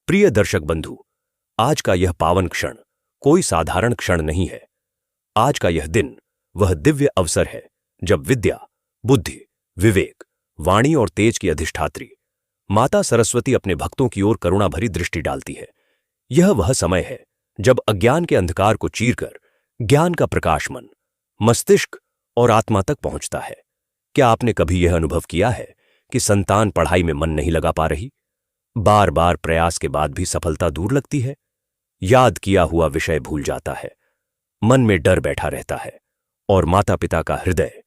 प्रिय दर्शक बंधु, आज का यह पावन क्षण कोई साधारण क्षण नहीं है। आज का यह दिन वह दिव्य अवसर है जब विद्या, बुद्धि, विवेक, वाणी और तेज की अधिष्ठात्री माता सरस्वती अपने भक्तों की ओर करुणा भरी दृष्टि डालती है। यह वह समय है जब अज्ञान के अंधकार को चीरकर ज्ञान का प्रकाश मन, मस्तिष्क और आत्मा तक पहुंचता है। क्या आपने कभी यह अनुभव किया है कि संतान पढ़ाई में मन नहीं लगा पा रही? बार बार प्रयास के बाद भी सफलता दूर लगती है। याद किया हुआ विषय भूल जाता है, मन में डर बैठा रहता है और माता पिता का हृदय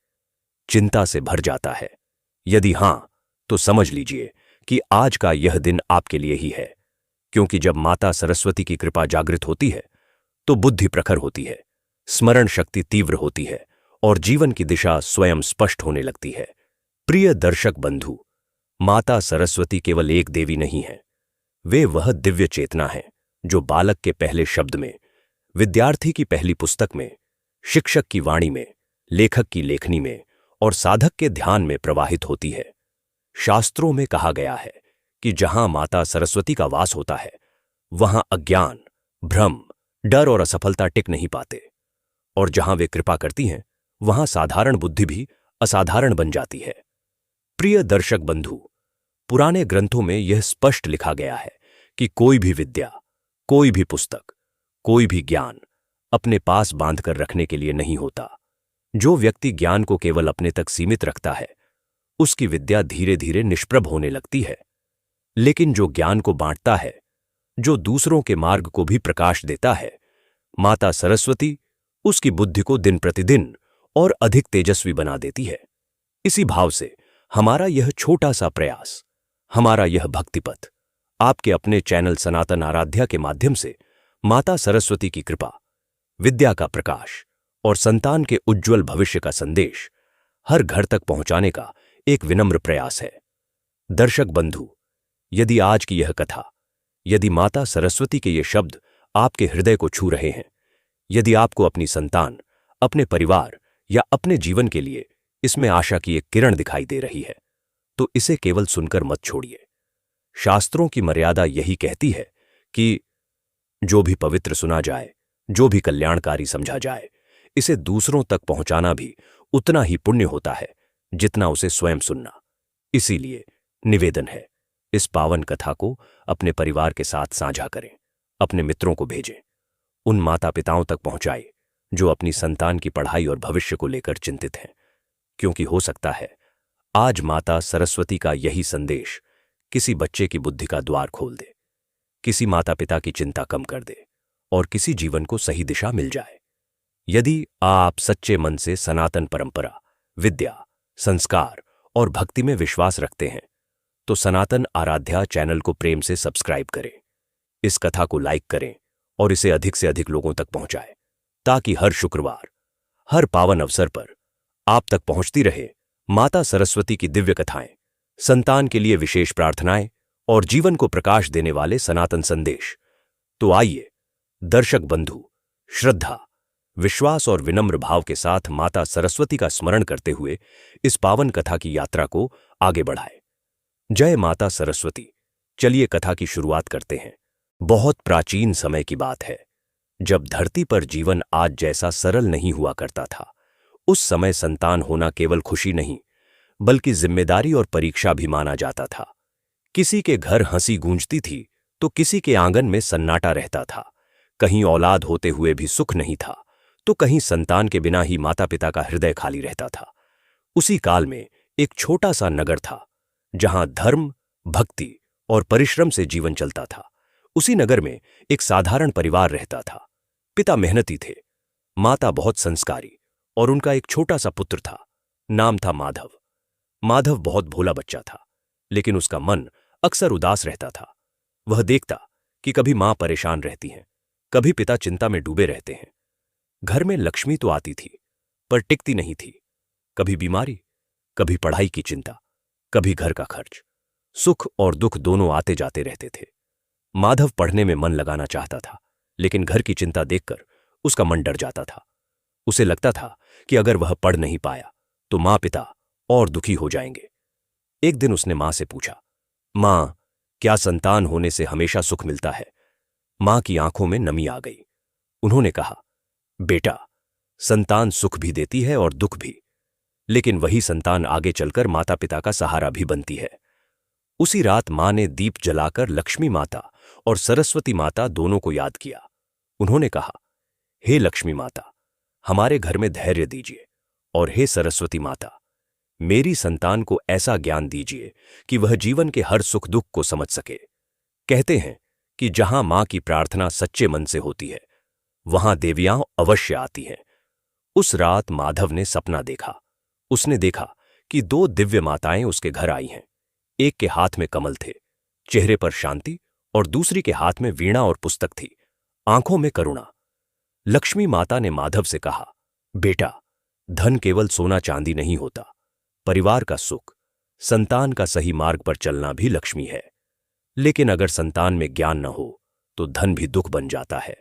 चिंता से भर जाता है। यदि हां, तो समझ लीजिए कि आज का यह दिन आपके लिए ही है, क्योंकि जब माता सरस्वती की कृपा जागृत होती है तो बुद्धि प्रखर होती है, स्मरण शक्ति तीव्र होती है और जीवन की दिशा स्वयं स्पष्ट होने लगती है। प्रिय दर्शक बंधु, माता सरस्वती केवल एक देवी नहीं है, वे वह दिव्य चेतना है जो बालक के पहले शब्द में, विद्यार्थी की पहली पुस्तक में, शिक्षक की वाणी में, लेखक की लेखनी में और साधक के ध्यान में प्रवाहित होती है। शास्त्रों में कहा गया है कि जहां माता सरस्वती का वास होता है वहां अज्ञान, भ्रम, डर और असफलता टिक नहीं पाते, और जहां वे कृपा करती हैं वहां साधारण बुद्धि भी असाधारण बन जाती है। प्रिय दर्शक बंधु, पुराने ग्रंथों में यह स्पष्ट लिखा गया है कि कोई भी विद्या, कोई भी पुस्तक, कोई भी ज्ञान अपने पास बांधकर रखने के लिए नहीं होता। जो व्यक्ति ज्ञान को केवल अपने तक सीमित रखता है उसकी विद्या धीरे धीरे निष्प्रभ होने लगती है। लेकिन जो ज्ञान को बांटता है, जो दूसरों के मार्ग को भी प्रकाश देता है, माता सरस्वती उसकी बुद्धि को दिन प्रतिदिन और अधिक तेजस्वी बना देती है। इसी भाव से हमारा यह छोटा सा प्रयास, हमारा यह भक्तिपथ आपके अपने चैनल सनातन आराध्या के माध्यम से माता सरस्वती की कृपा, विद्या का प्रकाश और संतान के उज्ज्वल भविष्य का संदेश हर घर तक पहुंचाने का एक विनम्र प्रयास है। दर्शक बंधु, यदि आज की यह कथा, यदि माता सरस्वती के ये शब्द आपके हृदय को छू रहे हैं, यदि आपको अपनी संतान, अपने परिवार या अपने जीवन के लिए इसमें आशा की एक किरण दिखाई दे रही है, तो इसे केवल सुनकर मत छोड़िए। शास्त्रों की मर्यादा यही कहती है कि जो भी पवित्र सुना जाए, जो भी कल्याणकारी समझा जाए, इसे दूसरों तक पहुंचाना भी उतना ही पुण्य होता है जितना उसे स्वयं सुनना। इसीलिए निवेदन है, इस पावन कथा को अपने परिवार के साथ साझा करें, अपने मित्रों को भेजें, उन माता पिताओं तक पहुंचाएं जो अपनी संतान की पढ़ाई और भविष्य को लेकर चिंतित हैं, क्योंकि हो सकता है आज माता सरस्वती का यही संदेश किसी बच्चे की बुद्धि का द्वार खोल दे, किसी माता पिता की चिंता कम कर दे और किसी जीवन को सही दिशा मिल जाए। यदि आप सच्चे मन से सनातन परंपरा, विद्या, संस्कार और भक्ति में विश्वास रखते हैं तो सनातन आराध्या चैनल को प्रेम से सब्सक्राइब करें, इस कथा को लाइक करें और इसे अधिक से अधिक लोगों तक पहुंचाएं, ताकि हर शुक्रवार, हर पावन अवसर पर आप तक पहुंचती रहे माता सरस्वती की दिव्य कथाएं, संतान के लिए विशेष प्रार्थनाएं और जीवन को प्रकाश देने वाले सनातन संदेश। तो आइए दर्शक बंधु, श्रद्धा, विश्वास और विनम्र भाव के साथ माता सरस्वती का स्मरण करते हुए इस पावन कथा की यात्रा को आगे बढ़ाएं। जय माता सरस्वती। चलिए कथा की शुरुआत करते हैं। बहुत प्राचीन समय की बात है, जब धरती पर जीवन आज जैसा सरल नहीं हुआ करता था। उस समय संतान होना केवल खुशी नहीं, बल्कि जिम्मेदारी और परीक्षा भी माना जाता था। किसी के घर हंसी गूंजती थी तो किसी के आंगन में सन्नाटा रहता था। कहीं औलाद होते हुए भी सुख नहीं था, तो कहीं संतान के बिना ही माता पिता का हृदय खाली रहता था। उसी काल में एक छोटा सा नगर था जहां धर्म, भक्ति और परिश्रम से जीवन चलता था। उसी नगर में एक साधारण परिवार रहता था। पिता मेहनती थे, माता बहुत संस्कारी और उनका एक छोटा सा पुत्र था। नाम था माधव। माधव बहुत भोला बच्चा था, लेकिन उसका मन अक्सर उदास रहता था। वह देखता कि कभी मां परेशान रहती हैं, कभी पिता चिंता में डूबे रहते हैं। घर में लक्ष्मी तो आती थी, पर टिकती नहीं थी। कभी बीमारी, कभी पढ़ाई की चिंता, कभी घर का खर्च। सुख और दुख दोनों आते जाते रहते थे। माधव पढ़ने में मन लगाना चाहता था, लेकिन घर की चिंता देखकर उसका मन डर जाता था। उसे लगता था कि अगर वह पढ़ नहीं पाया तो मां पिता और दुखी हो जाएंगे। एक दिन उसने मां से पूछा, मां, क्या संतान होने से हमेशा सुख मिलता है? मां की आंखों में नमी आ गई। उन्होंने कहा, बेटा, संतान सुख भी देती है और दुख भी, लेकिन वही संतान आगे चलकर माता पिता का सहारा भी बनती है। उसी रात मां ने दीप जलाकर लक्ष्मी माता और सरस्वती माता दोनों को याद किया। उन्होंने कहा, हे लक्ष्मी माता, हमारे घर में धैर्य दीजिए, और हे सरस्वती माता, मेरी संतान को ऐसा ज्ञान दीजिए कि वह जीवन के हर सुख दुख को समझ सके। कहते हैं कि जहां मां की प्रार्थना सच्चे मन से होती है, वहां देवियां अवश्य आती हैं। उस रात माधव ने सपना देखा। उसने देखा कि दो दिव्य माताएं उसके घर आई हैं। एक के हाथ में कमल थे, चेहरे पर शांति, और दूसरी के हाथ में वीणा और पुस्तक थी, आंखों में करुणा। लक्ष्मी माता ने माधव से कहा, बेटा, धन केवल सोना चांदी नहीं होता। परिवार का सुख, संतान का सही मार्ग पर चलना भी लक्ष्मी है। लेकिन अगर संतान में ज्ञान न हो तो धन भी दुख बन जाता है।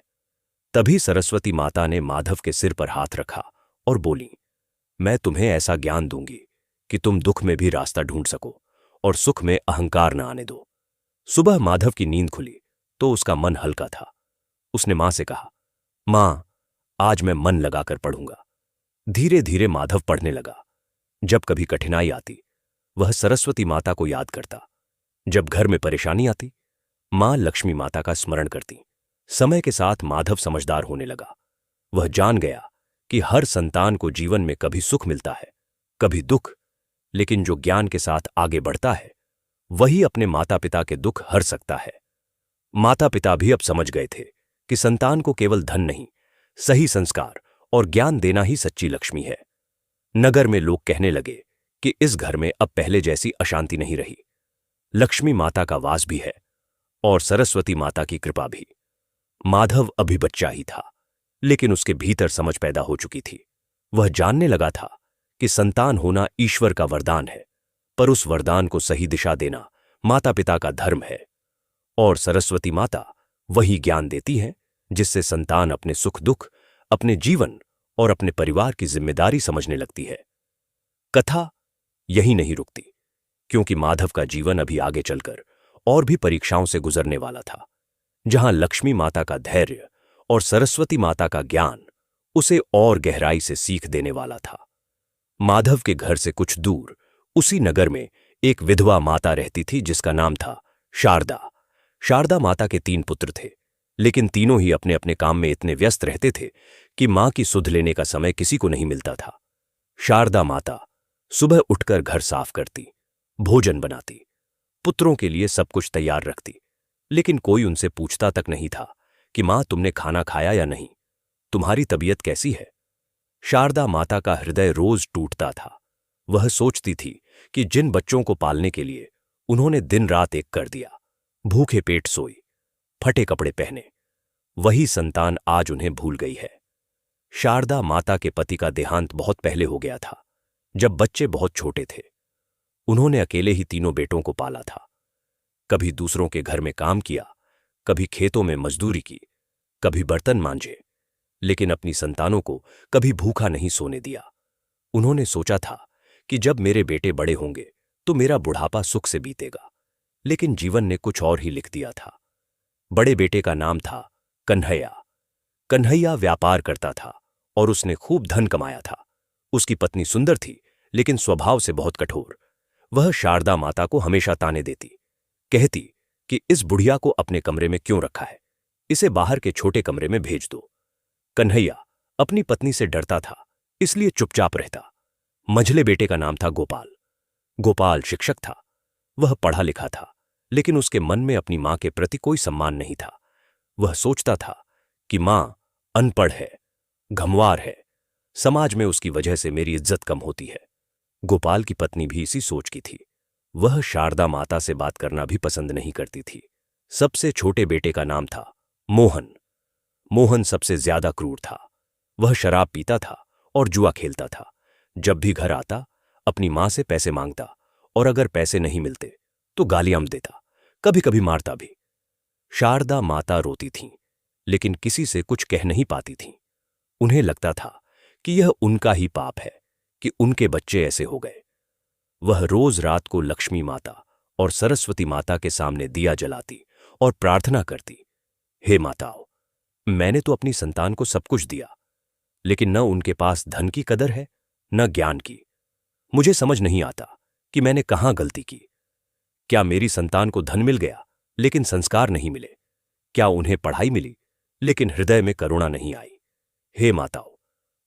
तभी सरस्वती माता ने माधव के सिर पर हाथ रखा और बोली, मैं तुम्हें ऐसा ज्ञान दूंगी कि तुम दुख में भी रास्ता ढूंढ सको और सुख में अहंकार न आने दो। सुबह माधव की नींद खुली तो उसका मन हल्का था। उसने मां से कहा, मां, आज मैं मन लगाकर पढ़ूंगा। धीरे धीरे माधव पढ़ने लगा। जब कभी कठिनाई आती, वह सरस्वती माता को याद करता। जब घर में परेशानी आती, मां लक्ष्मी माता का स्मरण करती। समय के साथ माधव समझदार होने लगा। वह जान गया कि हर संतान को जीवन में कभी सुख मिलता है, कभी दुख, लेकिन जो ज्ञान के साथ आगे बढ़ता है, वही अपने माता पिता के दुख हर सकता है। माता पिता भी अब समझ गए थे कि संतान को केवल धन नहीं, सही संस्कार और ज्ञान देना ही सच्ची लक्ष्मी है। नगर में लोग कहने लगे कि इस घर में अब पहले जैसी अशांति नहीं रही। लक्ष्मी माता का वास भी है और सरस्वती माता की कृपा भी। माधव अभी बच्चा ही था, लेकिन उसके भीतर समझ पैदा हो चुकी थी। वह जानने लगा था कि संतान होना ईश्वर का वरदान है, पर उस वरदान को सही दिशा देना माता पिता का धर्म है। और सरस्वती माता वही ज्ञान देती है जिससे संतान अपने सुख दुख, अपने जीवन और अपने परिवार की जिम्मेदारी समझने लगती है। कथा यही नहीं रुकती, क्योंकि माधव का जीवन अभी आगे चलकर और भी परीक्षाओं से गुजरने वाला था, जहां लक्ष्मी माता का धैर्य और सरस्वती माता का ज्ञान उसे और गहराई से सीख देने वाला था। माधव के घर से कुछ दूर उसी नगर में एक विधवा माता रहती थी जिसका नाम था शारदा। शारदा माता के 3 पुत्र थे, लेकिन तीनों ही अपने अपने काम में इतने व्यस्त रहते थे कि मां की सुध लेने का समय किसी को नहीं मिलता था। शारदा माता सुबह उठकर घर साफ करती, भोजन बनाती, पुत्रों के लिए सब कुछ तैयार रखती, लेकिन कोई उनसे पूछता तक नहीं था कि मां, तुमने खाना खाया या नहीं, तुम्हारी तबीयत कैसी है। शारदा माता का हृदय रोज टूटता था। वह सोचती थी कि जिन बच्चों को पालने के लिए उन्होंने दिन रात एक कर दिया, भूखे पेट सोई, फटे कपड़े पहने, वही संतान आज उन्हें भूल गई है। शारदा माता के पति का देहांत बहुत पहले हो गया था, जब बच्चे बहुत छोटे थे। उन्होंने अकेले ही तीनों बेटों को पाला था। कभी दूसरों के घर में काम किया, कभी खेतों में मजदूरी की, कभी बर्तन मांजे, लेकिन अपनी संतानों को कभी भूखा नहीं सोने दिया। उन्होंने सोचा था कि जब मेरे बेटे बड़े होंगे तो मेरा बुढ़ापा सुख से बीतेगा, लेकिन जीवन ने कुछ और ही लिख दिया था। बड़े बेटे का नाम था कन्हैया। कन्हैया व्यापार करता था और उसने खूब धन कमाया था। उसकी पत्नी सुंदर थी, लेकिन स्वभाव से बहुत कठोर। वह शारदा माता को हमेशा ताने देती, कहती कि इस बुढ़िया को अपने कमरे में क्यों रखा है, इसे बाहर के छोटे कमरे में भेज दो। कन्हैया अपनी पत्नी से डरता था, इसलिए चुपचाप रहता। मझले बेटे का नाम था गोपाल। गोपाल शिक्षक था। वह पढ़ा लिखा था, लेकिन उसके मन में अपनी मां के प्रति कोई सम्मान नहीं था। वह सोचता था कि मां अनपढ़ है, घमवार है, समाज में उसकी वजह से मेरी इज्जत कम होती है। गोपाल की पत्नी भी इसी सोच की थी। वह शारदा माता से बात करना भी पसंद नहीं करती थी। सबसे छोटे बेटे का नाम था मोहन। मोहन सबसे ज्यादा क्रूर था। वह शराब पीता था और जुआ खेलता था। जब भी घर आता, अपनी मां से पैसे मांगता, और अगर पैसे नहीं मिलते तो गालियां देता, कभी कभी मारता भी। शारदा माता रोती थीं, लेकिन किसी से कुछ कह नहीं पाती थीं। उन्हें लगता था कि यह उनका ही पाप है कि उनके बच्चे ऐसे हो गए। वह रोज रात को लक्ष्मी माता और सरस्वती माता के सामने दिया जलाती और प्रार्थना करती, हे माताओं, मैंने तो अपनी संतान को सब कुछ दिया, लेकिन न उनके पास धन की कदर है न ज्ञान की। मुझे समझ नहीं आता कि मैंने कहां गलती की। क्या मेरी संतान को धन मिल गया लेकिन संस्कार नहीं मिले? क्या उन्हें पढ़ाई मिली लेकिन हृदय में करुणा नहीं आई? हे माताओं,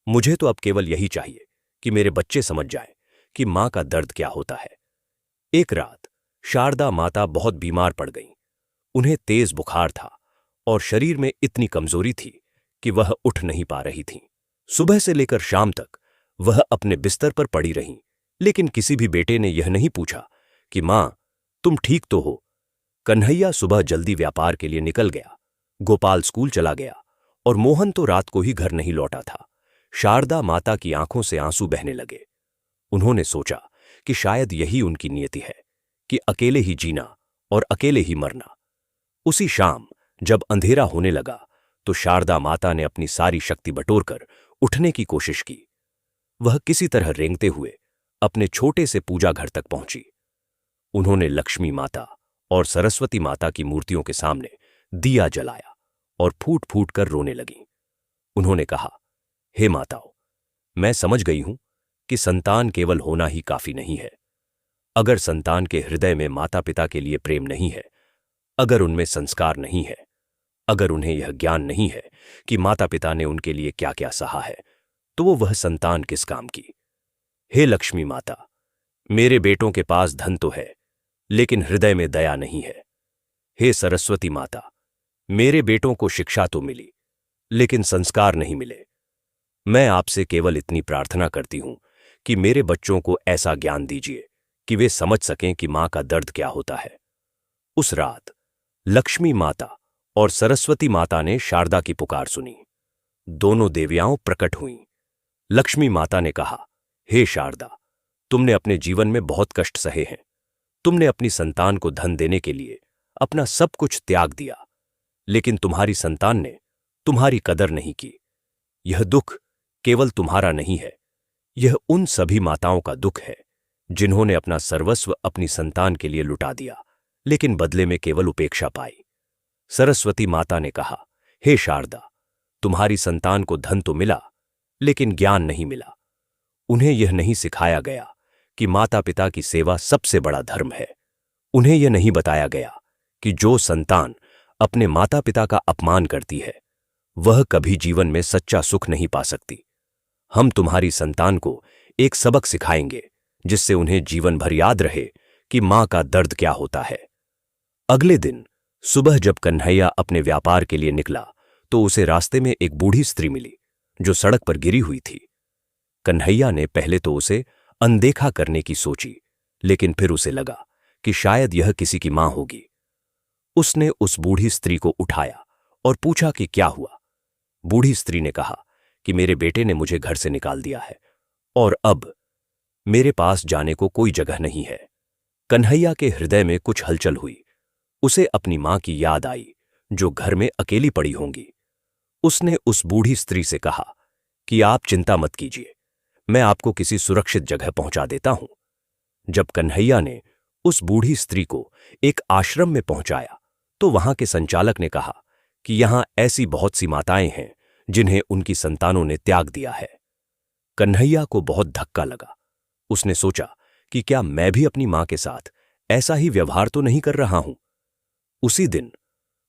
मुझे तो अब केवल यही चाहिए कि मेरे बच्चे समझ जाएं कि मां का दर्द क्या होता है। एक रात शारदा माता बहुत बीमार पड़ गईं। उन्हें तेज बुखार था और शरीर में इतनी कमजोरी थी कि वह उठ नहीं पा रही थीं। सुबह से लेकर शाम तक वह अपने बिस्तर पर पड़ी रहीं, लेकिन किसी भी बेटे ने यह नहीं पूछा कि मां, तुम ठीक तो हो? कन्हैया सुबह जल्दी व्यापार के लिए निकल गया, गोपाल स्कूल चला गया और मोहन तो रात को ही घर नहीं लौटा था। शारदा माता की आंखों से आंसू बहने लगे। उन्होंने सोचा कि शायद यही उनकी नियति है कि अकेले ही जीना और अकेले ही मरना। उसी शाम जब अंधेरा होने लगा तो शारदा माता ने अपनी सारी शक्ति बटोरकर उठने की कोशिश की। वह किसी तरह रेंगते हुए अपने छोटे से पूजा घर तक पहुंची। उन्होंने लक्ष्मी माता और सरस्वती माता की मूर्तियों के सामने दिया जलाया और फूट फूट कर रोने लगीं। उन्होंने कहा, हे माताओं, मैं समझ गई हूं कि संतान केवल होना ही काफी नहीं है। अगर संतान के हृदय में माता पिता के लिए प्रेम नहीं है, अगर उनमें संस्कार नहीं है, अगर उन्हें यह ज्ञान नहीं है कि माता पिता ने उनके लिए क्या क्या सहा है, तो वह संतान किस काम की? हे लक्ष्मी माता, मेरे बेटों के पास धन तो है लेकिन हृदय में दया नहीं है। हे सरस्वती माता, मेरे बेटों को शिक्षा तो मिली लेकिन संस्कार नहीं मिले। मैं आपसे केवल इतनी प्रार्थना करती हूं कि मेरे बच्चों को ऐसा ज्ञान दीजिए कि वे समझ सकें कि मां का दर्द क्या होता है। उस रात लक्ष्मी माता और सरस्वती माता ने शारदा की पुकार सुनी। दोनों देवियां प्रकट हुईं। लक्ष्मी माता ने कहा, हे शारदा, तुमने अपने जीवन में बहुत कष्ट सहे हैं। तुमने अपनी संतान को धन देने के लिए अपना सब कुछ त्याग दिया, लेकिन तुम्हारी संतान ने तुम्हारी कदर नहीं की। यह दुख केवल तुम्हारा नहीं है, यह उन सभी माताओं का दुख है जिन्होंने अपना सर्वस्व अपनी संतान के लिए लुटा दिया, लेकिन बदले में केवल उपेक्षा पाई। सरस्वती माता ने कहा, हे शारदा, तुम्हारी संतान को धन तो मिला लेकिन ज्ञान नहीं मिला। उन्हें यह नहीं सिखाया गया कि माता पिता की सेवा सबसे बड़ा धर्म है। उन्हें यह नहीं बताया गया कि जो संतान अपने माता पिता का अपमान करती है वह कभी जीवन में सच्चा सुख नहीं पा सकती। हम तुम्हारी संतान को एक सबक सिखाएंगे जिससे उन्हें जीवन भर याद रहे कि मां का दर्द क्या होता है। अगले दिन सुबह जब कन्हैया अपने व्यापार के लिए निकला तो उसे रास्ते में एक बूढ़ी स्त्री मिली जो सड़क पर गिरी हुई थी। कन्हैया ने पहले तो उसे अनदेखा करने की सोची, लेकिन फिर उसे लगा कि शायद यह किसी की मां होगी। उसने उस बूढ़ी स्त्री को उठाया और पूछा कि क्या हुआ। बूढ़ी स्त्री ने कहा कि मेरे बेटे ने मुझे घर से निकाल दिया है और अब मेरे पास जाने को कोई जगह नहीं है। कन्हैया के हृदय में कुछ हलचल हुई। उसे अपनी मां की याद आई जो घर में अकेली पड़ी होंगी। उसने उस बूढ़ी स्त्री से कहा कि आप चिंता मत कीजिए, मैं आपको किसी सुरक्षित जगह पहुंचा देता हूं। जब कन्हैया ने उस बूढ़ी स्त्री को एक आश्रम में पहुंचाया तो वहां के संचालक ने कहा कि यहां ऐसी बहुत सी माताएं हैं जिन्हें उनकी संतानों ने त्याग दिया है। कन्हैया को बहुत धक्का लगा। उसने सोचा कि क्या मैं भी अपनी मां के साथ ऐसा ही व्यवहार तो नहीं कर रहा हूं। उसी दिन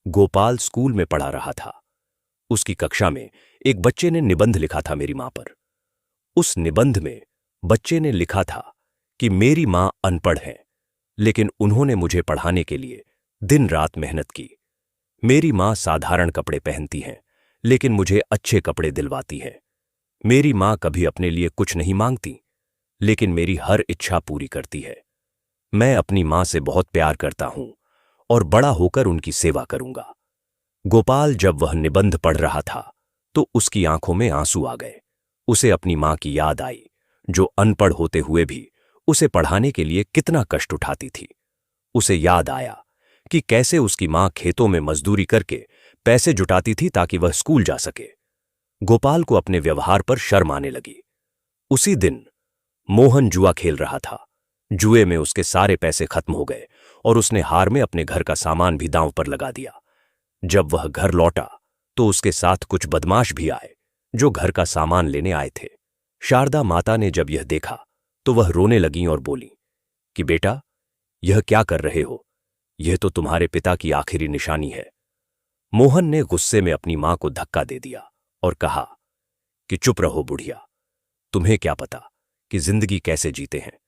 गोपाल स्कूल में पढ़ा रहा था। उसकी कक्षा में एक बच्चे ने निबंध लिखा था मेरी मां पर। उस निबंध में बच्चे ने लिखा था कि मेरी मां अनपढ़ है, लेकिन उन्होंने मुझे पढ़ाने के लिए दिन रात मेहनत की। मेरी मां साधारण कपड़े पहनती हैं, लेकिन मुझे अच्छे कपड़े दिलवाती है। मेरी मां कभी अपने लिए कुछ नहीं मांगती, लेकिन मेरी हर इच्छा पूरी करती है। मैं अपनी मां से बहुत प्यार करता हूं और बड़ा होकर उनकी सेवा करूंगा। गोपाल जब वह निबंध पढ़ रहा था तो उसकी आंखों में आंसू आ गए। उसे अपनी मां की याद आई जो अनपढ़ होते हुए भी उसे पढ़ाने के लिए कितना कष्ट उठाती थी। उसे याद आया कि कैसे उसकी मां खेतों में मजदूरी करके पैसे जुटाती थी ताकि वह स्कूल जा सके। गोपाल को अपने व्यवहार पर शर्म आने लगी। उसी दिन मोहन जुआ खेल रहा था। जुए में उसके सारे पैसे खत्म हो गए और उसने हार में अपने घर का सामान भी दांव पर लगा दिया। जब वह घर लौटा तो उसके साथ कुछ बदमाश भी आए जो घर का सामान लेने आए थे। शारदा माता ने जब यह देखा तो वह रोने लगीं और बोली कि बेटा, यह क्या कर रहे हो? यह तो तुम्हारे पिता की आखिरी निशानी है। मोहन ने गुस्से में अपनी मां को धक्का दे दिया और कहा कि चुप रहो बुढ़िया, तुम्हें क्या पता कि जिंदगी कैसे जीते हैं।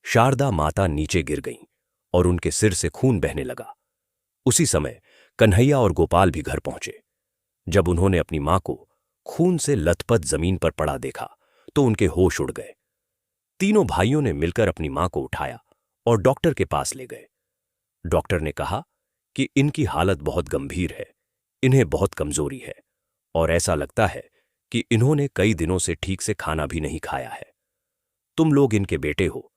शारदा माता नीचे गिर गईं और उनके सिर से खून बहने लगा। उसी समय कन्हैया और गोपाल भी घर पहुंचे। जब उन्होंने अपनी मां को खून से लथपथ जमीन पर पड़ा देखा तो उनके होश उड़ गए। तीनों भाइयों ने मिलकर अपनी मां को उठाया और डॉक्टर के पास ले गए। डॉक्टर ने कहा कि इनकी हालत बहुत गंभीर है, इन्हें बहुत कमजोरी है और ऐसा लगता है कि इन्होंने कई दिनों से ठीक से खाना भी नहीं खाया है। तुम लोग इनके बेटे हो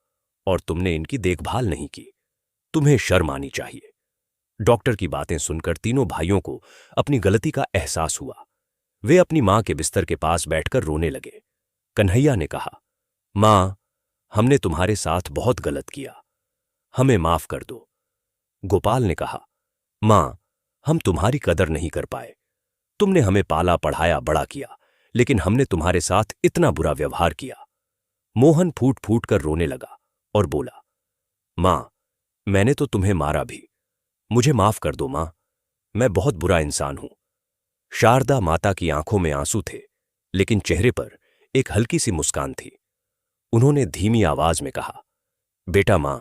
और तुमने इनकी देखभाल नहीं की, तुम्हें शर्म आनी चाहिए। डॉक्टर की बातें सुनकर तीनों भाइयों को अपनी गलती का एहसास हुआ। वे अपनी मां के बिस्तर के पास बैठकर रोने लगे। कन्हैया ने कहा, मां, हमने तुम्हारे साथ बहुत गलत किया, हमें माफ कर दो। गोपाल ने कहा, मां, हम तुम्हारी कदर नहीं कर पाए। तुमने हमें पाला पढ़ाया बड़ा किया, लेकिन हमने तुम्हारे साथ इतना बुरा व्यवहार किया। मोहन फूट फूट कर रोने लगा और बोला, मां, मैंने तो तुम्हें मारा भी, मुझे माफ कर दो मां, मैं बहुत बुरा इंसान हूं। शारदा माता की आंखों में आंसू थे, लेकिन चेहरे पर एक हल्की सी मुस्कान थी। उन्होंने धीमी आवाज में कहा, बेटा मां,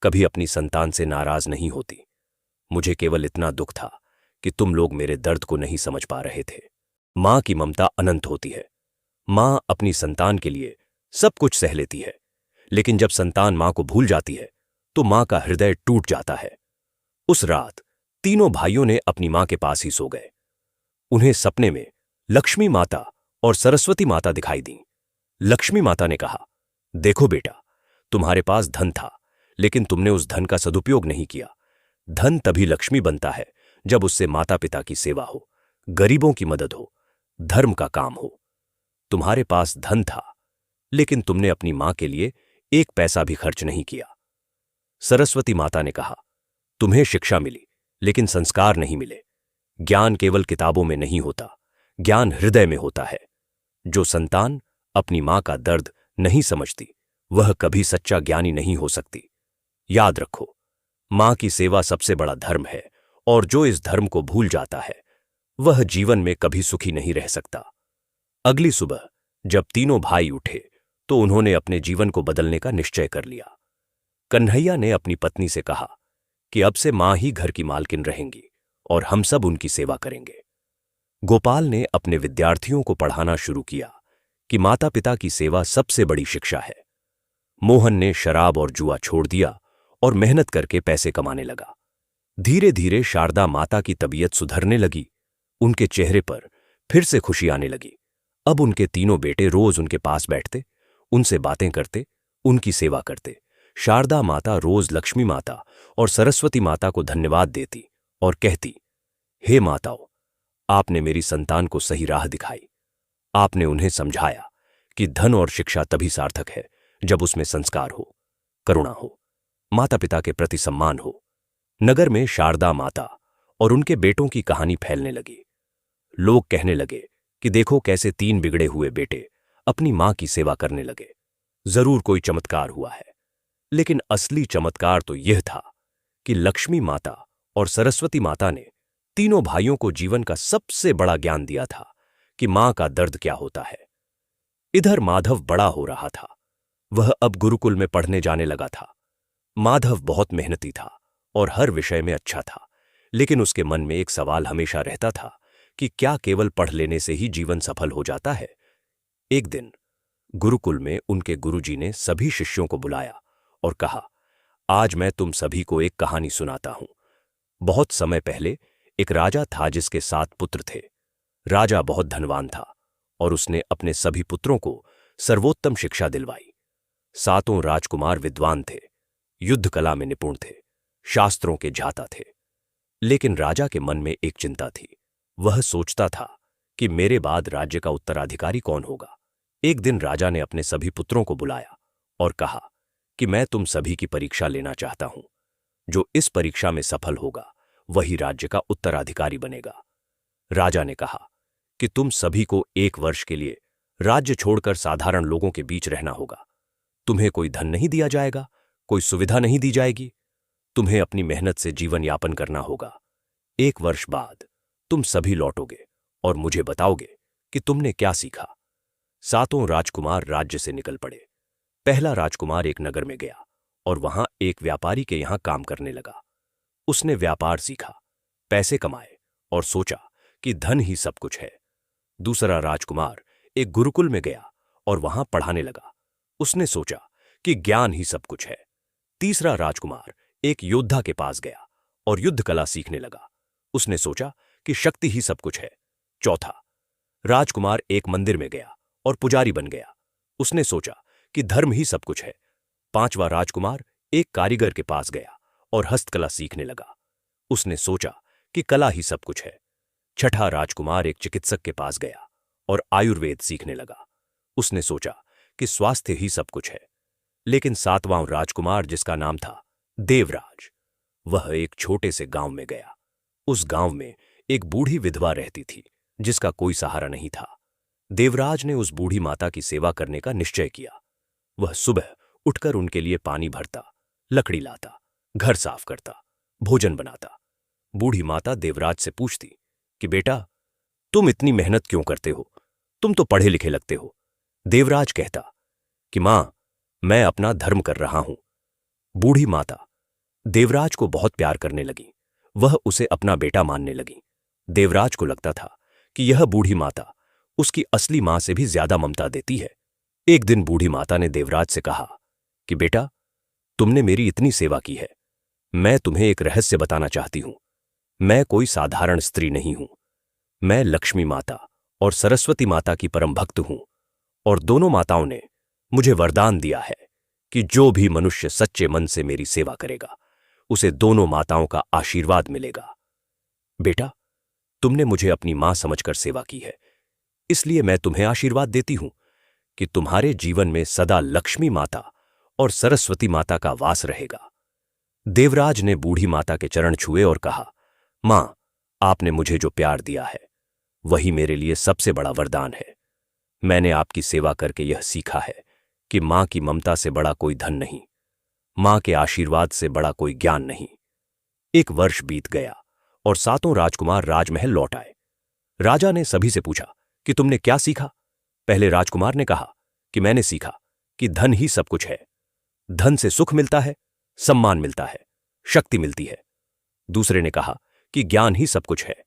कभी अपनी संतान से नाराज नहीं होती। मुझे केवल इतना दुख था कि तुम लोग मेरे दर्द को नहीं समझ पा रहे थे। मां की ममता अनंत होती है। मां अपनी संतान के लिए सब कुछ सह लेती है, लेकिन जब संतान मां को भूल जाती है तो मां का हृदय टूट जाता है। उस रात तीनों भाइयों ने अपनी मां के पास ही सो गए। उन्हें सपने में लक्ष्मी माता और सरस्वती माता दिखाई दी। लक्ष्मी माता ने कहा, देखो बेटा, तुम्हारे पास धन था, लेकिन तुमने उस धन का सदुपयोग नहीं किया। धन तभी लक्ष्मी बनता है जब उससे माता पिता की सेवा हो, गरीबों की मदद हो, धर्म का काम हो। तुम्हारे पास धन था, लेकिन तुमने अपनी मां के लिए एक पैसा भी खर्च नहीं किया। सरस्वती माता ने कहा, तुम्हें शिक्षा मिली, लेकिन संस्कार नहीं मिले। ज्ञान केवल किताबों में नहीं होता, ज्ञान हृदय में होता है। जो संतान अपनी मां का दर्द नहीं समझती, वह कभी सच्चा ज्ञानी नहीं हो सकती। याद रखो, मां की सेवा सबसे बड़ा धर्म है, और जो इस धर्म को भूल जाता है वह जीवन में कभी सुखी नहीं रह सकता। अगली सुबह जब तीनों भाई उठे तो उन्होंने अपने जीवन को बदलने का निश्चय कर लिया। कन्हैया ने अपनी पत्नी से कहा कि अब से मां ही घर की मालकिन रहेंगी और हम सब उनकी सेवा करेंगे। गोपाल ने अपने विद्यार्थियों को पढ़ाना शुरू किया कि माता पिता की सेवा सबसे बड़ी शिक्षा है। मोहन ने शराब और जुआ छोड़ दिया और मेहनत करके पैसे कमाने लगा। धीरे धीरे शारदा माता की तबीयत सुधरने लगी। उनके चेहरे पर फिर से खुशी आने लगी। अब उनके तीनों बेटे रोज उनके पास बैठते, उनसे बातें करते, उनकी सेवा करते। शारदा माता रोज लक्ष्मी माता और सरस्वती माता को धन्यवाद देती और कहती, हे माताओं, आपने मेरी संतान को सही राह दिखाई। आपने उन्हें समझाया कि धन और शिक्षा तभी सार्थक है जब उसमें संस्कार हो, करुणा हो, माता पिता के प्रति सम्मान हो। नगर में शारदा माता और उनके बेटों की कहानी फैलने लगी। लोग कहने लगे कि देखो कैसे 3 बिगड़े हुए बेटे अपनी मां की सेवा करने लगे। जरूर कोई चमत्कार हुआ है, लेकिन असली चमत्कार तो यह था कि लक्ष्मी माता और सरस्वती माता ने तीनों भाइयों को जीवन का सबसे बड़ा ज्ञान दिया था कि मां का दर्द क्या होता है। इधर माधव बड़ा हो रहा था। वह अब गुरुकुल में पढ़ने जाने लगा था। माधव बहुत मेहनती था और हर विषय में अच्छा था, लेकिन उसके मन में एक सवाल हमेशा रहता था कि क्या केवल पढ़ लेने से ही जीवन सफल हो जाता है। एक दिन गुरुकुल में उनके गुरुजी ने सभी शिष्यों को बुलाया और कहा, आज मैं तुम सभी को एक कहानी सुनाता हूं। बहुत समय पहले एक राजा था जिसके 7 पुत्र थे। राजा बहुत धनवान था और उसने अपने सभी पुत्रों को सर्वोत्तम शिक्षा दिलवाई। 7 राजकुमार विद्वान थे, युद्ध कला में निपुण थे, शास्त्रों के झाता थे। लेकिन राजा के मन में एक चिंता थी। वह सोचता था कि मेरे बाद राज्य का उत्तराधिकारी कौन होगा। एक दिन राजा ने अपने सभी पुत्रों को बुलाया और कहा कि मैं तुम सभी की परीक्षा लेना चाहता हूं। जो इस परीक्षा में सफल होगा वही राज्य का उत्तराधिकारी बनेगा। राजा ने कहा कि तुम सभी को 1 वर्ष के लिए राज्य छोड़कर साधारण लोगों के बीच रहना होगा। तुम्हें कोई धन नहीं दिया जाएगा, कोई सुविधा नहीं दी जाएगी। तुम्हें अपनी मेहनत से जीवन यापन करना होगा। 1 वर्ष बाद तुम सभी लौटोगे और मुझे बताओगे कि तुमने क्या सीखा। 7 राजकुमार राज्य से निकल पड़े। पहला राजकुमार एक नगर में गया और वहां एक व्यापारी के यहां काम करने लगा। उसने व्यापार सीखा, पैसे कमाए और सोचा कि धन ही सब कुछ है। दूसरा राजकुमार एक गुरुकुल में गया और वहां पढ़ाने लगा। उसने सोचा कि ज्ञान ही सब कुछ है। तीसरा राजकुमार एक योद्धा के पास गया और युद्ध कला सीखने लगा। उसने सोचा कि शक्ति ही सब कुछ है। चौथा राजकुमार एक मंदिर में गया और पुजारी बन गया। उसने सोचा कि धर्म ही सब कुछ है। 5वां राजकुमार एक कारीगर के पास गया और हस्तकला सीखने लगा। उसने सोचा कि कला ही सब कुछ है। 6ठा राजकुमार एक चिकित्सक के पास गया और आयुर्वेद सीखने लगा। उसने सोचा कि स्वास्थ्य ही सब कुछ है। लेकिन 7वां राजकुमार, जिसका नाम था देवराज, वह एक छोटे से गांव में गया। उस गांव में एक बूढ़ी विधवा रहती थी जिसका कोई सहारा नहीं था। देवराज ने उस बूढ़ी माता की सेवा करने का निश्चय किया। वह सुबह उठकर उनके लिए पानी भरता, लकड़ी लाता, घर साफ करता, भोजन बनाता। बूढ़ी माता देवराज से पूछती कि बेटा, तुम इतनी मेहनत क्यों करते हो? तुम तो पढ़े लिखे लगते हो। देवराज कहता कि मां, मैं अपना धर्म कर रहा हूं। बूढ़ी माता देवराज को बहुत प्यार करने लगी। वह उसे अपना बेटा मानने लगी। देवराज को लगता था कि यह बूढ़ी माता उसकी असली मां से भी ज्यादा ममता देती है। एक दिन बूढ़ी माता ने देवराज से कहा कि बेटा, तुमने मेरी इतनी सेवा की है, मैं तुम्हें एक रहस्य बताना चाहती हूं। मैं कोई साधारण स्त्री नहीं हूं। मैं लक्ष्मी माता और सरस्वती माता की परम भक्त हूं, और दोनों माताओं ने मुझे वरदान दिया है कि जो भी मनुष्य सच्चे मन से मेरी सेवा करेगा उसे दोनों माताओं का आशीर्वाद मिलेगा। बेटा, तुमने मुझे अपनी मां समझकर सेवा की है, इसलिए मैं तुम्हें आशीर्वाद देती हूं कि तुम्हारे जीवन में सदा लक्ष्मी माता और सरस्वती माता का वास रहेगा। देवराज ने बूढ़ी माता के चरण छुए और कहा, मां, आपने मुझे जो प्यार दिया है वही मेरे लिए सबसे बड़ा वरदान है। मैंने आपकी सेवा करके यह सीखा है कि मां की ममता से बड़ा कोई धन नहीं, मां के आशीर्वाद से बड़ा कोई ज्ञान नहीं। 1 वर्ष बीत गया और 7 राजकुमार राजमहल लौट आए। राजा ने सभी से पूछा कि तुमने क्या सीखा? पहले राजकुमार ने कहा कि मैंने सीखा कि धन ही सब कुछ है। धन से सुख मिलता है, सम्मान मिलता है, शक्ति मिलती है। दूसरे ने कहा कि ज्ञान ही सब कुछ है।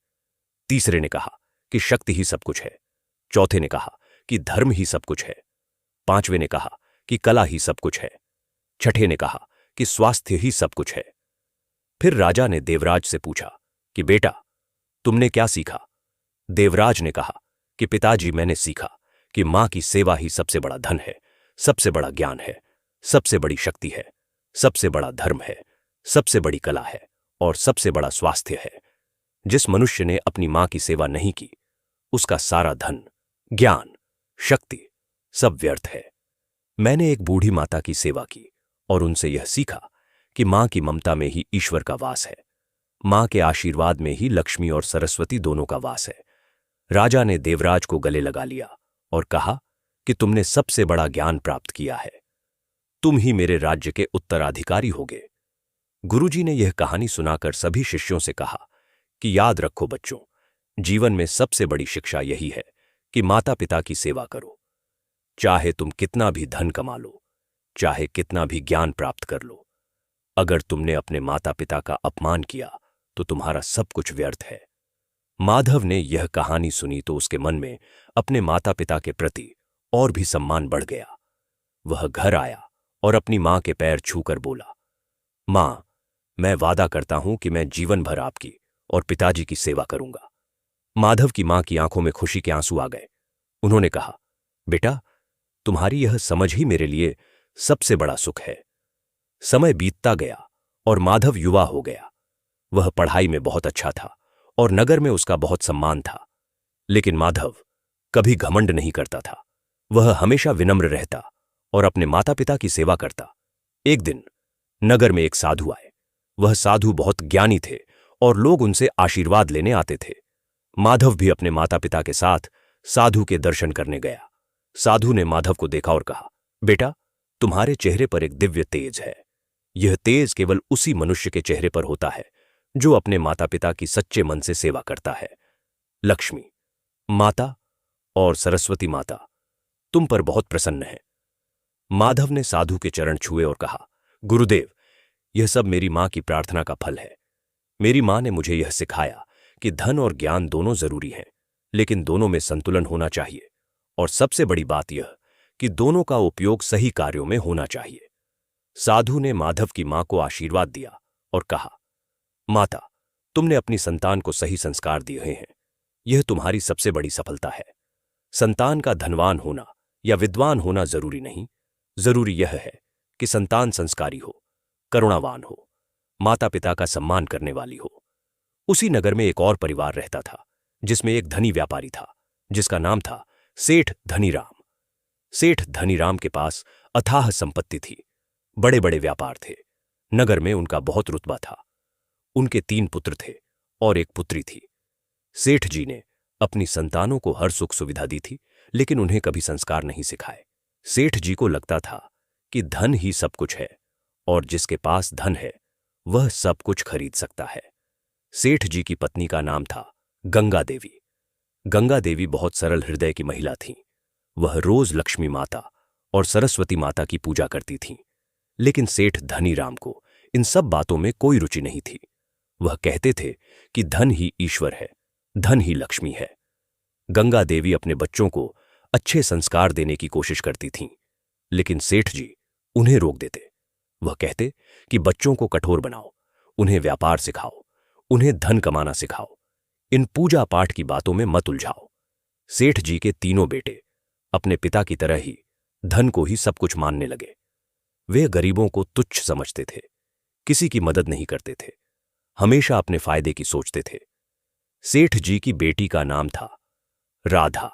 तीसरे ने कहा कि शक्ति ही सब कुछ है। चौथे ने कहा कि धर्म ही सब कुछ है। 5वें ने कहा कि कला ही सब कुछ है। 6ठे ने कहा कि स्वास्थ्य ही सब कुछ है। फिर राजा ने देवराज से पूछा कि बेटा, तुमने क्या सीखा? देवराज ने कहा कि पिताजी, मैंने सीखा कि मां की सेवा ही सबसे बड़ा धन है, सबसे बड़ा ज्ञान है, सबसे बड़ी शक्ति है, सबसे बड़ा धर्म है, सबसे बड़ी कला है और सबसे बड़ा स्वास्थ्य है। जिस मनुष्य ने अपनी मां की सेवा नहीं की उसका सारा धन, ज्ञान, शक्ति सब व्यर्थ है। मैंने एक बूढ़ी माता की सेवा की और उनसे यह सीखा कि मां की ममता में ही ईश्वर का वास है। मां के आशीर्वाद में ही लक्ष्मी और सरस्वती दोनों का वास है। राजा ने देवराज को गले लगा लिया और कहा कि तुमने सबसे बड़ा ज्ञान प्राप्त किया है। तुम ही मेरे राज्य के उत्तराधिकारी होगे। गुरुजी ने यह कहानी सुनाकर सभी शिष्यों से कहा कि याद रखो बच्चों, जीवन में सबसे बड़ी शिक्षा यही है कि माता पिता की सेवा करो। चाहे तुम कितना भी धन कमा लो, चाहे कितना भी ज्ञान प्राप्त कर लो, अगर तुमने अपने माता पिता का अपमान किया तो तुम्हारा सब कुछ व्यर्थ है। माधव ने यह कहानी सुनी तो उसके मन में अपने माता पिता के प्रति और भी सम्मान बढ़ गया। वह घर आया और अपनी मां के पैर छूकर बोला, मां, मैं वादा करता हूं कि मैं जीवन भर आपकी और पिताजी की सेवा करूंगा। माधव की मां की आंखों में खुशी के आंसू आ गए। उन्होंने कहा, बेटा, तुम्हारी यह समझ ही मेरे लिए सबसे बड़ा सुख है। समय बीतता गया और माधव युवा हो गया। वह पढ़ाई में बहुत अच्छा था और नगर में उसका बहुत सम्मान था। लेकिन माधव कभी घमंड नहीं करता था। वह हमेशा विनम्र रहता और अपने माता पिता की सेवा करता। एक दिन नगर में एक साधु आए। वह साधु बहुत ज्ञानी थे और लोग उनसे आशीर्वाद लेने आते थे। माधव भी अपने माता पिता के साथ साधु के दर्शन करने गया। साधु ने माधव को देखा और कहा, बेटा, तुम्हारे चेहरे पर एक दिव्य तेज है। यह तेज केवल उसी मनुष्य के चेहरे पर होता है जो अपने माता पिता की सच्चे मन से सेवा करता है। लक्ष्मी माता और सरस्वती माता तुम पर बहुत प्रसन्न है। माधव ने साधु के चरण छुए और कहा, गुरुदेव, यह सब मेरी मां की प्रार्थना का फल है। मेरी मां ने मुझे यह सिखाया कि धन और ज्ञान दोनों जरूरी हैं, लेकिन दोनों में संतुलन होना चाहिए, और सबसे बड़ी बात यह कि दोनों का उपयोग सही कार्यों में होना चाहिए। साधु ने माधव की मां को आशीर्वाद दिया और कहा, माता, तुमने अपनी संतान को सही संस्कार दिए हैं। यह तुम्हारी सबसे बड़ी सफलता है। संतान का धनवान होना या विद्वान होना जरूरी नहीं, जरूरी यह है कि संतान संस्कारी हो, करुणावान हो, माता पिता का सम्मान करने वाली हो। उसी नगर में एक और परिवार रहता था, जिसमें एक धनी व्यापारी था, जिसका नाम था सेठ धनीराम। सेठ धनीराम के पास अथाह संपत्ति थी, बड़े बड़े व्यापार थे। नगर में उनका बहुत रुतबा था। उनके 3 पुत्र थे और एक पुत्री थी। सेठ जी ने अपनी संतानों को हर सुख सुविधा दी थी, लेकिन उन्हें कभी संस्कार नहीं सिखाए। सेठ जी को लगता था कि धन ही सब कुछ है, और जिसके पास धन है वह सब कुछ खरीद सकता है। सेठ जी की पत्नी का नाम था गंगा देवी। गंगा देवी बहुत सरल हृदय की महिला थीं। वह रोज लक्ष्मी माता और सरस्वती माता की पूजा करती थीं, लेकिन सेठ धनीराम को इन सब बातों में कोई रुचि नहीं थी। वह कहते थे कि धन ही ईश्वर है, धन ही लक्ष्मी है। गंगा देवी अपने बच्चों को अच्छे संस्कार देने की कोशिश करती थीं, लेकिन सेठ जी उन्हें रोक देते। वह कहते कि बच्चों को कठोर बनाओ, उन्हें व्यापार सिखाओ, उन्हें धन कमाना सिखाओ, इन पूजा पाठ की बातों में मत उलझाओ। सेठ जी के तीनों बेटे अपने पिता की तरह ही धन को ही सब कुछ मानने लगे। वे गरीबों को तुच्छ समझते थे, किसी की मदद नहीं करते थे, हमेशा अपने फायदे की सोचते थे। सेठ जी की बेटी का नाम था राधा।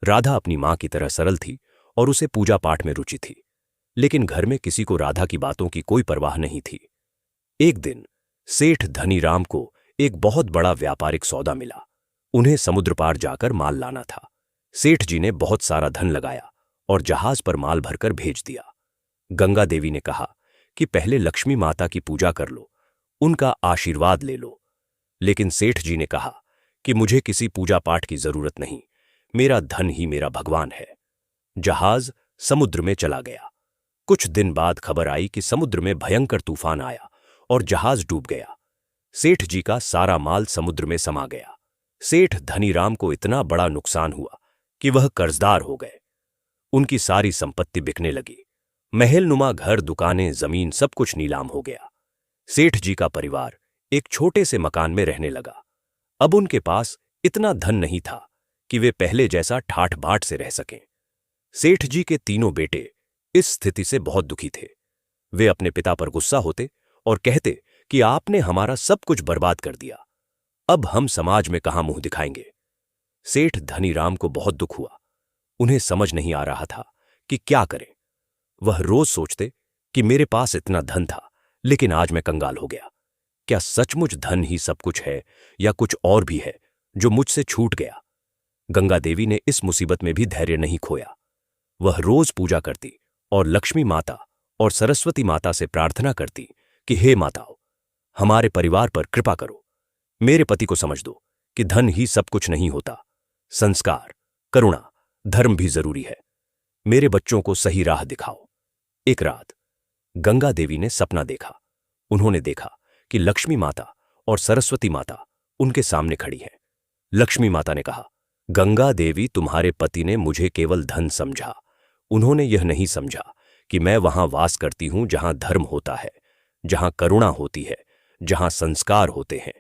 राधा अपनी मां की तरह सरल थी और उसे पूजा पाठ में रुचि थी, लेकिन घर में किसी को राधा की बातों की कोई परवाह नहीं थी। एक दिन सेठ धनीराम को एक बहुत बड़ा व्यापारिक सौदा मिला। उन्हें समुद्र पार जाकर माल लाना था। सेठ जी ने बहुत सारा धन लगाया और जहाज पर माल भरकर भेज दिया। गंगा देवी ने कहा कि पहले लक्ष्मी माता की पूजा कर लो, उनका आशीर्वाद ले लो। लेकिन सेठ जी ने कहा कि मुझे किसी पूजा पाठ की जरूरत नहीं, मेरा धन ही मेरा भगवान है। जहाज समुद्र में चला गया। कुछ दिन बाद खबर आई कि समुद्र में भयंकर तूफान आया और जहाज डूब गया। सेठ जी का सारा माल समुद्र में समा गया। सेठ धनीराम को इतना बड़ा नुकसान हुआ कि वह कर्जदार हो गए। उनकी सारी संपत्ति बिकने लगी। महलनुमा घर, दुकानें, जमीन, सब कुछ नीलाम हो गया। सेठ जी का परिवार एक छोटे से मकान में रहने लगा। अब उनके पास इतना धन नहीं था कि वे पहले जैसा ठाठ बाट से रह सकें। सेठ जी के तीनों बेटे इस स्थिति से बहुत दुखी थे। वे अपने पिता पर गुस्सा होते और कहते कि आपने हमारा सब कुछ बर्बाद कर दिया, अब हम समाज में कहां मुंह दिखाएंगे। सेठ धनीराम को बहुत दुख हुआ। उन्हें समझ नहीं आ रहा था कि क्या करें। वह रोज सोचते कि मेरे पास इतना धन था, लेकिन आज मैं कंगाल हो गया। क्या सचमुच धन ही सब कुछ है या कुछ और भी है जो मुझसे छूट गया? गंगा देवी ने इस मुसीबत में भी धैर्य नहीं खोया। वह रोज पूजा करती और लक्ष्मी माता और सरस्वती माता से प्रार्थना करती कि हे माताओं, हमारे परिवार पर कृपा करो। मेरे पति को समझ दो कि धन ही सब कुछ नहीं होता, संस्कार, करुणा, धर्म भी जरूरी है। मेरे बच्चों को सही राह दिखाओ। एक रात गंगा देवी ने सपना देखा। उन्होंने देखा कि लक्ष्मी माता और सरस्वती माता उनके सामने खड़ी हैं। लक्ष्मी माता ने कहा, गंगा देवी, तुम्हारे पति ने मुझे केवल धन समझा। उन्होंने यह नहीं समझा कि मैं वहां वास करती हूं जहां धर्म होता है, जहां करुणा होती है, जहां संस्कार होते हैं।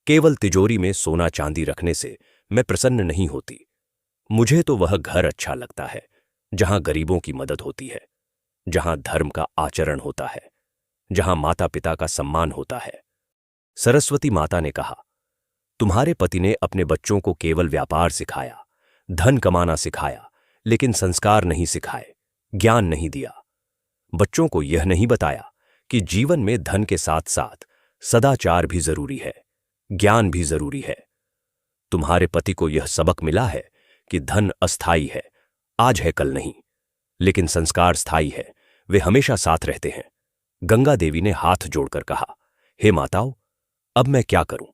केवल तिजोरी में सोना चांदी रखने से मैं प्रसन्न नहीं होती। मुझे तो वह घर अच्छा लगता है जहां गरीबों की मदद होती है, जहां धर्म का आचरण होता है, जहां माता पिता का सम्मान होता है। सरस्वती माता ने कहा, तुम्हारे पति ने अपने बच्चों को केवल व्यापार सिखाया, धन कमाना सिखाया, लेकिन संस्कार नहीं सिखाए, ज्ञान नहीं दिया। बच्चों को यह नहीं बताया कि जीवन में धन के साथ साथ सदाचार भी जरूरी है, ज्ञान भी जरूरी है। तुम्हारे पति को यह सबक मिला है कि धन अस्थायी है, आज है कल नहीं, लेकिन संस्कार स्थायी है, वे हमेशा साथ रहते हैं। गंगा देवी ने हाथ जोड़कर कहा, हे माताओं, अब मैं क्या करूं?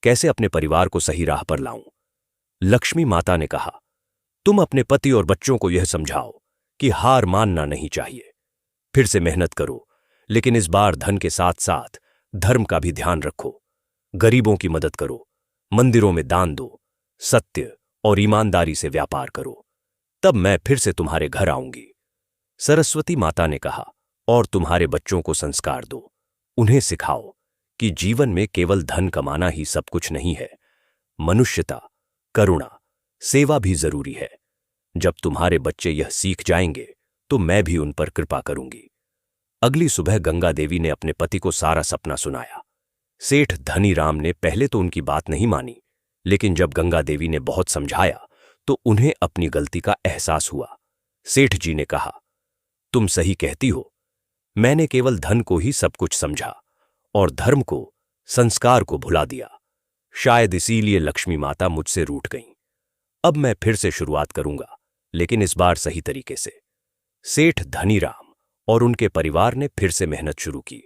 कैसे अपने परिवार को सही राह पर लाऊं? लक्ष्मी माता ने कहा, तुम अपने पति और बच्चों को यह समझाओ कि हार मानना नहीं चाहिए। फिर से मेहनत करो, लेकिन इस बार धन के साथ साथ धर्म का भी ध्यान रखो। गरीबों की मदद करो, मंदिरों में दान दो, सत्य और ईमानदारी से व्यापार करो, तब मैं फिर से तुम्हारे घर आऊंगी। सरस्वती माता ने कहा, और तुम्हारे बच्चों को संस्कार दो, उन्हें सिखाओ कि जीवन में केवल धन कमाना ही सब कुछ नहीं है, मनुष्यता, करुणा, सेवा भी जरूरी है। जब तुम्हारे बच्चे यह सीख जाएंगे तो मैं भी उन पर कृपा करूंगी। अगली सुबह गंगा देवी ने अपने पति को सारा सपना सुनाया। सेठ धनीराम ने पहले तो उनकी बात नहीं मानी, लेकिन जब गंगा देवी ने बहुत समझाया तो उन्हें अपनी गलती का एहसास हुआ। सेठ जी ने कहा, तुम सही कहती हो, मैंने केवल धन को ही सब कुछ समझा और धर्म को, संस्कार को भुला दिया। शायद इसीलिए लक्ष्मी माता मुझसे रूठ गईं। अब मैं फिर से शुरुआत करूंगा, लेकिन इस बार सही तरीके से। सेठ धनीराम और उनके परिवार ने फिर से मेहनत शुरू की,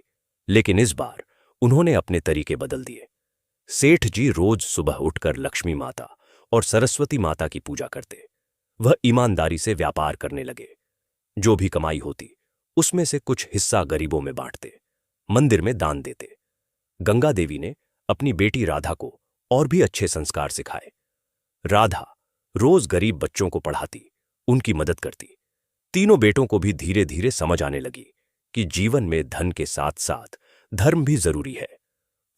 लेकिन इस बार उन्होंने अपने तरीके बदल दिए। सेठ जी रोज सुबह उठकर लक्ष्मी माता और सरस्वती माता की पूजा करते। वह ईमानदारी से व्यापार करने लगे। जो भी कमाई होती उसमें से कुछ हिस्सा गरीबों में बांटते, मंदिर में दान देते। गंगा देवी ने अपनी बेटी राधा को और भी अच्छे संस्कार सिखाए। राधा रोज गरीब बच्चों को पढ़ाती, उनकी मदद करती। तीनों बेटों को भी धीरे धीरे समझ आने लगी कि जीवन में धन के साथ साथ धर्म भी जरूरी है।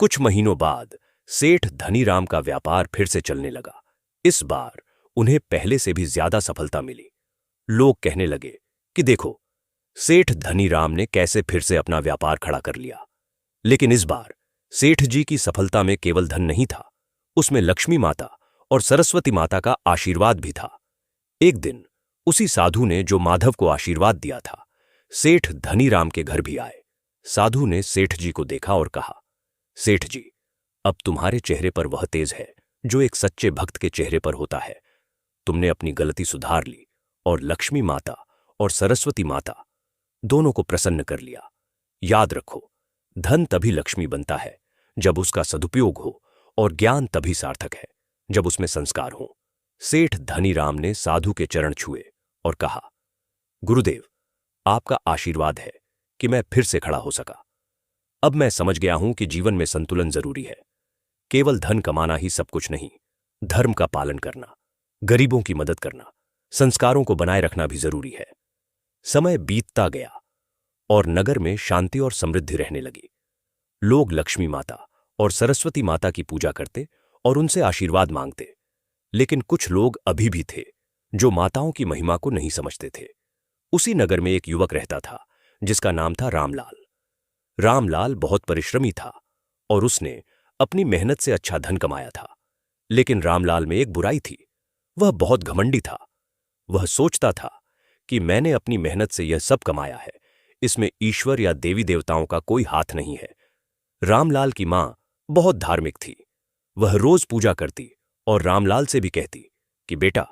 कुछ महीनों बाद सेठ धनीराम का व्यापार फिर से चलने लगा। इस बार उन्हें पहले से भी ज्यादा सफलता मिली। लोग कहने लगे कि देखो, सेठ धनीराम ने कैसे फिर से अपना व्यापार खड़ा कर लिया। लेकिन इस बार सेठ जी की सफलता में केवल धन नहीं था, उसमें लक्ष्मी माता और सरस्वती माता का आशीर्वाद भी था। एक दिन उसी साधु ने जो माधव को आशीर्वाद दिया था, सेठ धनीराम के घर भी आए। साधु ने सेठ जी को देखा और कहा, सेठ जी, अब तुम्हारे चेहरे पर वह तेज है जो एक सच्चे भक्त के चेहरे पर होता है। तुमने अपनी गलती सुधार ली और लक्ष्मी माता और सरस्वती माता दोनों को प्रसन्न कर लिया। याद रखो, धन तभी लक्ष्मी बनता है जब उसका सदुपयोग हो, और ज्ञान तभी सार्थक है जब उसमें संस्कार हो। सेठ धनीराम ने साधु के चरण छुए और कहा, गुरुदेव, आपका आशीर्वाद है कि मैं फिर से खड़ा हो सका। अब मैं समझ गया हूं कि जीवन में संतुलन जरूरी है। केवल धन कमाना ही सब कुछ नहीं, धर्म का पालन करना, गरीबों की मदद करना, संस्कारों को बनाए रखना भी जरूरी है। समय बीतता गया और नगर में शांति और समृद्धि रहने लगी। लोग लक्ष्मी माता और सरस्वती माता की पूजा करते और उनसे आशीर्वाद मांगते। लेकिन कुछ लोग अभी भी थे जो माताओं की महिमा को नहीं समझते थे। उसी नगर में एक युवक रहता था जिसका नाम था रामलाल। रामलाल बहुत परिश्रमी था और उसने अपनी मेहनत से अच्छा धन कमाया था। लेकिन रामलाल में एक बुराई थी, वह बहुत घमंडी था। वह सोचता था कि मैंने अपनी मेहनत से यह सब कमाया है, इसमें ईश्वर या देवी देवताओं का कोई हाथ नहीं है। रामलाल की मां बहुत धार्मिक थी। वह रोज पूजा करती और रामलाल से भी कहती कि बेटा,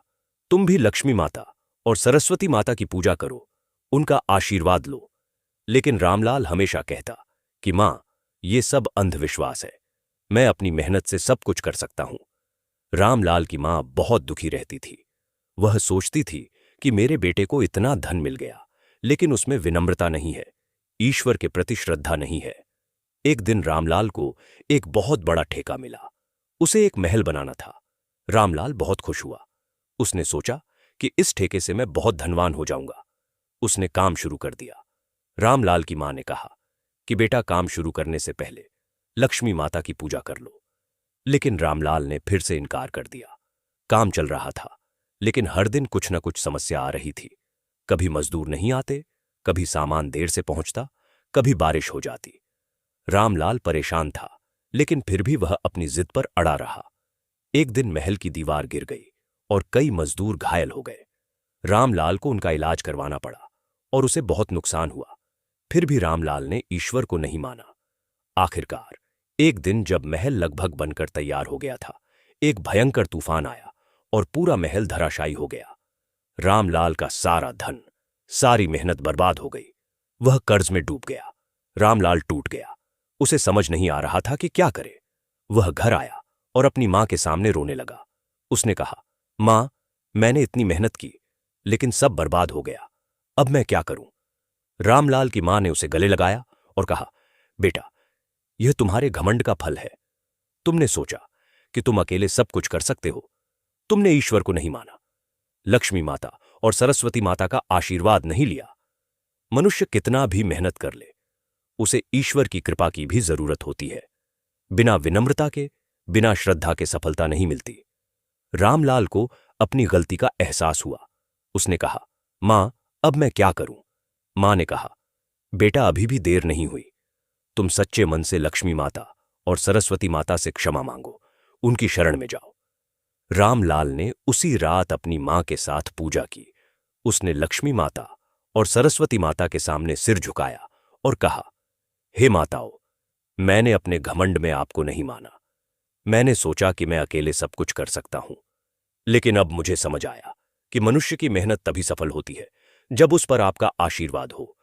तुम भी लक्ष्मी माता और सरस्वती माता की पूजा करो, उनका आशीर्वाद लो। लेकिन रामलाल हमेशा कहता कि मां, ये सब अंधविश्वास है, मैं अपनी मेहनत से सब कुछ कर सकता हूं। रामलाल की मां बहुत दुखी रहती थी। वह सोचती थी कि मेरे बेटे को इतना धन मिल गया, लेकिन उसमें विनम्रता नहीं है, ईश्वर के प्रति श्रद्धा नहीं है। एक दिन रामलाल को एक बहुत बड़ा ठेका मिला। उसे एक महल बनाना था। रामलाल बहुत खुश हुआ। उसने सोचा कि इस ठेके से मैं बहुत धनवान हो जाऊंगा। उसने काम शुरू कर दिया। रामलाल की मां ने कहा कि बेटा, काम शुरू करने से पहले लक्ष्मी माता की पूजा कर लो। लेकिन रामलाल ने फिर से इनकार कर दिया। काम चल रहा था, लेकिन हर दिन कुछ न कुछ समस्या आ रही थी। कभी मजदूर नहीं आते, कभी सामान देर से पहुंचता, कभी बारिश हो जाती। रामलाल परेशान था, लेकिन फिर भी वह अपनी जिद पर अड़ा रहा। एक दिन महल की दीवार गिर गई और कई मजदूर घायल हो गए। रामलाल को उनका इलाज करवाना पड़ा और उसे बहुत नुकसान हुआ। फिर भी रामलाल ने ईश्वर को नहीं माना। आखिरकार एक दिन जब महल लगभग बनकर तैयार हो गया था, एक भयंकर तूफान आया और पूरा महल धराशायी हो गया। रामलाल का सारा धन, सारी मेहनत बर्बाद हो गई। वह कर्ज में डूब गया। रामलाल टूट गया। उसे समझ नहीं आ रहा था कि क्या करे। वह घर आया और अपनी मां के सामने रोने लगा। उसने कहा, मां, मैंने इतनी मेहनत की, लेकिन सब बर्बाद हो गया। अब मैं क्या करूं? रामलाल की मां ने उसे गले लगाया और कहा, बेटा, यह तुम्हारे घमंड का फल है। तुमने सोचा कि तुम अकेले सब कुछ कर सकते हो। तुमने ईश्वर को नहीं माना, लक्ष्मी माता और सरस्वती माता का आशीर्वाद नहीं लिया। मनुष्य कितना भी मेहनत कर ले, उसे ईश्वर की कृपा की भी जरूरत होती है। बिना विनम्रता के, बिना श्रद्धा के सफलता नहीं मिलती। रामलाल को अपनी गलती का एहसास हुआ। उसने कहा, मां, अब मैं क्या करूं? मां ने कहा, बेटा, अभी भी देर नहीं हुई। तुम सच्चे मन से लक्ष्मी माता और सरस्वती माता से क्षमा मांगो, उनकी शरण में जाओ। रामलाल ने उसी रात अपनी मां के साथ पूजा की। उसने लक्ष्मी माता और सरस्वती माता के सामने सिर झुकाया और कहा, हे माताओं, मैंने अपने घमंड में आपको नहीं माना। मैंने सोचा कि मैं अकेले सब कुछ कर सकता हूं, लेकिन अब मुझे समझ आया कि मनुष्य की मेहनत तभी सफल होती है जब उस पर आपका आशीर्वाद हो।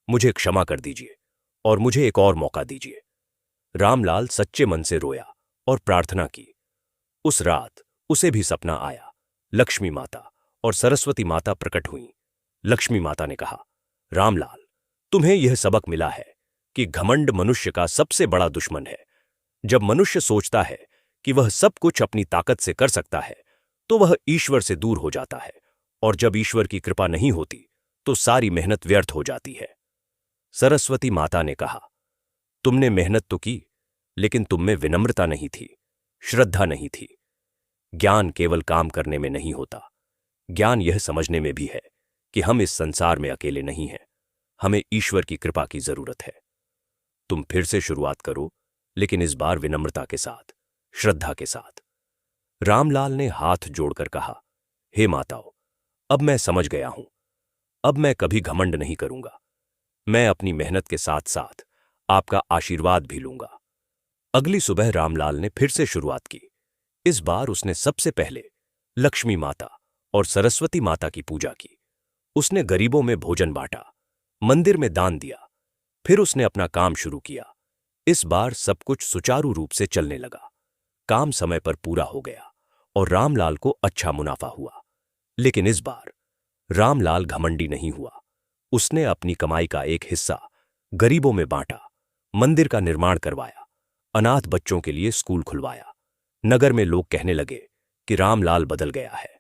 मुझे क्षमा कर दीजिए और मुझे एक और मौका दीजिए। रामलाल सच्चे मन से रोया और प्रार्थना की। उस रात उसे भी सपना आया। लक्ष्मी माता और सरस्वती माता प्रकट हुईं। लक्ष्मी माता ने कहा, रामलाल, तुम्हें यह सबक मिला है कि घमंड मनुष्य का सबसे बड़ा दुश्मन है। जब मनुष्य सोचता है कि वह सब कुछ अपनी ताकत से कर सकता है, तो वह ईश्वर से दूर हो जाता है, और जब ईश्वर की कृपा नहीं होती, तो सारी मेहनत व्यर्थ हो जाती है। सरस्वती माता ने कहा, तुमने मेहनत तो की, लेकिन तुम में विनम्रता नहीं थी, श्रद्धा नहीं थी। ज्ञान केवल काम करने में नहीं होता। ज्ञान यह समझने में भी है कि हम इस संसार में अकेले नहीं हैं। हमें ईश्वर की कृपा की जरूरत है। तुम फिर से शुरुआत करो, लेकिन इस बार विनम्रता के साथ, श्रद्धा के साथ। रामलाल ने हाथ जोड़कर कहा, हे माताओं, अब मैं समझ गया हूं। अब मैं कभी घमंड नहीं करूंगा। मैं अपनी मेहनत के साथ साथ आपका आशीर्वाद भी लूंगा। अगली सुबह रामलाल ने फिर से शुरुआत की। इस बार उसने सबसे पहले लक्ष्मी माता और सरस्वती माता की पूजा की। उसने गरीबों में भोजन बांटा, मंदिर में दान दिया। फिर उसने अपना काम शुरू किया। इस बार सब कुछ सुचारू रूप से चलने लगा। काम समय पर पूरा हो गया और रामलाल को अच्छा मुनाफा हुआ। लेकिन इस बार रामलाल घमंडी नहीं हुआ। उसने अपनी कमाई का एक हिस्सा गरीबों में बांटा, मंदिर का निर्माण करवाया, अनाथ बच्चों के लिए स्कूल खुलवाया। नगर में लोग कहने लगे कि रामलाल बदल गया है।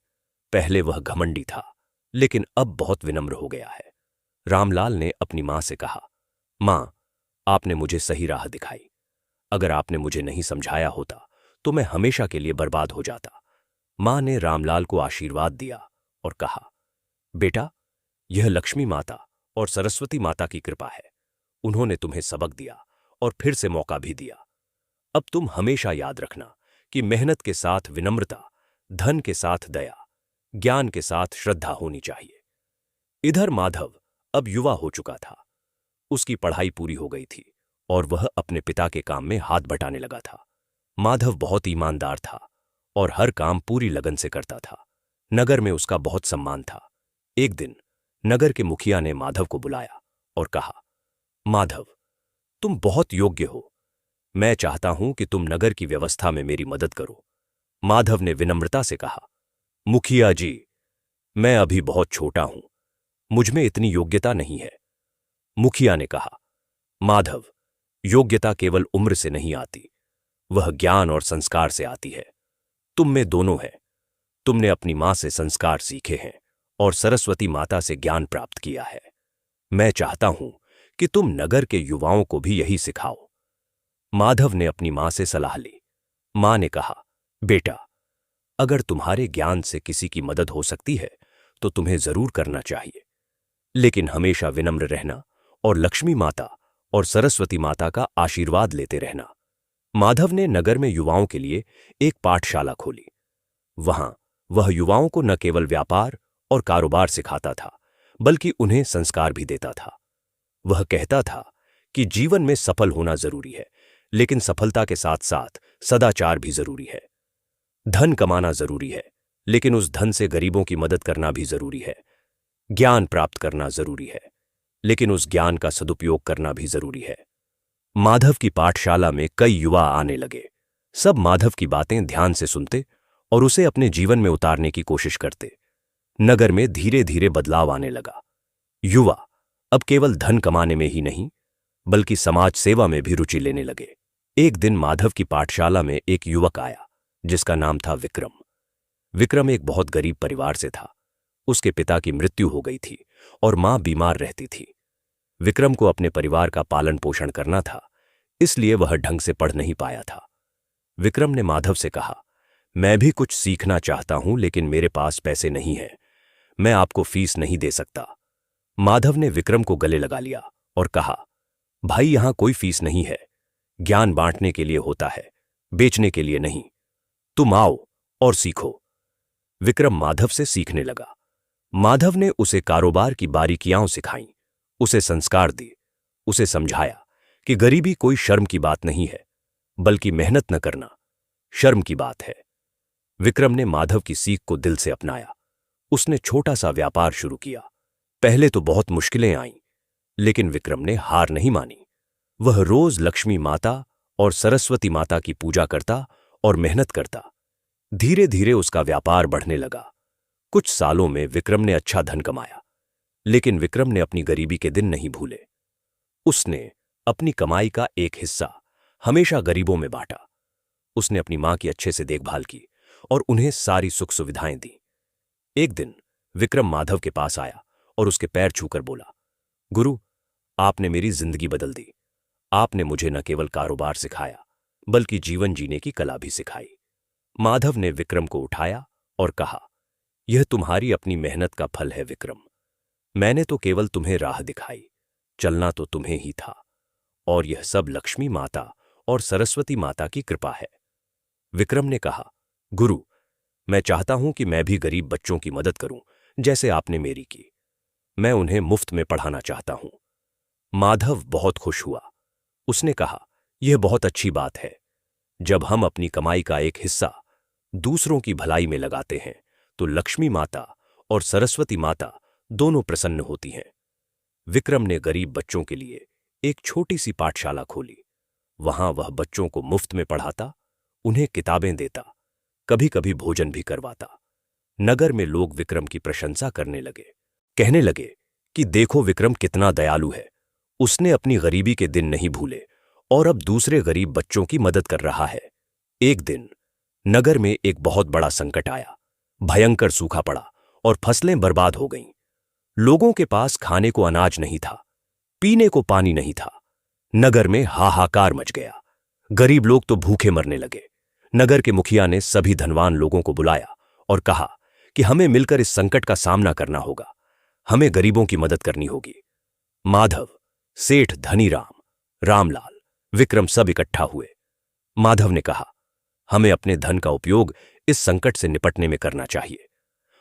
पहले वह घमंडी था, लेकिन अब बहुत विनम्र हो गया है। रामलाल ने अपनी मां से कहा, मां, आपने मुझे सही राह दिखाई। अगर आपने मुझे नहीं समझाया होता तो मैं हमेशा के लिए बर्बाद हो जाता। मां ने रामलाल को आशीर्वाद दिया और कहा, बेटा, यह लक्ष्मी माता और सरस्वती माता की कृपा है। उन्होंने तुम्हें सबक दिया और फिर से मौका भी दिया। अब तुम हमेशा याद रखना कि मेहनत के साथ विनम्रता, धन के साथ दया, ज्ञान के साथ श्रद्धा होनी चाहिए। इधर माधव अब युवा हो चुका था। उसकी पढ़ाई पूरी हो गई थी और वह अपने पिता के काम में हाथ बटाने लगा था। माधव बहुत ईमानदार था और हर काम पूरी लगन से करता था। नगर में उसका बहुत सम्मान था। एक दिन नगर के मुखिया ने माधव को बुलाया और कहा, माधव, तुम बहुत योग्य हो। मैं चाहता हूं कि तुम नगर की व्यवस्था में मेरी मदद करो। माधव ने विनम्रता से कहा, मुखिया जी, मैं अभी बहुत छोटा हूं, मुझ में इतनी योग्यता नहीं है। मुखिया ने कहा, माधव, योग्यता केवल उम्र से नहीं आती, वह ज्ञान और संस्कार से आती है। तुम में दोनों है। तुमने अपनी मां से संस्कार सीखे हैं और सरस्वती माता से ज्ञान प्राप्त किया है। मैं चाहता हूं कि तुम नगर के युवाओं को भी यही सिखाओ। माधव ने अपनी मां से सलाह ली। मां ने कहा, बेटा, अगर तुम्हारे ज्ञान से किसी की मदद हो सकती है तो तुम्हें जरूर करना चाहिए, लेकिन हमेशा विनम्र रहना और लक्ष्मी माता और सरस्वती माता का आशीर्वाद लेते रहना। माधव ने नगर में युवाओं के लिए एक पाठशाला खोली। वहां वह युवाओं को न केवल व्यापार और कारोबार सिखाता था, बल्कि उन्हें संस्कार भी देता था। वह कहता था कि जीवन में सफल होना जरूरी है, लेकिन सफलता के साथ साथ सदाचार भी जरूरी है। धन कमाना जरूरी है, लेकिन उस धन से गरीबों की मदद करना भी जरूरी है। ज्ञान प्राप्त करना जरूरी है, लेकिन उस ज्ञान का सदुपयोग करना भी जरूरी है। माधव की पाठशाला में कई युवा आने लगे। सब माधव की बातें ध्यान से सुनते और उसे अपने जीवन में उतारने की कोशिश करते। नगर में धीरे धीरे बदलाव आने लगा। युवा अब केवल धन कमाने में ही नहीं, बल्कि समाज सेवा में भी रुचि लेने लगे। एक दिन माधव की पाठशाला में एक युवक आया जिसका नाम था विक्रम। विक्रम एक बहुत गरीब परिवार से था। उसके पिता की मृत्यु हो गई थी और मां बीमार रहती थी। विक्रम को अपने परिवार का पालन पोषण करना था, इसलिए वह ढंग से पढ़ नहीं पाया था। विक्रम ने माधव से कहा, मैं भी कुछ सीखना चाहता हूं, लेकिन मेरे पास पैसे नहीं हैं। मैं आपको फीस नहीं दे सकता। माधव ने विक्रम को गले लगा लिया और कहा, भाई, यहां कोई फीस नहीं है। ज्ञान बांटने के लिए होता है, बेचने के लिए नहीं। तुम आओ और सीखो। विक्रम माधव से सीखने लगा। माधव ने उसे कारोबार की बारीकियां सिखाईं, उसे संस्कार दी, उसे समझाया कि गरीबी कोई शर्म की बात नहीं है, बल्कि मेहनत न करना शर्म की बात है। विक्रम ने माधव की सीख को दिल से अपनाया। उसने छोटा सा व्यापार शुरू किया। पहले तो बहुत मुश्किलें आईं, लेकिन विक्रम ने हार नहीं मानी। वह रोज लक्ष्मी माता और सरस्वती माता की पूजा करता और मेहनत करता। धीरे धीरे उसका व्यापार बढ़ने लगा। कुछ सालों में विक्रम ने अच्छा धन कमाया, लेकिन विक्रम ने अपनी गरीबी के दिन नहीं भूले। उसने अपनी कमाई का एक हिस्सा हमेशा गरीबों में बांटा। उसने अपनी मां की अच्छे से देखभाल की और उन्हें सारी सुख सुविधाएं दी। एक दिन विक्रम माधव के पास आया और उसके पैर छूकर बोला, गुरु, आपने मेरी जिंदगी बदल दी। आपने मुझे न केवल कारोबार सिखाया, बल्कि जीवन जीने की कला भी सिखाई। माधव ने विक्रम को उठाया और कहा, यह तुम्हारी अपनी मेहनत का फल है विक्रम। मैंने तो केवल तुम्हें राह दिखाई, चलना तो तुम्हें ही था, और यह सब लक्ष्मी माता और सरस्वती माता की कृपा है। विक्रम ने कहा, गुरु, मैं चाहता हूं कि मैं भी गरीब बच्चों की मदद करूं, जैसे आपने मेरी की। मैं उन्हें मुफ्त में पढ़ाना चाहता हूं। माधव बहुत खुश हुआ। उसने कहा, यह बहुत अच्छी बात है। जब हम अपनी कमाई का एक हिस्सा दूसरों की भलाई में लगाते हैं, तो लक्ष्मी माता और सरस्वती माता दोनों प्रसन्न होती हैं। विक्रम ने गरीब बच्चों के लिए एक छोटी सी पाठशाला खोली। वहां वह बच्चों को मुफ्त में पढ़ाता, उन्हें किताबें देता, कभी कभी भोजन भी करवाता। नगर में लोग विक्रम की प्रशंसा करने लगे। कहने लगे कि देखो विक्रम कितना दयालु है। उसने अपनी गरीबी के दिन नहीं भूले और अब दूसरे गरीब बच्चों की मदद कर रहा है। एक दिन नगर में एक बहुत बड़ा संकट आया। भयंकर सूखा पड़ा और फसलें बर्बाद हो गईं। लोगों के पास खाने को अनाज नहीं था, पीने को पानी नहीं था। नगर में हाहाकार मच गया। गरीब लोग तो भूखे मरने लगे। नगर के मुखिया ने सभी धनवान लोगों को बुलाया और कहा कि हमें मिलकर इस संकट का सामना करना होगा। हमें गरीबों की मदद करनी होगी। माधव, सेठ धनीराम, रामलाल, विक्रम सब इकट्ठा हुए। माधव ने कहा, हमें अपने धन का उपयोग इस संकट से निपटने में करना चाहिए।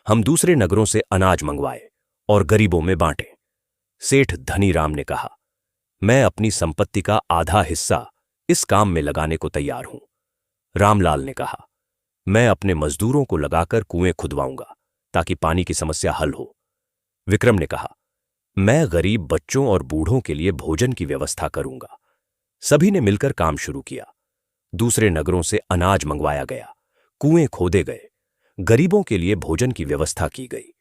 हम दूसरे नगरों से अनाज मंगवाए और गरीबों में बांटे। सेठ धनीराम ने कहा, मैं अपनी संपत्ति का आधा हिस्सा इस काम में लगाने को तैयार हूं। रामलाल ने कहा, मैं अपने मजदूरों को लगाकर कुएं खुदवाऊंगा ताकि पानी की समस्या हल हो। विक्रम ने कहा, मैं गरीब बच्चों और बूढ़ों के लिए भोजन की व्यवस्था करूंगा। सभी ने मिलकर काम शुरू किया। दूसरे नगरों से अनाज मंगवाया गया, कुएं खोदे गए, गरीबों के लिए भोजन की व्यवस्था की गई।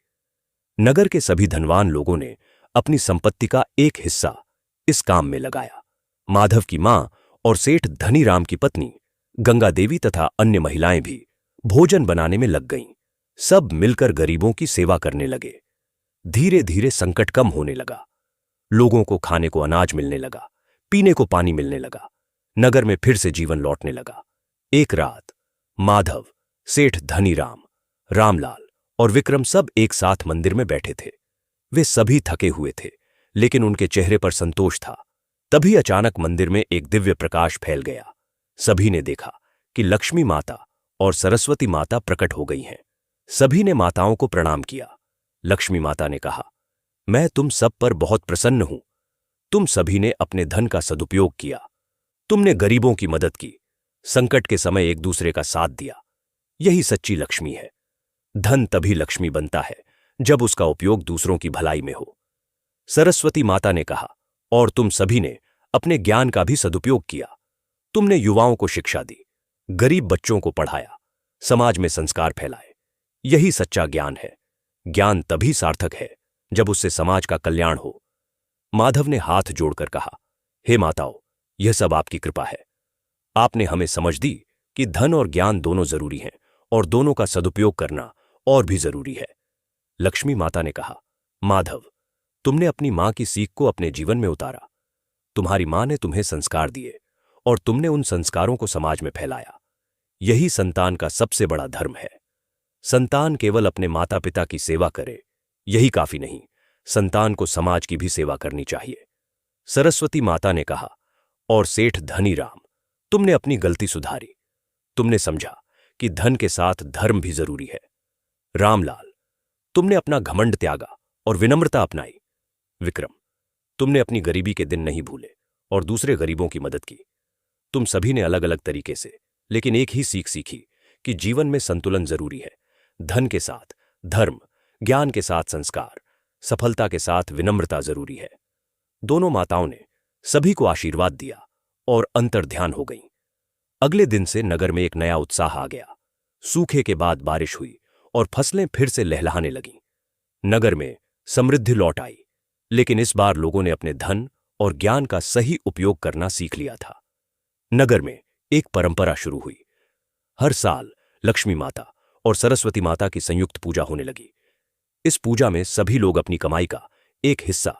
नगर के सभी धनवान लोगों ने अपनी संपत्ति का एक हिस्सा इस काम में लगाया। माधव की मां और सेठ धनीराम की पत्नी गंगा देवी तथा अन्य महिलाएं भी भोजन बनाने में लग गईं। सब मिलकर गरीबों की सेवा करने लगे। धीरे धीरे संकट कम होने लगा। लोगों को खाने को अनाज मिलने लगा, पीने को पानी मिलने लगा। नगर में फिर से जीवन लौटने लगा। एक रात माधव, सेठ धनीराम, रामलाल और विक्रम सब एक साथ मंदिर में बैठे थे। वे सभी थके हुए थे, लेकिन उनके चेहरे पर संतोष था। तभी अचानक मंदिर में एक दिव्य प्रकाश फैल गया। सभी ने देखा कि लक्ष्मी माता और सरस्वती माता प्रकट हो गई हैं। सभी ने माताओं को प्रणाम किया। लक्ष्मी माता ने कहा, मैं तुम सब पर बहुत प्रसन्न हूं। तुम सभी ने अपने धन का सदुपयोग किया। तुमने गरीबों की मदद की, संकट के समय एक दूसरे का साथ दिया। यही सच्ची लक्ष्मी है। धन तभी लक्ष्मी बनता है जब उसका उपयोग दूसरों की भलाई में हो। सरस्वती माता ने कहा, और तुम सभी ने अपने ज्ञान का भी सदुपयोग किया। तुमने युवाओं को शिक्षा दी, गरीब बच्चों को पढ़ाया, समाज में संस्कार फैलाए। यही सच्चा ज्ञान है। ज्ञान तभी सार्थक है जब उससे समाज का कल्याण हो। माधव ने हाथ जोड़कर कहा, हे माताओं, यह सब आपकी कृपा है। आपने हमें समझ दी कि धन और ज्ञान दोनों जरूरी हैं और दोनों का सदुपयोग करना और भी जरूरी है। लक्ष्मी माता ने कहा, माधव, तुमने अपनी मां की सीख को अपने जीवन में उतारा। तुम्हारी मां ने तुम्हें संस्कार दिए और तुमने उन संस्कारों को समाज में फैलाया। यही संतान का सबसे बड़ा धर्म है। संतान केवल अपने माता पिता की सेवा करे, यही काफी नहीं, संतान को समाज की भी सेवा करनी चाहिए। सरस्वती माता ने कहा, और सेठ धनी राम, तुमने अपनी गलती सुधारी। तुमने समझा कि धन के साथ धर्म भी जरूरी है। रामलाल, तुमने अपना घमंड त्यागा और विनम्रता अपनाई। विक्रम, तुमने अपनी गरीबी के दिन नहीं भूले और दूसरे गरीबों की मदद की। तुम सभी ने अलग अलग तरीके से लेकिन एक ही सीख सीखी कि जीवन में संतुलन जरूरी है। धन के साथ धर्म, ज्ञान के साथ संस्कार, सफलता के साथ विनम्रता जरूरी है। दोनों माताओं ने सभी को आशीर्वाद दिया और अंतर्ध्यान हो गईं। अगले दिन से नगर में एक नया उत्साह आ गया। सूखे के बाद बारिश हुई और फसलें फिर से लहलहाने लगीं। नगर में समृद्धि लौट आई, लेकिन इस बार लोगों ने अपने धन और ज्ञान का सही उपयोग करना सीख लिया था। नगर में एक परंपरा शुरू हुई। हर साल लक्ष्मी माता और सरस्वती माता की संयुक्त पूजा होने लगी। इस पूजा में सभी लोग अपनी कमाई का एक हिस्सा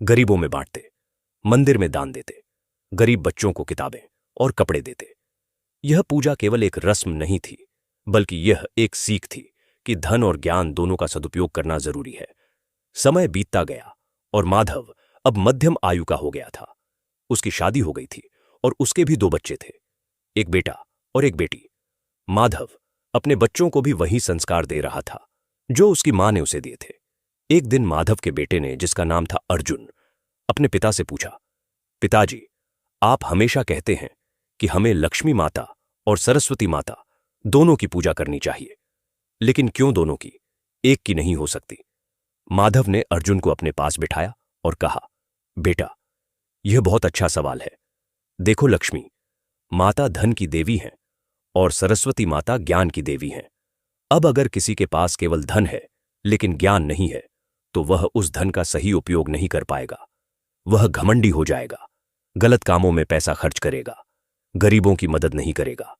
गरीबों में बांटते, मंदिर में दान देते, गरीब बच्चों को किताबें और कपड़े देते। यह पूजा केवल एक रस्म नहीं थी, बल्कि यह एक सीख थी कि धन और ज्ञान दोनों का सदुपयोग करना जरूरी है। समय बीतता गया और माधव अब मध्यम आयु का हो गया था। उसकी शादी हो गई थी और उसके भी 2 बच्चे थे, एक बेटा और एक बेटी। माधव अपने बच्चों को भी वही संस्कार दे रहा था जो उसकी मां ने उसे दिए थे। एक दिन माधव के बेटे ने, जिसका नाम था अर्जुन, अपने पिता से पूछा, पिताजी, आप हमेशा कहते हैं कि हमें लक्ष्मी माता और सरस्वती माता दोनों की पूजा करनी चाहिए, लेकिन क्यों दोनों की, एक की नहीं हो सकती? माधव ने अर्जुन को अपने पास बिठाया और कहा, बेटा, यह बहुत अच्छा सवाल है। देखो लक्ष्मी माता धन की देवी हैं और सरस्वती माता ज्ञान की देवी हैं। अब अगर किसी के पास केवल धन है लेकिन ज्ञान नहीं है, तो वह उस धन का सही उपयोग नहीं कर पाएगा। वह घमंडी हो जाएगा, गलत कामों में पैसा खर्च करेगा, गरीबों की मदद नहीं करेगा।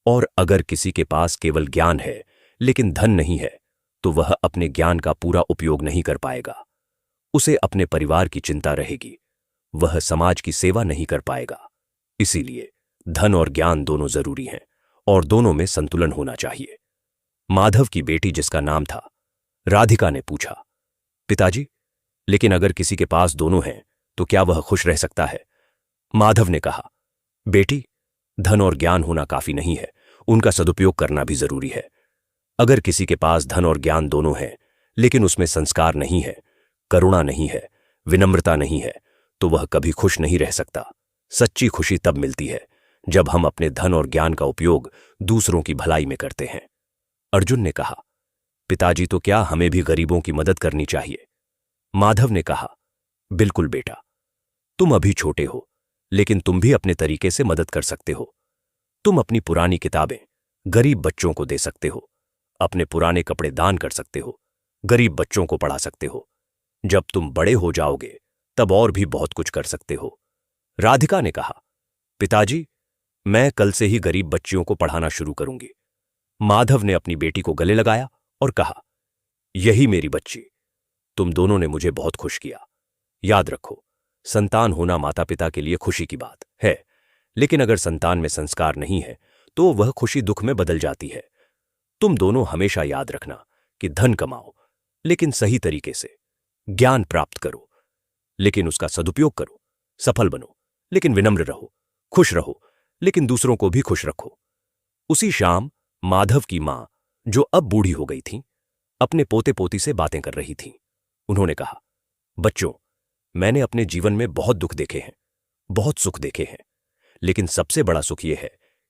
और अगर किसी के पास केवल ज्ञान है लेकिन धन नहीं है, तो वह अपने ज्ञान का पूरा उपयोग नहीं कर पाएगा। उसे अपने परिवार की चिंता रहेगी, वह समाज की सेवा नहीं कर पाएगा। इसीलिए धन और ज्ञान दोनों जरूरी हैं और दोनों में संतुलन होना चाहिए। माधव की बेटी, जिसका नाम था राधिका, ने पूछा, पिताजी, लेकिन अगर किसी के पास दोनों हैं तो क्या वह खुश रह सकता है? माधव ने कहा, बेटी, धन और ज्ञान होना काफी नहीं है, उनका सदुपयोग करना भी जरूरी है। अगर किसी के पास धन और ज्ञान दोनों हैं लेकिन उसमें संस्कार नहीं है, करुणा नहीं है, विनम्रता नहीं है, तो वह कभी खुश नहीं रह सकता। सच्ची खुशी तब मिलती है जब हम अपने धन और ज्ञान का उपयोग दूसरों की भलाई में करते हैं। अर्जुन ने कहा, पिताजी, तो क्या हमें भी गरीबों की मदद करनी चाहिए? माधव ने कहा, बिल्कुल बेटा, तुम अभी छोटे हो, लेकिन तुम भी अपने तरीके से मदद कर सकते हो। तुम अपनी पुरानी किताबें गरीब बच्चों को दे सकते हो, अपने पुराने कपड़े दान कर सकते हो, गरीब बच्चों को पढ़ा सकते हो। जब तुम बड़े हो जाओगे तब और भी बहुत कुछ कर सकते हो। राधिका ने कहा, पिताजी, मैं कल से ही गरीब बच्चियों को पढ़ाना शुरू करूंगी। माधव ने अपनी बेटी को गले लगाया और कहा, यही मेरी बच्ची, तुम दोनों ने मुझे बहुत खुश किया। याद रखो, संतान होना माता पिता के लिए खुशी की बात है, लेकिन अगर संतान में संस्कार नहीं है तो वह खुशी दुख में बदल जाती है। तुम दोनों हमेशा याद रखना कि धन कमाओ लेकिन सही तरीके से, ज्ञान प्राप्त करो लेकिन उसका सदुपयोग करो, सफल बनो लेकिन विनम्र रहो, खुश रहो लेकिन दूसरों को भी खुश रखो। उसी शाम माधव की मां, जो अब बूढ़ी हो गई थी, अपने पोते पोती से बातें कर रही थी। उन्होंने कहा, बच्चों, मैंने अपने जीवन में बहुत दुख देखे हैं, बहुत सुख देखे हैं, लेकिन सबसे बड़ा सुख यह है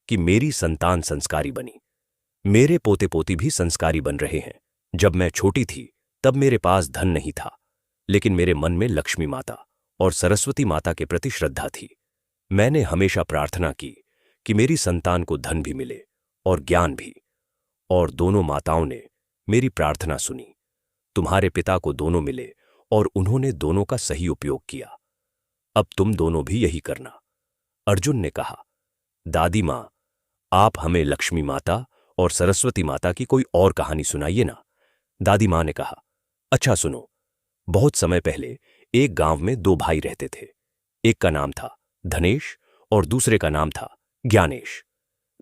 कि मेरी संतान संस्कारी बनी। मेरे पोते पोती भी संस्कारी बन रहे हैं। जब मैं छोटी थी तब मेरे पास धन नहीं था, लेकिन मेरे मन में लक्ष्मी माता और सरस्वती माता के प्रति श्रद्धा थी। मैंने हमेशा प्रार्थना की कि मेरी संतान को धन भी मिले और ज्ञान भी, और दोनों माताओं ने मेरी प्रार्थना सुनी। तुम्हारे पिता को दोनों मिले और उन्होंने दोनों का सही उपयोग किया। अब तुम दोनों भी यही करना। अर्जुन ने कहा, दादी मां, आप हमें लक्ष्मी माता और सरस्वती माता की कोई और कहानी सुनाइए ना। दादी मां ने कहा, अच्छा सुनो। बहुत समय पहले एक गांव में दो भाई रहते थे। एक का नाम था धनेश और दूसरे का नाम था ज्ञानेश।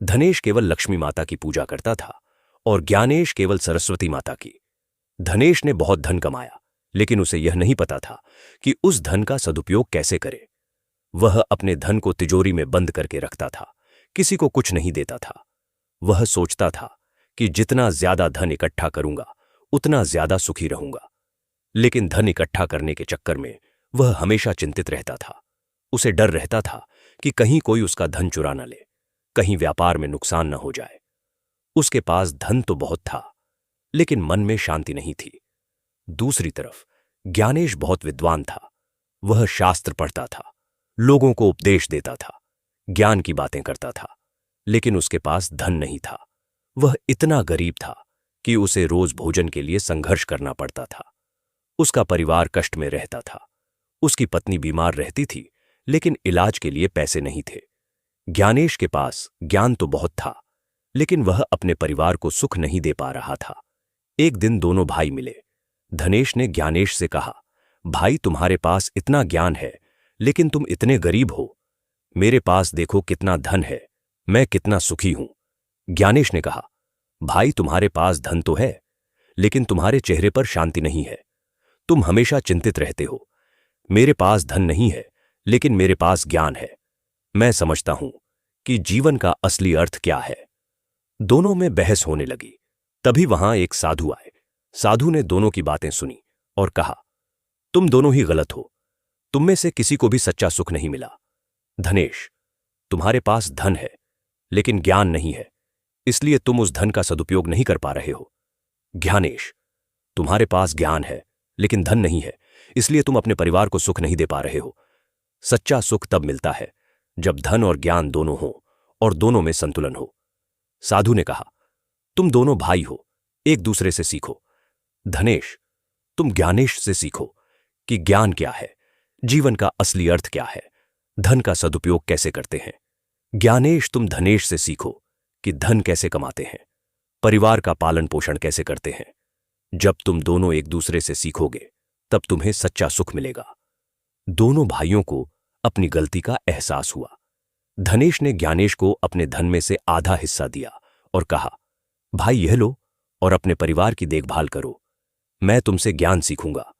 धनेश केवल लक्ष्मी माता की पूजा करता था और ज्ञानेश केवल सरस्वती माता की। धनेश ने बहुत धन कमाया, लेकिन उसे यह नहीं पता था कि उस धन का सदुपयोग कैसे करे। वह अपने धन को तिजोरी में बंद करके रखता था, किसी को कुछ नहीं देता था। वह सोचता था कि जितना ज्यादा धन इकट्ठा करूंगा उतना ज्यादा सुखी रहूंगा, लेकिन धन इकट्ठा करने के चक्कर में वह हमेशा चिंतित रहता था। उसे डर रहता था कि कहीं कोई उसका धन चुरा न ले, कहीं व्यापार में नुकसान न हो जाए। उसके पास धन तो बहुत था, लेकिन मन में शांति नहीं थी। दूसरी तरफ ज्ञानेश बहुत विद्वान था। वह शास्त्र पढ़ता था, लोगों को उपदेश देता था, ज्ञान की बातें करता था, लेकिन उसके पास धन नहीं था। वह इतना गरीब था कि उसे रोज भोजन के लिए संघर्ष करना पड़ता था। उसका परिवार कष्ट में रहता था। उसकी पत्नी बीमार रहती थी, लेकिन इलाज के लिए पैसे नहीं थे। ज्ञानेश के पास ज्ञान तो बहुत था, लेकिन वह अपने परिवार को सुख नहीं दे पा रहा था। एक दिन दोनों भाई मिले। धनेश ने ज्ञानेश से कहा, भाई, तुम्हारे पास इतना ज्ञान है, लेकिन तुम इतने गरीब हो। मेरे पास देखो कितना धन है, मैं कितना सुखी हूं। ज्ञानेश ने कहा, भाई, तुम्हारे पास धन तो है, लेकिन तुम्हारे चेहरे पर शांति नहीं है। तुम हमेशा चिंतित रहते हो। मेरे पास धन नहीं है, लेकिन मेरे पास ज्ञान है। मैं समझता हूं कि जीवन का असली अर्थ क्या है। दोनों में बहस होने लगी। तभी वहां एक साधु आए। साधु ने दोनों की बातें सुनी और कहा, तुम दोनों ही गलत हो। तुम में से किसी को भी सच्चा सुख नहीं मिला। धनेश, तुम्हारे पास धन है, लेकिन ज्ञान नहीं है, इसलिए तुम उस धन का सदुपयोग नहीं कर पा रहे हो। ज्ञानेश, तुम्हारे पास ज्ञान है, लेकिन धन नहीं है, इसलिए तुम अपने परिवार को सुख नहीं दे पा रहे हो। सच्चा सुख तब मिलता है जब धन और ज्ञान दोनों हो और दोनों में संतुलन हो। साधु ने कहा, तुम दोनों भाई हो, एक दूसरे से सीखो। धनेश, तुम ज्ञानेश से सीखो कि ज्ञान क्या है, जीवन का असली अर्थ क्या है, धन का सदुपयोग कैसे करते हैं। ज्ञानेश, तुम धनेश से सीखो कि धन कैसे कमाते हैं, परिवार का पालन पोषण कैसे करते हैं। जब तुम दोनों एक दूसरे से सीखोगे, तब तुम्हें सच्चा सुख मिलेगा। दोनों भाइयों को अपनी गलती का एहसास हुआ। धनेश ने ज्ञानेश को अपने धन में से आधा हिस्सा दिया और कहा, भाई, यह लो और अपने परिवार की देखभाल करो। मैं तुमसे ज्ञान सीखूंगा।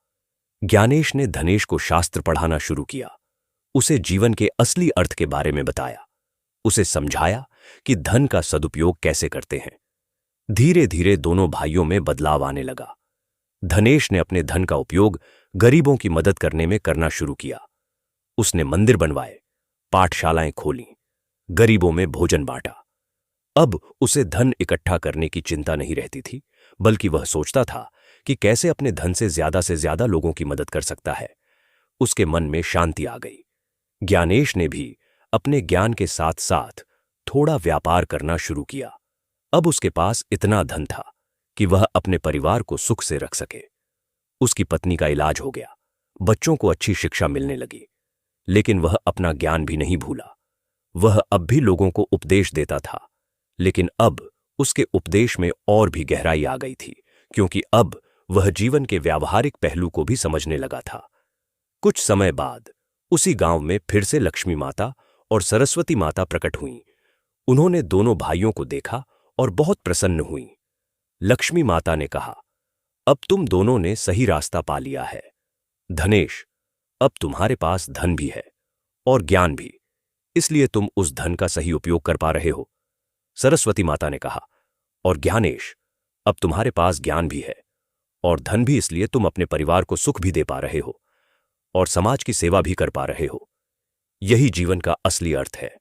ज्ञानेश ने धनेश को शास्त्र पढ़ाना शुरू किया। उसे जीवन के असली अर्थ के बारे में बताया। उसे समझाया कि धन का सदुपयोग कैसे करते हैं। धीरे धीरे दोनों भाइयों में बदलाव आने लगा। धनेश ने अपने धन का उपयोग गरीबों की मदद करने में करना शुरू किया। उसने मंदिर बनवाए, पाठशालाएं खोलीं, गरीबों में भोजन बांटा। अब उसे धन इकट्ठा करने की चिंता नहीं रहती थी, बल्कि वह सोचता था कि कैसे अपने धन से ज्यादा लोगों की मदद कर सकता है। उसके मन में शांति आ गई। ज्ञानेश ने भी अपने ज्ञान के साथ साथ थोड़ा व्यापार करना शुरू किया। अब उसके पास इतना धन था कि वह अपने परिवार को सुख से रख सके। उसकी पत्नी का इलाज हो गया, बच्चों को अच्छी शिक्षा मिलने लगी, लेकिन वह अपना ज्ञान भी नहीं भूला। वह अब भी लोगों को उपदेश देता था, लेकिन अब उसके उपदेश में और भी गहराई आ गई थी, क्योंकि अब वह जीवन के व्यावहारिक पहलू को भी समझने लगा था। कुछ समय बाद उसी गांव में फिर से लक्ष्मी माता और सरस्वती माता प्रकट हुईं। उन्होंने दोनों भाइयों को देखा और बहुत प्रसन्न हुईं। लक्ष्मी माता ने कहा, अब तुम दोनों ने सही रास्ता पा लिया है। धनेश, अब तुम्हारे पास धन भी है और ज्ञान भी, इसलिए तुम उस धन का सही उपयोग कर पा रहे हो। सरस्वती माता ने कहा, और ज्ञानेश, अब तुम्हारे पास ज्ञान भी है और धन भी, इसलिए तुम अपने परिवार को सुख भी दे पा रहे हो। और समाज की सेवा भी कर पा रहे हो। यही जीवन का असली अर्थ है।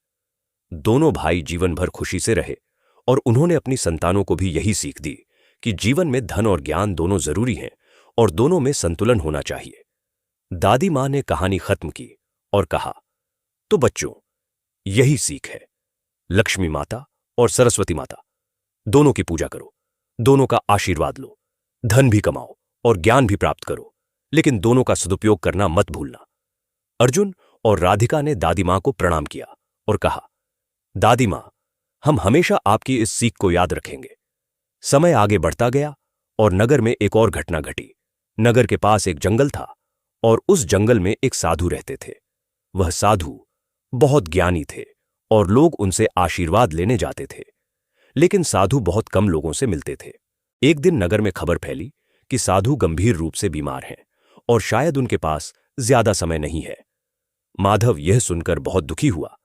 दोनों भाई जीवन भर खुशी से रहे और उन्होंने अपनी संतानों को भी यही सीख दी कि जीवन में धन और ज्ञान दोनों जरूरी हैं और दोनों में संतुलन होना चाहिए। दादी मां ने कहानी खत्म की और कहा, तो बच्चों, यही सीख है। लक्ष्मी माता और सरस्वती माता दोनों की पूजा करो, दोनों का आशीर्वाद लो, धन भी कमाओ और ज्ञान भी प्राप्त करो, लेकिन दोनों का सदुपयोग करना मत भूलना। अर्जुन और राधिका ने दादी मां को प्रणाम किया और कहा, दादी मां, हम हमेशा आपकी इस सीख को याद रखेंगे। समय आगे बढ़ता गया और नगर में एक और घटना घटी। नगर के पास एक जंगल था और उस जंगल में एक साधु रहते थे। वह साधु बहुत ज्ञानी थे और लोग उनसे आशीर्वाद लेने जाते थे, लेकिन साधु बहुत कम लोगों से मिलते थे। एक दिन नगर में खबर फैली कि साधु गंभीर रूप से बीमार हैं और शायद उनके पास ज्यादा समय नहीं है। माधव यह सुनकर बहुत दुखी हुआ,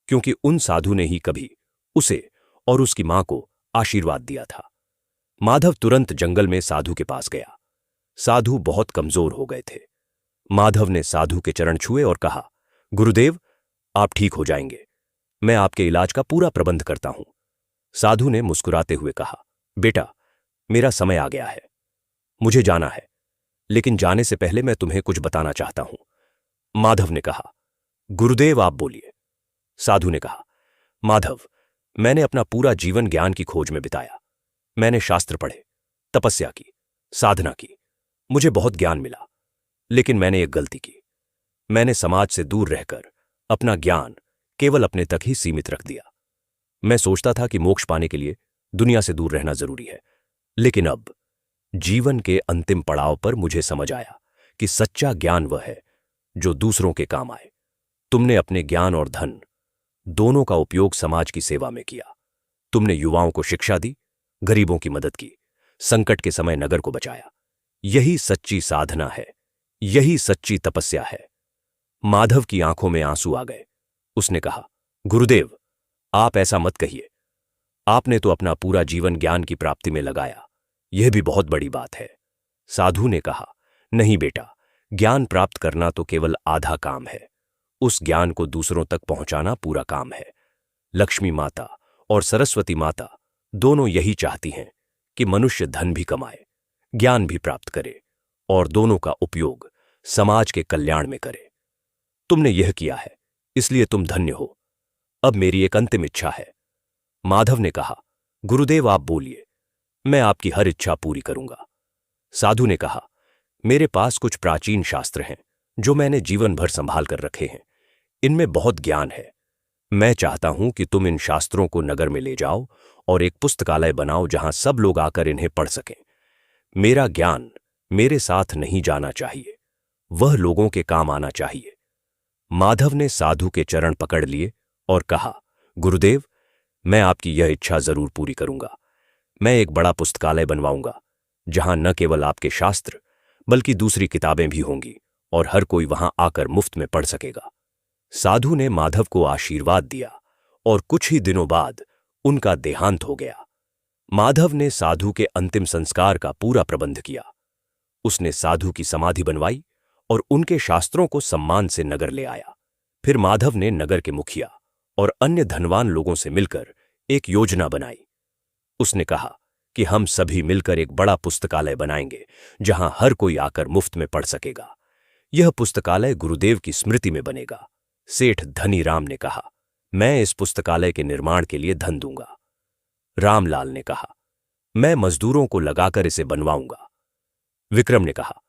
क्योंकि उन साधु ने ही कभी उसे और उसकी मां को आशीर्वाद दिया था। माधव तुरंत जंगल में साधु के पास गया। साधु बहुत कमजोर हो गए थे। माधव ने साधु के चरण छुए और कहा, गुरुदेव, आप ठीक हो जाएंगे। मैं आपके इलाज का पूरा प्रबंध करता हूं। साधु ने मुस्कुराते हुए कहा, बेटा, मेरा समय आ गया है, मुझे जाना है, लेकिन जाने से पहले मैं तुम्हें कुछ बताना चाहता हूं। माधव ने कहा, गुरुदेव, आप बोलिए। साधु ने कहा, माधव, मैंने अपना पूरा जीवन ज्ञान की खोज में बिताया। मैंने शास्त्र पढ़े, तपस्या की, साधना की, मुझे बहुत ज्ञान मिला, लेकिन मैंने एक गलती की। मैंने समाज से दूर रहकर अपना ज्ञान केवल अपने तक ही सीमित रख दिया। मैं सोचता था कि मोक्ष पाने के लिए दुनिया से दूर रहना जरूरी है, लेकिन अब जीवन के अंतिम पड़ाव पर मुझे समझ आया कि सच्चा ज्ञान वह है जो दूसरों के काम आए। तुमने अपने ज्ञान और धन दोनों का उपयोग समाज की सेवा में किया। तुमने युवाओं को शिक्षा दी, गरीबों की मदद की, संकट के समय नगर को बचाया। यही सच्ची साधना है, यही सच्ची तपस्या है। माधव की आंखों में आंसू आ गए। उसने कहा, गुरुदेव, आप ऐसा मत कहिए। आपने तो अपना पूरा जीवन ज्ञान की प्राप्ति में लगाया, यह भी बहुत बड़ी बात है। साधु ने कहा, नहीं बेटा, ज्ञान प्राप्त करना तो केवल आधा काम है, उस ज्ञान को दूसरों तक पहुंचाना पूरा काम है। लक्ष्मी माता और सरस्वती माता दोनों यही चाहती हैं कि मनुष्य धन भी कमाए, ज्ञान भी प्राप्त करे और दोनों का उपयोग समाज के कल्याण में करे। तुमने यह किया है, इसलिए तुम धन्य हो। अब मेरी एक अंतिम इच्छा है। माधव ने कहा, गुरुदेव, आप बोलिए, मैं आपकी हर इच्छा पूरी करूंगा। साधु ने कहा, मेरे पास कुछ प्राचीन शास्त्र हैं जो मैंने जीवन भर संभाल कर रखे हैं। इनमें बहुत ज्ञान है। मैं चाहता हूं कि तुम इन शास्त्रों को नगर में ले जाओ और एक पुस्तकालय बनाओ जहां सब लोग आकर इन्हें पढ़ सकें। मेरा ज्ञान मेरे साथ नहीं जाना चाहिए, वह लोगों के काम आना चाहिए। माधव ने साधु के चरण पकड़ लिए और कहा, गुरुदेव, मैं आपकी यह इच्छा जरूर पूरी करूंगा। मैं एक बड़ा पुस्तकालय बनवाऊंगा जहां न केवल आपके शास्त्र बल्कि दूसरी किताबें भी होंगी और हर कोई वहां आकर मुफ्त में पढ़ सकेगा। साधु ने माधव को आशीर्वाद दिया और कुछ ही दिनों बाद उनका देहांत हो गया। माधव ने साधु के अंतिम संस्कार का पूरा प्रबंध किया। उसने साधु की समाधि बनवाई और उनके शास्त्रों को सम्मान से नगर ले आया। फिर माधव ने नगर के मुखिया और अन्य धनवान लोगों से मिलकर एक योजना बनाई। उसने कहा कि हम सभी मिलकर एक बड़ा पुस्तकालय बनाएंगे जहां हर कोई आकर मुफ्त में पढ़ सकेगा। यह पुस्तकालय गुरुदेव की स्मृति में बनेगा। सेठ धनी राम ने कहा, मैं इस पुस्तकालय के निर्माण के लिए धन दूंगा। रामलाल ने कहा, मैं मजदूरों को लगाकर इसे बनवाऊंगा। विक्रम ने कहा,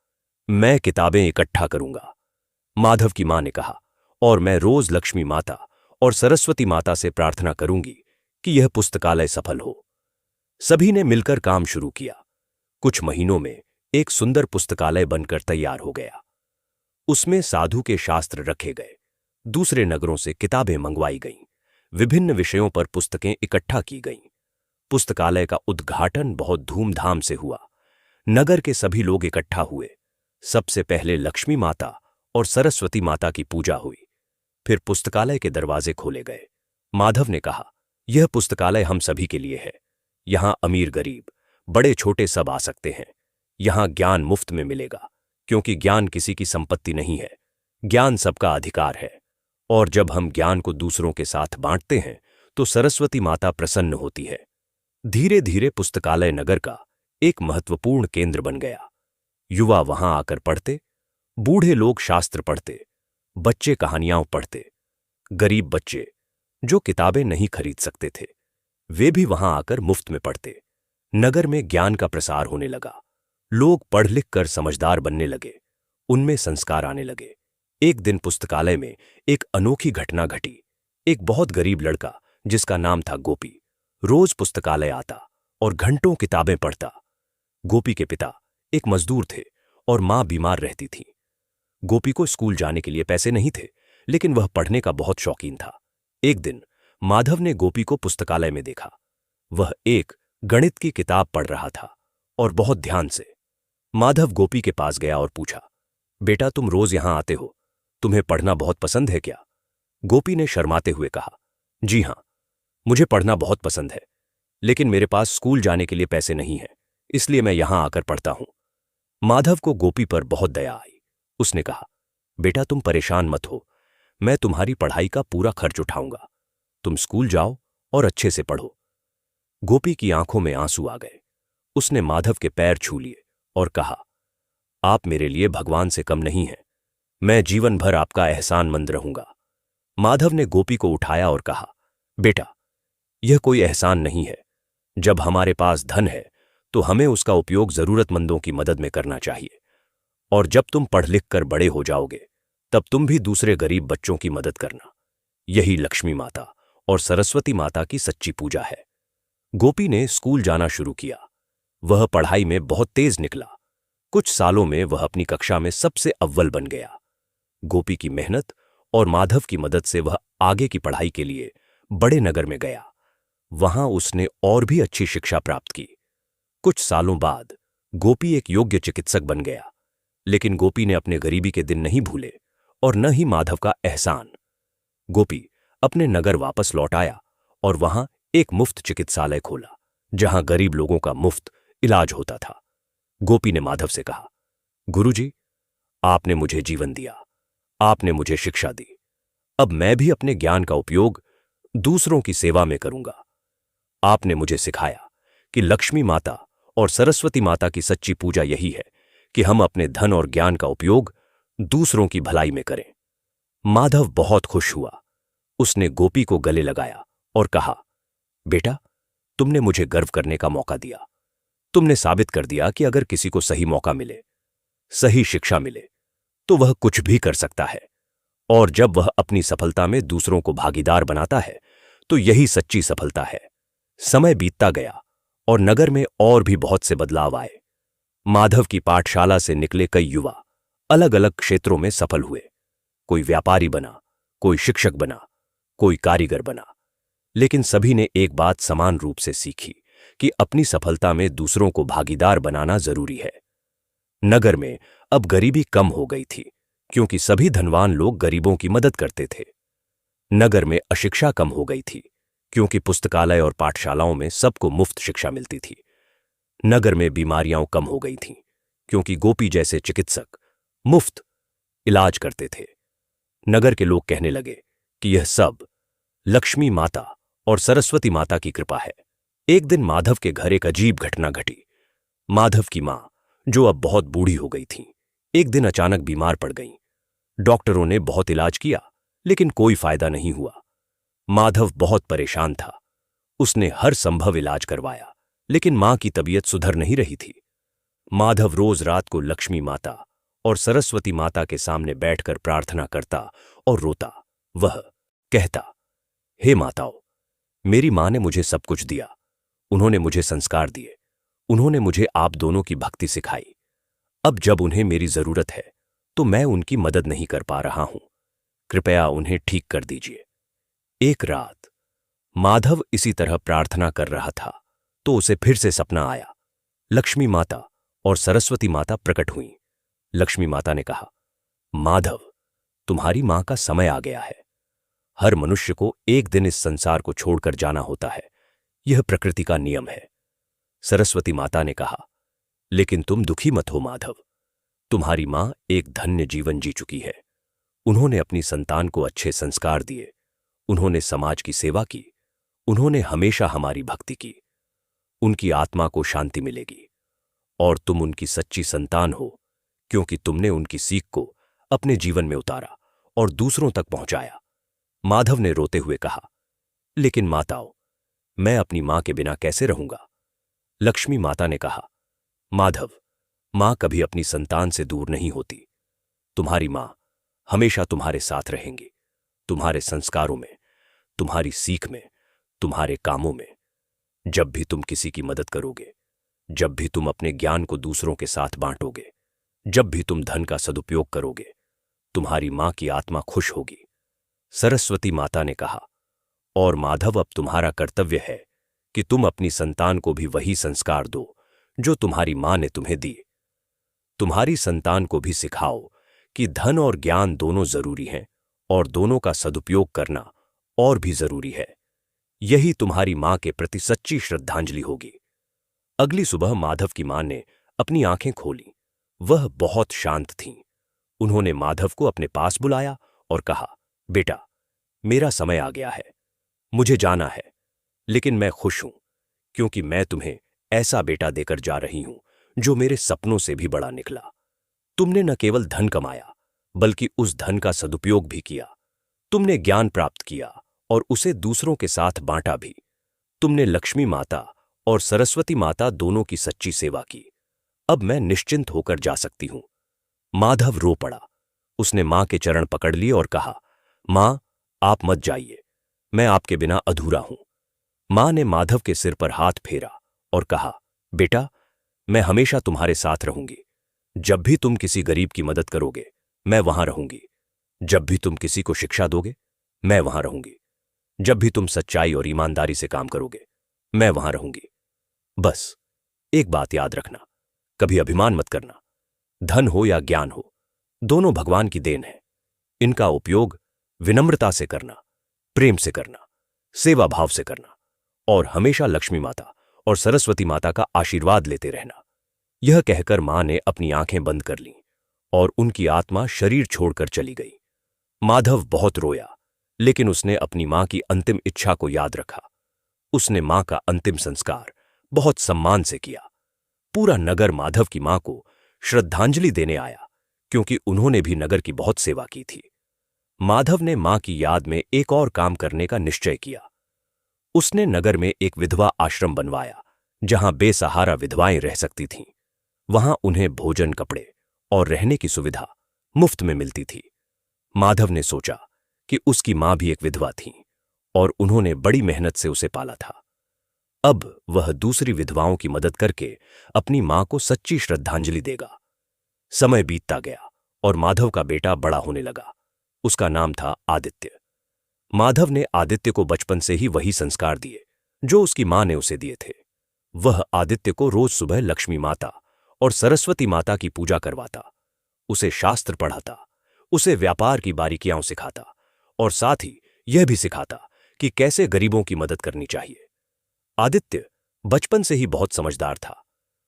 मैं किताबें इकट्ठा करूंगा। माधव की मां ने कहा, और मैं रोज लक्ष्मी माता और सरस्वती माता से प्रार्थना करूंगी कि यह पुस्तकालय सफल हो। सभी ने मिलकर काम शुरू किया। कुछ महीनों में एक सुंदर पुस्तकालय बनकर तैयार हो गया। उसमें साधु के शास्त्र रखे गए, दूसरे नगरों से किताबें मंगवाई गईं, विभिन्न विषयों पर पुस्तकें इकट्ठा की गईं। पुस्तकालय का उद्घाटन बहुत धूमधाम से हुआ। नगर के सभी लोग इकट्ठा हुए। सबसे पहले लक्ष्मी माता और सरस्वती माता की पूजा हुई। फिर पुस्तकालय के दरवाजे खोले गए। माधव ने कहा, यह पुस्तकालय हम सभी के लिए है। यहां अमीर गरीब, बड़े छोटे सब आ सकते हैं। यहां ज्ञान मुफ्त में मिलेगा, क्योंकि ज्ञान किसी की संपत्ति नहीं है, ज्ञान सबका अधिकार है, और जब हम ज्ञान को दूसरों के साथ बांटते हैं तो सरस्वती माता प्रसन्न होती है। धीरे धीरे पुस्तकालय नगर का एक महत्वपूर्ण केंद्र बन गया। युवा वहां आकर पढ़ते, बूढ़े लोग शास्त्र पढ़ते, बच्चे कहानियां पढ़ते। गरीब बच्चे जो किताबें नहीं खरीद सकते थे, वे भी वहां आकर मुफ्त में पढ़ते। नगर में ज्ञान का प्रसार होने लगा। लोग पढ़ लिख कर समझदार बनने लगे, उनमें संस्कार आने लगे। एक दिन पुस्तकालय में एक अनोखी घटना घटी। एक बहुत गरीब लड़का जिसका नाम था गोपी रोज पुस्तकालय आता और घंटों किताबें पढ़ता। गोपी के पिता एक मजदूर थे और मां बीमार रहती थी। गोपी को स्कूल जाने के लिए पैसे नहीं थे, लेकिन वह पढ़ने का बहुत शौकीन था। एक दिन माधव ने गोपी को पुस्तकालय में देखा। वह एक गणित की किताब पढ़ रहा था और बहुत ध्यान से। माधव गोपी के पास गया और पूछा, बेटा तुम रोज यहां आते हो, तुम्हें पढ़ना बहुत पसंद है क्या? गोपी ने शर्माते हुए कहा, जी हां, मुझे पढ़ना बहुत पसंद है, लेकिन मेरे पास स्कूल जाने के लिए पैसे नहीं हैं, इसलिए मैं यहां आकर पढ़ता हूं। माधव को गोपी पर बहुत दया आई। उसने कहा, बेटा तुम परेशान मत हो, मैं तुम्हारी पढ़ाई का पूरा खर्च उठाऊंगा। तुम स्कूल जाओ और अच्छे से पढ़ो। गोपी की आंखों में आंसू आ गए। उसने माधव के पैर छू लिए और कहा, आप मेरे लिए भगवान से कम नहीं हैं, मैं जीवन भर आपका एहसानमंद रहूंगा। माधव ने गोपी को उठाया और कहा, बेटा यह कोई एहसान नहीं है। जब हमारे पास धन है तो हमें उसका उपयोग जरूरतमंदों की मदद में करना चाहिए, और जब तुम पढ़ लिख कर बड़े हो जाओगे तब तुम भी दूसरे गरीब बच्चों की मदद करना। यही लक्ष्मी माता और सरस्वती माता की सच्ची पूजा है। गोपी ने स्कूल जाना शुरू किया। वह पढ़ाई में बहुत तेज निकला। कुछ सालों में वह अपनी कक्षा में सबसे अव्वल बन गया। गोपी की मेहनत और माधव की मदद से वह आगे की पढ़ाई के लिए बड़े नगर में गया। वहां उसने और भी अच्छी शिक्षा प्राप्त की। कुछ सालों बाद गोपी एक योग्य चिकित्सक बन गया, लेकिन गोपी ने अपने गरीबी के दिन नहीं भूले और न ही माधव का एहसान। गोपी अपने नगर वापस लौट आया और वहां एक मुफ्त चिकित्सालय खोला, जहां गरीब लोगों का मुफ्त इलाज होता था। गोपी ने माधव से कहा, गुरुजी, आपने मुझे जीवन दिया, आपने मुझे शिक्षा दी, अब मैं भी अपने ज्ञान का उपयोग दूसरों की सेवा में करूंगा। आपने मुझे सिखाया कि लक्ष्मी माता और सरस्वती माता की सच्ची पूजा यही है कि हम अपने धन और ज्ञान का उपयोग दूसरों की भलाई में करें। माधव बहुत खुश हुआ। उसने गोपी को गले लगाया और कहा, बेटा तुमने मुझे गर्व करने का मौका दिया। तुमने साबित कर दिया कि अगर किसी को सही मौका मिले, सही शिक्षा मिले, तो वह कुछ भी कर सकता है, और जब वह अपनी सफलता में दूसरों को भागीदार बनाता है तो यही सच्ची सफलता है। समय बीतता गया और नगर में और भी बहुत से बदलाव आए। माधव की पाठशाला से निकले कई युवा अलग अलग क्षेत्रों में सफल हुए। कोई व्यापारी बना, कोई शिक्षक बना, कोई कारीगर बना, लेकिन सभी ने एक बात समान रूप से सीखी कि अपनी सफलता में दूसरों को भागीदार बनाना जरूरी है। नगर में अब गरीबी कम हो गई थी, क्योंकि सभी धनवान लोग गरीबों की मदद करते थे। नगर में अशिक्षा कम हो गई थी, क्योंकि पुस्तकालय और पाठशालाओं में सबको मुफ्त शिक्षा मिलती थी। नगर में बीमारियां कम हो गई थीं, क्योंकि गोपी जैसे चिकित्सक मुफ्त इलाज करते थे। नगर के लोग कहने लगे कि यह सब लक्ष्मी माता और सरस्वती माता की कृपा है। एक दिन माधव के घर एक अजीब घटना घटी। माधव की मां, जो अब बहुत बूढ़ी हो गई थी, एक दिन अचानक बीमार पड़ गईं। डॉक्टरों ने बहुत इलाज किया, लेकिन कोई फायदा नहीं हुआ। माधव बहुत परेशान था। उसने हर संभव इलाज करवाया, लेकिन मां की तबीयत सुधर नहीं रही थी। माधव रोज रात को लक्ष्मी माता और सरस्वती माता के सामने बैठकर प्रार्थना करता और रोता। वह कहता, हे माताओं, मेरी मां ने मुझे सब कुछ दिया, उन्होंने मुझे संस्कार दिए, उन्होंने मुझे आप दोनों की भक्ति सिखाई। अब जब उन्हें मेरी जरूरत है तो मैं उनकी मदद नहीं कर पा रहा हूं, कृपया उन्हें ठीक कर दीजिए। एक रात माधव इसी तरह प्रार्थना कर रहा था तो उसे फिर से सपना आया। लक्ष्मी माता और सरस्वती माता प्रकट हुईं। लक्ष्मी माता ने कहा, माधव, तुम्हारी मां का समय आ गया है। हर मनुष्य को एक दिन इस संसार को छोड़कर जाना होता है, यह प्रकृति का नियम है। सरस्वती माता ने कहा, लेकिन तुम दुखी मत हो माधव, तुम्हारी मां एक धन्य जीवन जी चुकी है, उन्होंने अपनी संतान को अच्छे संस्कार दिए, उन्होंने समाज की सेवा की, उन्होंने हमेशा हमारी भक्ति की। उनकी आत्मा को शांति मिलेगी और तुम उनकी सच्ची संतान हो, क्योंकि तुमने उनकी सीख को अपने जीवन में उतारा और दूसरों तक पहुंचाया। माधव ने रोते हुए कहा, लेकिन माताओं, मैं अपनी मां के बिना कैसे रहूंगा? लक्ष्मी माता ने कहा, माधव, मां कभी अपनी संतान से दूर नहीं होती। तुम्हारी मां हमेशा तुम्हारे साथ रहेंगी, तुम्हारे संस्कारों में, तुम्हारी सीख में, तुम्हारे कामों में। जब भी तुम किसी की मदद करोगे, जब भी तुम अपने ज्ञान को दूसरों के साथ बांटोगे, जब भी तुम धन का सदुपयोग करोगे, तुम्हारी मां की आत्मा खुश होगी। सरस्वती माता ने कहा, और माधव, अब तुम्हारा कर्तव्य है कि तुम अपनी संतान को भी वही संस्कार दो जो तुम्हारी मां ने तुम्हें दिए। तुम्हारी संतान को भी सिखाओ कि धन और ज्ञान दोनों जरूरी हैं और दोनों का सदुपयोग करना और भी जरूरी है। यही तुम्हारी मां के प्रति सच्ची श्रद्धांजलि होगी। अगली सुबह माधव की मां ने अपनी आंखें खोली। वह बहुत शांत थीं। उन्होंने माधव को अपने पास बुलाया और कहा, बेटा, मेरा समय आ गया है, मुझे जाना है, लेकिन मैं खुश हूं क्योंकि मैं तुम्हें ऐसा बेटा देकर जा रही हूं जो मेरे सपनों से भी बड़ा निकला। तुमने न केवल धन कमाया, बल्कि उस धन का सदुपयोग भी किया। तुमने ज्ञान प्राप्त किया और उसे दूसरों के साथ बांटा भी। तुमने लक्ष्मी माता और सरस्वती माता दोनों की सच्ची सेवा की। अब मैं निश्चिंत होकर जा सकती हूं। माधव रो पड़ा। उसने मां के चरण पकड़ लिए और कहा, मां, आप मत जाइए, मैं आपके बिना अधूरा हूं। मां ने माधव के सिर पर हाथ फेरा और कहा, बेटा, मैं हमेशा तुम्हारे साथ रहूंगी। जब भी तुम किसी गरीब की मदद करोगे, मैं वहां रहूंगी। जब भी तुम किसी को शिक्षा दोगे, मैं वहां रहूंगी। जब भी तुम सच्चाई और ईमानदारी से काम करोगे, मैं वहां रहूंगी। बस एक बात याद रखना, कभी अभिमान मत करना। धन हो या ज्ञान हो, दोनों भगवान की देन है। इनका उपयोग विनम्रता से करना, प्रेम से करना, सेवा भाव से करना और हमेशा लक्ष्मी माता और सरस्वती माता का आशीर्वाद लेते रहना। यह कहकर मां ने अपनी आंखें बंद कर लीं और उनकी आत्मा शरीर छोड़कर चली गई। माधव बहुत रोया, लेकिन उसने अपनी मां की अंतिम इच्छा को याद रखा। उसने मां का अंतिम संस्कार बहुत सम्मान से किया। पूरा नगर माधव की मां को श्रद्धांजलि देने आया, क्योंकि उन्होंने भी नगर की बहुत सेवा की थी। माधव ने मां की याद में एक और काम करने का निश्चय किया। उसने नगर में एक विधवा आश्रम बनवाया, जहां बेसहारा विधवाएं रह सकती थीं। वहां उन्हें भोजन, कपड़े और रहने की सुविधा मुफ्त में मिलती थी। माधव ने सोचा कि उसकी मां भी एक विधवा थी और उन्होंने बड़ी मेहनत से उसे पाला था। अब वह दूसरी विधवाओं की मदद करके अपनी मां को सच्ची श्रद्धांजलि देगा। समय बीतता गया और माधव का बेटा बड़ा होने लगा। उसका नाम था आदित्य। माधव ने आदित्य को बचपन से ही वही संस्कार दिए जो उसकी मां ने उसे दिए थे। वह आदित्य को रोज सुबह लक्ष्मी माता और सरस्वती माता की पूजा करवाता, उसे शास्त्र पढ़ाता, उसे व्यापार की बारीकियां सिखाता और साथ ही यह भी सिखाता कि कैसे गरीबों की मदद करनी चाहिए। आदित्य बचपन से ही बहुत समझदार था।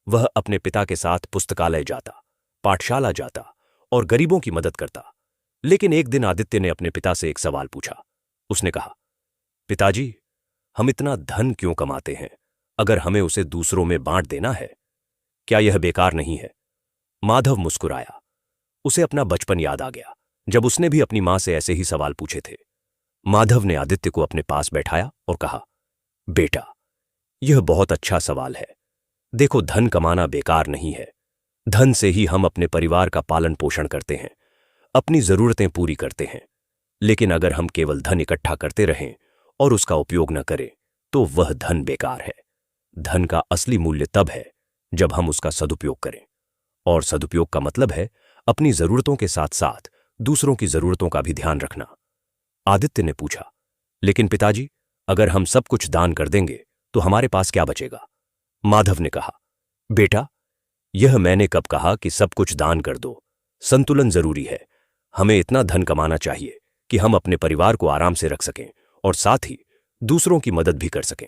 वह अपने पिता के साथ पुस्तकालय जाता, पाठशाला जाता और गरीबों की मदद करता। लेकिन एक दिन आदित्य ने अपने पिता से एक सवाल पूछा। उसने कहा, पिताजी, हम इतना धन क्यों कमाते हैं अगर हमें उसे दूसरों में बांट देना है? क्या यह बेकार नहीं है? माधव मुस्कुराया। उसे अपना बचपन याद आ गया, जब उसने भी अपनी मां से ऐसे ही सवाल पूछे थे। माधव ने आदित्य को अपने पास बैठाया और कहा, बेटा, यह बहुत अच्छा सवाल है। देखो, धन कमाना बेकार नहीं है। धन से ही हम अपने परिवार का पालन पोषण करते हैं, अपनी जरूरतें पूरी करते हैं। लेकिन अगर हम केवल धन इकट्ठा करते रहें और उसका उपयोग न करें, तो वह धन बेकार है। धन का असली मूल्य तब है जब हम उसका सदुपयोग करें, और सदुपयोग का मतलब है अपनी जरूरतों के साथ साथ दूसरों की जरूरतों का भी ध्यान रखना। आदित्य ने पूछा, लेकिन पिताजी, अगर हम सब कुछ दान कर देंगे तो हमारे पास क्या बचेगा? माधव ने कहा, बेटा, यह मैंने कब कहा कि सब कुछ दान कर दो? संतुलन जरूरी है। हमें इतना धन कमाना चाहिए कि हम अपने परिवार को आराम से रख सकें और साथ ही दूसरों की मदद भी कर सकें।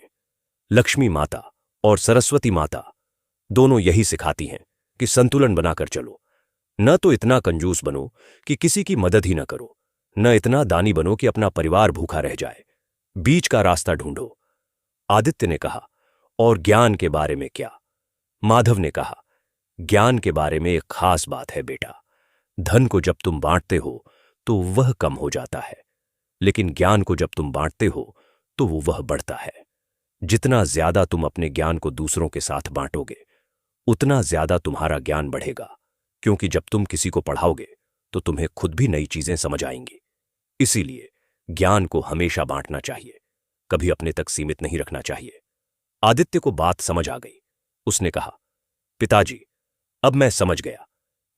लक्ष्मी माता और सरस्वती माता दोनों यही सिखाती हैं कि संतुलन बनाकर चलो। न तो इतना कंजूस बनो कि किसी की मदद ही न करो, न इतना दानी बनो कि अपना परिवार भूखा रह जाए। बीच का रास्ता ढूंढो। आदित्य ने कहा, और ज्ञान के बारे में क्या? माधव ने कहा, ज्ञान के बारे में एक खास बात है बेटा। धन को जब तुम बांटते हो तो वह कम हो जाता है, लेकिन ज्ञान को जब तुम बांटते हो तो वह बढ़ता है। जितना ज्यादा तुम अपने ज्ञान को दूसरों के साथ बांटोगे, उतना ज्यादा तुम्हारा ज्ञान बढ़ेगा, क्योंकि जब तुम किसी को पढ़ाओगे तो तुम्हें खुद भी नई चीजें समझ आएंगी। इसीलिए ज्ञान को हमेशा बांटना चाहिए, कभी अपने तक सीमित नहीं रखना चाहिए। आदित्य को बात समझ आ गई। उसने कहा, पिताजी, अब मैं समझ गया।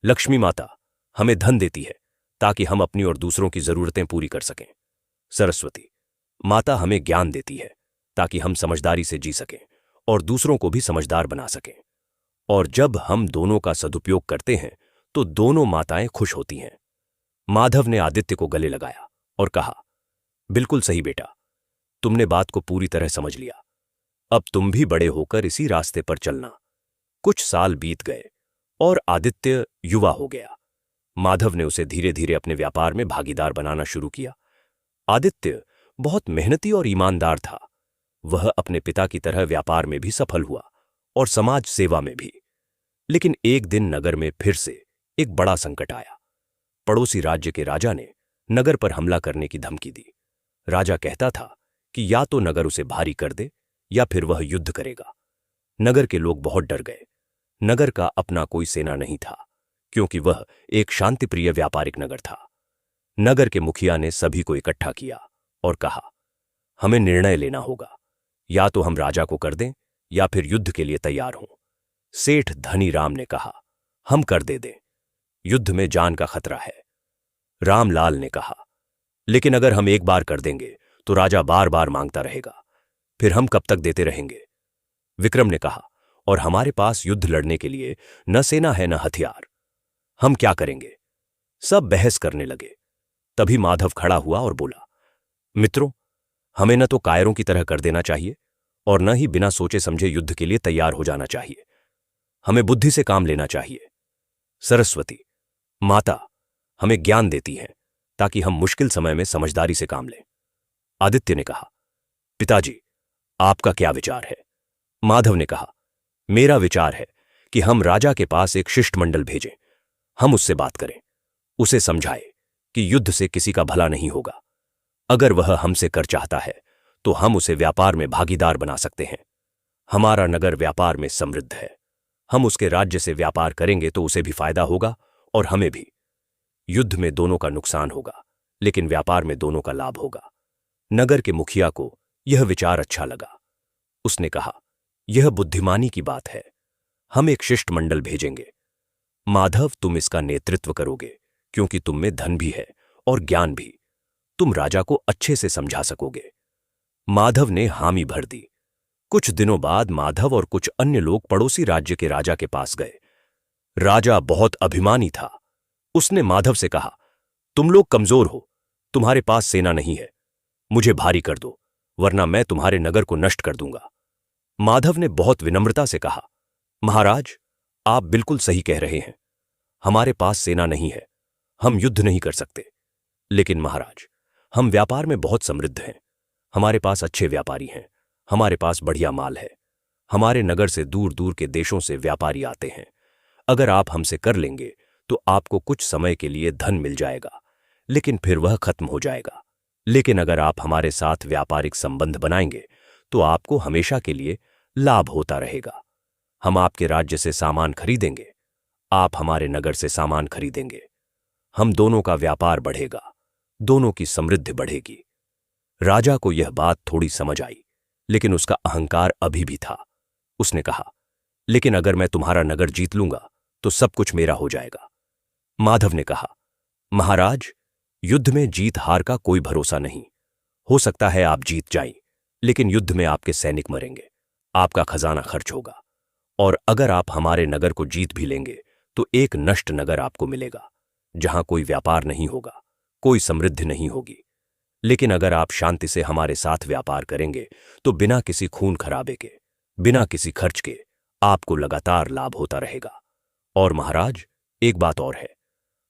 लक्ष्मी माता हमें धन देती है ताकि हम अपनी और दूसरों की जरूरतें पूरी कर सकें। सरस्वती माता हमें ज्ञान देती है ताकि हम समझदारी से जी सकें और दूसरों को भी समझदार बना सकें। और जब हम दोनों का सदुपयोग करते हैं तो दोनों माताएं खुश होती हैं। माधव ने आदित्य को गले लगाया और कहा, बिल्कुल सही बेटा, तुमने बात को पूरी तरह समझ लिया। अब तुम भी बड़े होकर इसी रास्ते पर चलना। कुछ साल बीत गए और आदित्य युवा हो गया। माधव ने उसे धीरे धीरे अपने व्यापार में भागीदार बनाना शुरू किया। आदित्य बहुत मेहनती और ईमानदार था। वह अपने पिता की तरह व्यापार में भी सफल हुआ और समाज सेवा में भी। लेकिन एक दिन नगर में फिर से एक बड़ा संकट आया। पड़ोसी राज्य के राजा ने नगर पर हमला करने की धमकी दी। राजा कहता था कि या तो नगर उसे भारी कर दे या फिर वह युद्ध करेगा। नगर के लोग बहुत डर गए। नगर का अपना कोई सेना नहीं था, क्योंकि वह एक शांतिप्रिय व्यापारिक नगर था। नगर के मुखिया ने सभी को इकट्ठा किया और कहा, हमें निर्णय लेना होगा, या तो हम राजा को कर दें या फिर युद्ध के लिए तैयार हों। सेठ धनी राम ने कहा, हम कर दे दें, युद्ध में जान का खतरा है। रामलाल ने कहा, लेकिन अगर हम एक बार कर देंगे तो राजा बार बार मांगता रहेगा, फिर हम कब तक देते रहेंगे? विक्रम ने कहा, और हमारे पास युद्ध लड़ने के लिए न सेना है न हथियार, हम क्या करेंगे? सब बहस करने लगे। तभी माधव खड़ा हुआ और बोला, मित्रों, हमें न तो कायरों की तरह कर देना चाहिए और न ही बिना सोचे समझे युद्ध के लिए तैयार हो जाना चाहिए। हमें बुद्धि से काम लेना चाहिए। सरस्वती माता हमें ज्ञान देती हैं ताकि हम मुश्किल समय में समझदारी से काम लें। आदित्य ने कहा, पिताजी, आपका क्या विचार है? माधव ने कहा, मेरा विचार है कि हम राजा के पास एक शिष्टमंडल भेजें। हम उससे बात करें, उसे समझाएं कि युद्ध से किसी का भला नहीं होगा। अगर वह हमसे कर चाहता है तो हम उसे व्यापार में भागीदार बना सकते हैं। हमारा नगर व्यापार में समृद्ध है। हम उसके राज्य से व्यापार करेंगे तो उसे भी फायदा होगा और हमें भी। युद्ध में दोनों का नुकसान होगा, लेकिन व्यापार में दोनों का लाभ होगा। नगर के मुखिया को यह विचार अच्छा लगा। उसने कहा, यह बुद्धिमानी की बात है। हम एक शिष्टमंडल भेजेंगे। माधव, तुम इसका नेतृत्व करोगे क्योंकि तुम में धन भी है और ज्ञान भी। तुम राजा को अच्छे से समझा सकोगे। माधव ने हामी भर दी। कुछ दिनों बाद माधव और कुछ अन्य लोग पड़ोसी राज्य के राजा के पास गए। राजा बहुत अभिमानी था। उसने माधव से कहा, तुम लोग कमजोर हो, तुम्हारे पास सेना नहीं है। मुझे भारी कर दो, वरना मैं तुम्हारे नगर को नष्ट कर दूंगा। माधव ने बहुत विनम्रता से कहा, महाराज, आप बिल्कुल सही कह रहे हैं। हमारे पास सेना नहीं है, हम युद्ध नहीं कर सकते। लेकिन महाराज, हम व्यापार में बहुत समृद्ध हैं। हमारे पास अच्छे व्यापारी हैं, हमारे पास बढ़िया माल है। हमारे नगर से दूर दूर के देशों से व्यापारी आते हैं। अगर आप हमसे कर लेंगे तो आपको कुछ समय के लिए धन मिल जाएगा, लेकिन फिर वह खत्म हो जाएगा। लेकिन अगर आप हमारे साथ व्यापारिक संबंध बनाएंगे तो आपको हमेशा के लिए लाभ होता रहेगा। हम आपके राज्य से सामान खरीदेंगे, आप हमारे नगर से सामान खरीदेंगे। हम दोनों का व्यापार बढ़ेगा, दोनों की समृद्धि बढ़ेगी। राजा को यह बात थोड़ी समझ आई, लेकिन उसका अहंकार अभी भी था। उसने कहा, लेकिन अगर मैं तुम्हारा नगर जीत लूंगा तो सब कुछ मेरा हो जाएगा। माधव ने कहा, महाराज, युद्ध में जीत हार का कोई भरोसा नहीं। हो सकता है आप जीत जाएं, लेकिन युद्ध में आपके सैनिक मरेंगे, आपका खजाना खर्च होगा। और अगर आप हमारे नगर को जीत भी लेंगे तो एक नष्ट नगर आपको मिलेगा, जहां कोई व्यापार नहीं होगा, कोई समृद्धि नहीं होगी। लेकिन अगर आप शांति से हमारे साथ व्यापार करेंगे तो बिना किसी खून खराबे के, बिना किसी खर्च के आपको लगातार लाभ होता रहेगा। और महाराज, एक बात और है,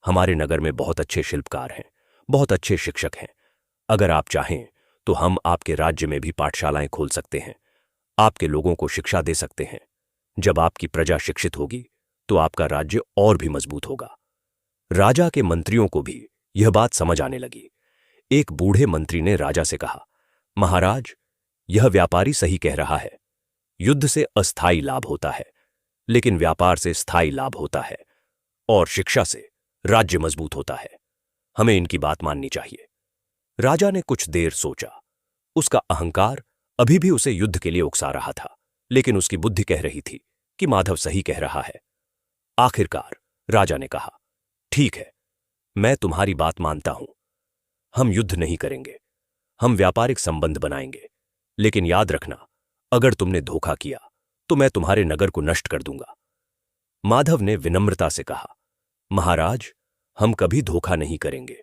हमारे नगर में बहुत अच्छे शिल्पकार हैं, बहुत अच्छे शिक्षक हैं। अगर आप चाहें तो हम आपके राज्य में भी पाठशालाएं खोल सकते हैं, आपके लोगों को शिक्षा दे सकते हैं। जब आपकी प्रजा शिक्षित होगी तो आपका राज्य और भी मजबूत होगा। राजा के मंत्रियों को भी यह बात समझ आने लगी। एक बूढ़े मंत्री ने राजा से कहा, महाराज, यह व्यापारी सही कह रहा है। युद्ध से अस्थायी लाभ होता है, लेकिन व्यापार से स्थायी लाभ होता है, और शिक्षा से राज्य मजबूत होता है। हमें इनकी बात माननी चाहिए। राजा ने कुछ देर सोचा। उसका अहंकार अभी भी उसे युद्ध के लिए उकसा रहा था, लेकिन उसकी बुद्धि कह रही थी कि माधव सही कह रहा है। आखिरकार राजा ने कहा, ठीक है, मैं तुम्हारी बात मानता हूं। हम युद्ध नहीं करेंगे, हम व्यापारिक संबंध बनाएंगे। लेकिन याद रखना, अगर तुमने धोखा किया तो मैं तुम्हारे नगर को नष्ट कर दूंगा। माधव ने विनम्रता से कहा, महाराज, हम कभी धोखा नहीं करेंगे।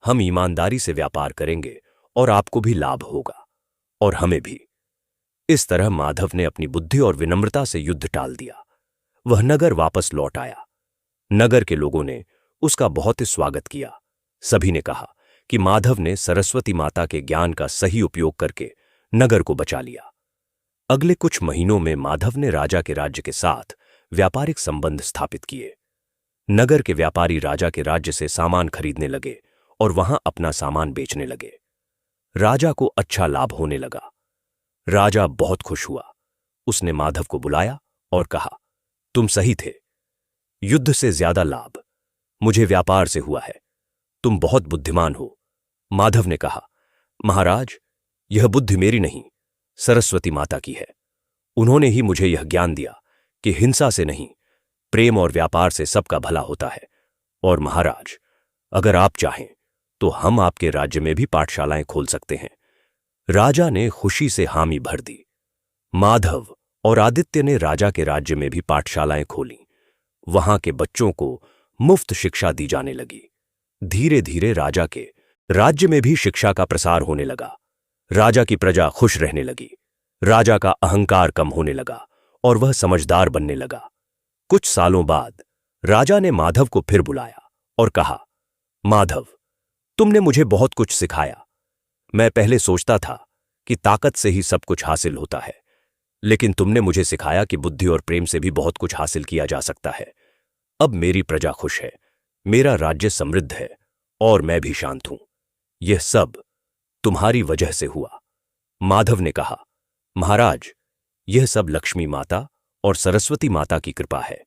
हम ईमानदारी से व्यापार करेंगे और आपको भी लाभ होगा और हमें भी। इस तरह माधव ने अपनी बुद्धि और विनम्रता से युद्ध टाल दिया। वह नगर वापस लौट आया। नगर के लोगों ने उसका बहुत ही स्वागत किया। सभी ने कहा कि माधव ने सरस्वती माता के ज्ञान का सही उपयोग करके नगर को बचा लिया। अगले कुछ महीनों में माधव ने राजा के राज्य के साथ व्यापारिक संबंध स्थापित किए। नगर के व्यापारी राजा के राज्य से सामान खरीदने लगे और वहां अपना सामान बेचने लगे। राजा को अच्छा लाभ होने लगा। राजा बहुत खुश हुआ। उसने माधव को बुलाया और कहा, तुम सही थे। युद्ध से ज्यादा लाभ मुझे व्यापार से हुआ है। तुम बहुत बुद्धिमान हो। माधव ने कहा, महाराज, यह बुद्धि मेरी नहीं, सरस्वती माता की है। उन्होंने ही मुझे यह ज्ञान दिया कि हिंसा से नहीं, प्रेम और व्यापार से सबका भला होता है। और महाराज, अगर आप चाहें तो हम आपके राज्य में भी पाठशालाएं खोल सकते हैं। राजा ने खुशी से हामी भर दी। माधव और आदित्य ने राजा के राज्य में भी पाठशालाएं खोलीं। वहां के बच्चों को मुफ्त शिक्षा दी जाने लगी। धीरे धीरे राजा के राज्य में भी शिक्षा का प्रसार होने लगा। राजा की प्रजा खुश रहने लगी। राजा का अहंकार कम होने लगा और वह समझदार बनने लगा। कुछ सालों बाद राजा ने माधव को फिर बुलाया और कहा, माधव, तुमने मुझे बहुत कुछ सिखाया। मैं पहले सोचता था कि ताकत से ही सब कुछ हासिल होता है, लेकिन तुमने मुझे सिखाया कि बुद्धि और प्रेम से भी बहुत कुछ हासिल किया जा सकता है। अब मेरी प्रजा खुश है, मेरा राज्य समृद्ध है और मैं भी शांत हूं। यह सब तुम्हारी वजह से हुआ। माधव ने कहा, महाराज, यह सब लक्ष्मी माता और सरस्वती माता की कृपा है।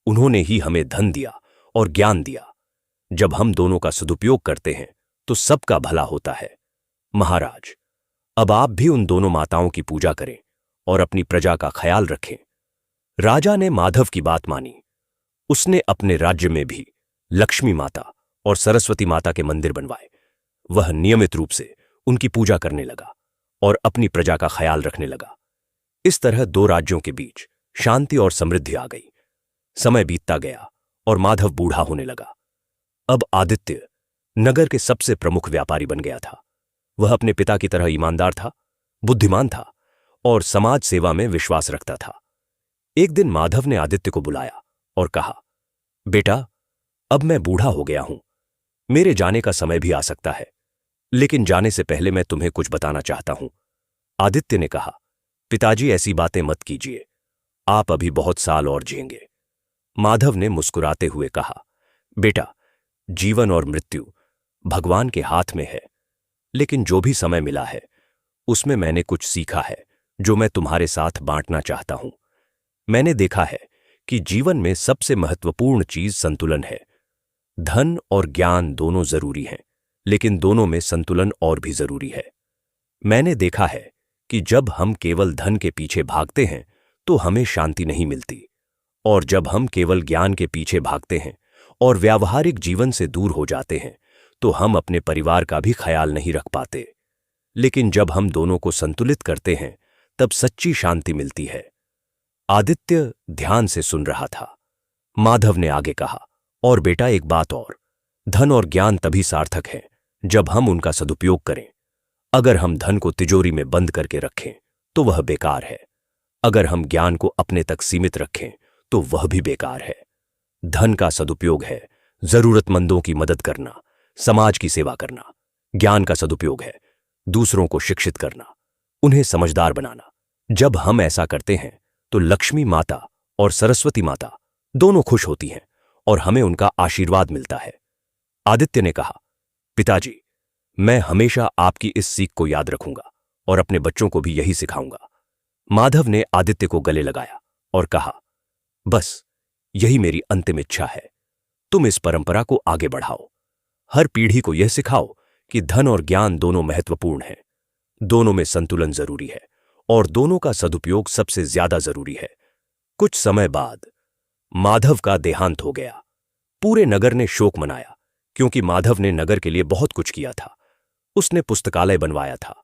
उन्होंने ही हमें धन दिया और ज्ञान दिया। जब हम दोनों का सदुपयोग करते हैं तो सबका भला होता है। महाराज, अब आप भी उन दोनों माताओं की पूजा करें और अपनी प्रजा का ख्याल रखें। राजा ने माधव की बात मानी। उसने अपने राज्य में भी लक्ष्मी माता और सरस्वती माता के मंदिर बनवाए। वह नियमित रूप से उनकी पूजा करने लगा और अपनी प्रजा का ख्याल रखने लगा। इस तरह दो राज्यों के बीच शांति और समृद्धि आ गई। समय बीतता गया और माधव बूढ़ा होने लगा। अब आदित्य नगर के सबसे प्रमुख व्यापारी बन गया था। वह अपने पिता की तरह ईमानदार था, बुद्धिमान था और समाज सेवा में विश्वास रखता था। एक दिन माधव ने आदित्य को बुलाया और कहा, बेटा, अब मैं बूढ़ा हो गया हूं। मेरे जाने का समय भी आ सकता है, लेकिन जाने से पहले मैं तुम्हें कुछ बताना चाहता हूं। आदित्य ने कहा, पिताजी, ऐसी बातें मत कीजिए। आप अभी बहुत साल और जिएंगे। माधव ने मुस्कुराते हुए कहा, बेटा, जीवन और मृत्यु भगवान के हाथ में है, लेकिन जो भी समय मिला है उसमें मैंने कुछ सीखा है जो मैं तुम्हारे साथ बांटना चाहता हूं। मैंने देखा है कि जीवन में सबसे महत्वपूर्ण चीज संतुलन है। धन और ज्ञान दोनों जरूरी हैं, लेकिन दोनों में संतुलन और भी जरूरी है। मैंने देखा है कि जब हम केवल धन के पीछे भागते हैं तो हमें शांति नहीं मिलती, और जब हम केवल ज्ञान के पीछे भागते हैं और व्यावहारिक जीवन से दूर हो जाते हैं तो हम अपने परिवार का भी ख्याल नहीं रख पाते। लेकिन जब हम दोनों को संतुलित करते हैं तब सच्ची शांति मिलती है। आदित्य ध्यान से सुन रहा था। माधव ने आगे कहा, और बेटा, एक बात और, धन और ज्ञान तभी सार्थक हैं जब हम उनका सदुपयोग करें। अगर हम धन को तिजोरी में बंद करके रखें तो वह बेकार है। अगर हम ज्ञान को अपने तक सीमित रखें तो वह भी बेकार है। धन का सदुपयोग है जरूरतमंदों की मदद करना, समाज की सेवा करना ज्ञान का सदुपयोग है, दूसरों को शिक्षित करना, उन्हें समझदार बनाना। जब हम ऐसा करते हैं तो लक्ष्मी माता और सरस्वती माता दोनों खुश होती हैं और हमें उनका आशीर्वाद मिलता है। आदित्य ने कहा, पिताजी, मैं हमेशा आपकी इस सीख को याद रखूंगा और अपने बच्चों को भी यही सिखाऊंगा। माधव ने आदित्य को गले लगाया और कहा, बस यही मेरी अंतिम इच्छा है। तुम इस परंपरा को आगे बढ़ाओ। हर पीढ़ी को यह सिखाओ कि धन और ज्ञान दोनों महत्वपूर्ण हैं, दोनों में संतुलन जरूरी है और दोनों का सदुपयोग सबसे ज्यादा जरूरी है। कुछ समय बाद माधव का देहांत हो गया। पूरे नगर ने शोक मनाया क्योंकि माधव ने नगर के लिए बहुत कुछ किया था। उसने पुस्तकालय बनवाया था,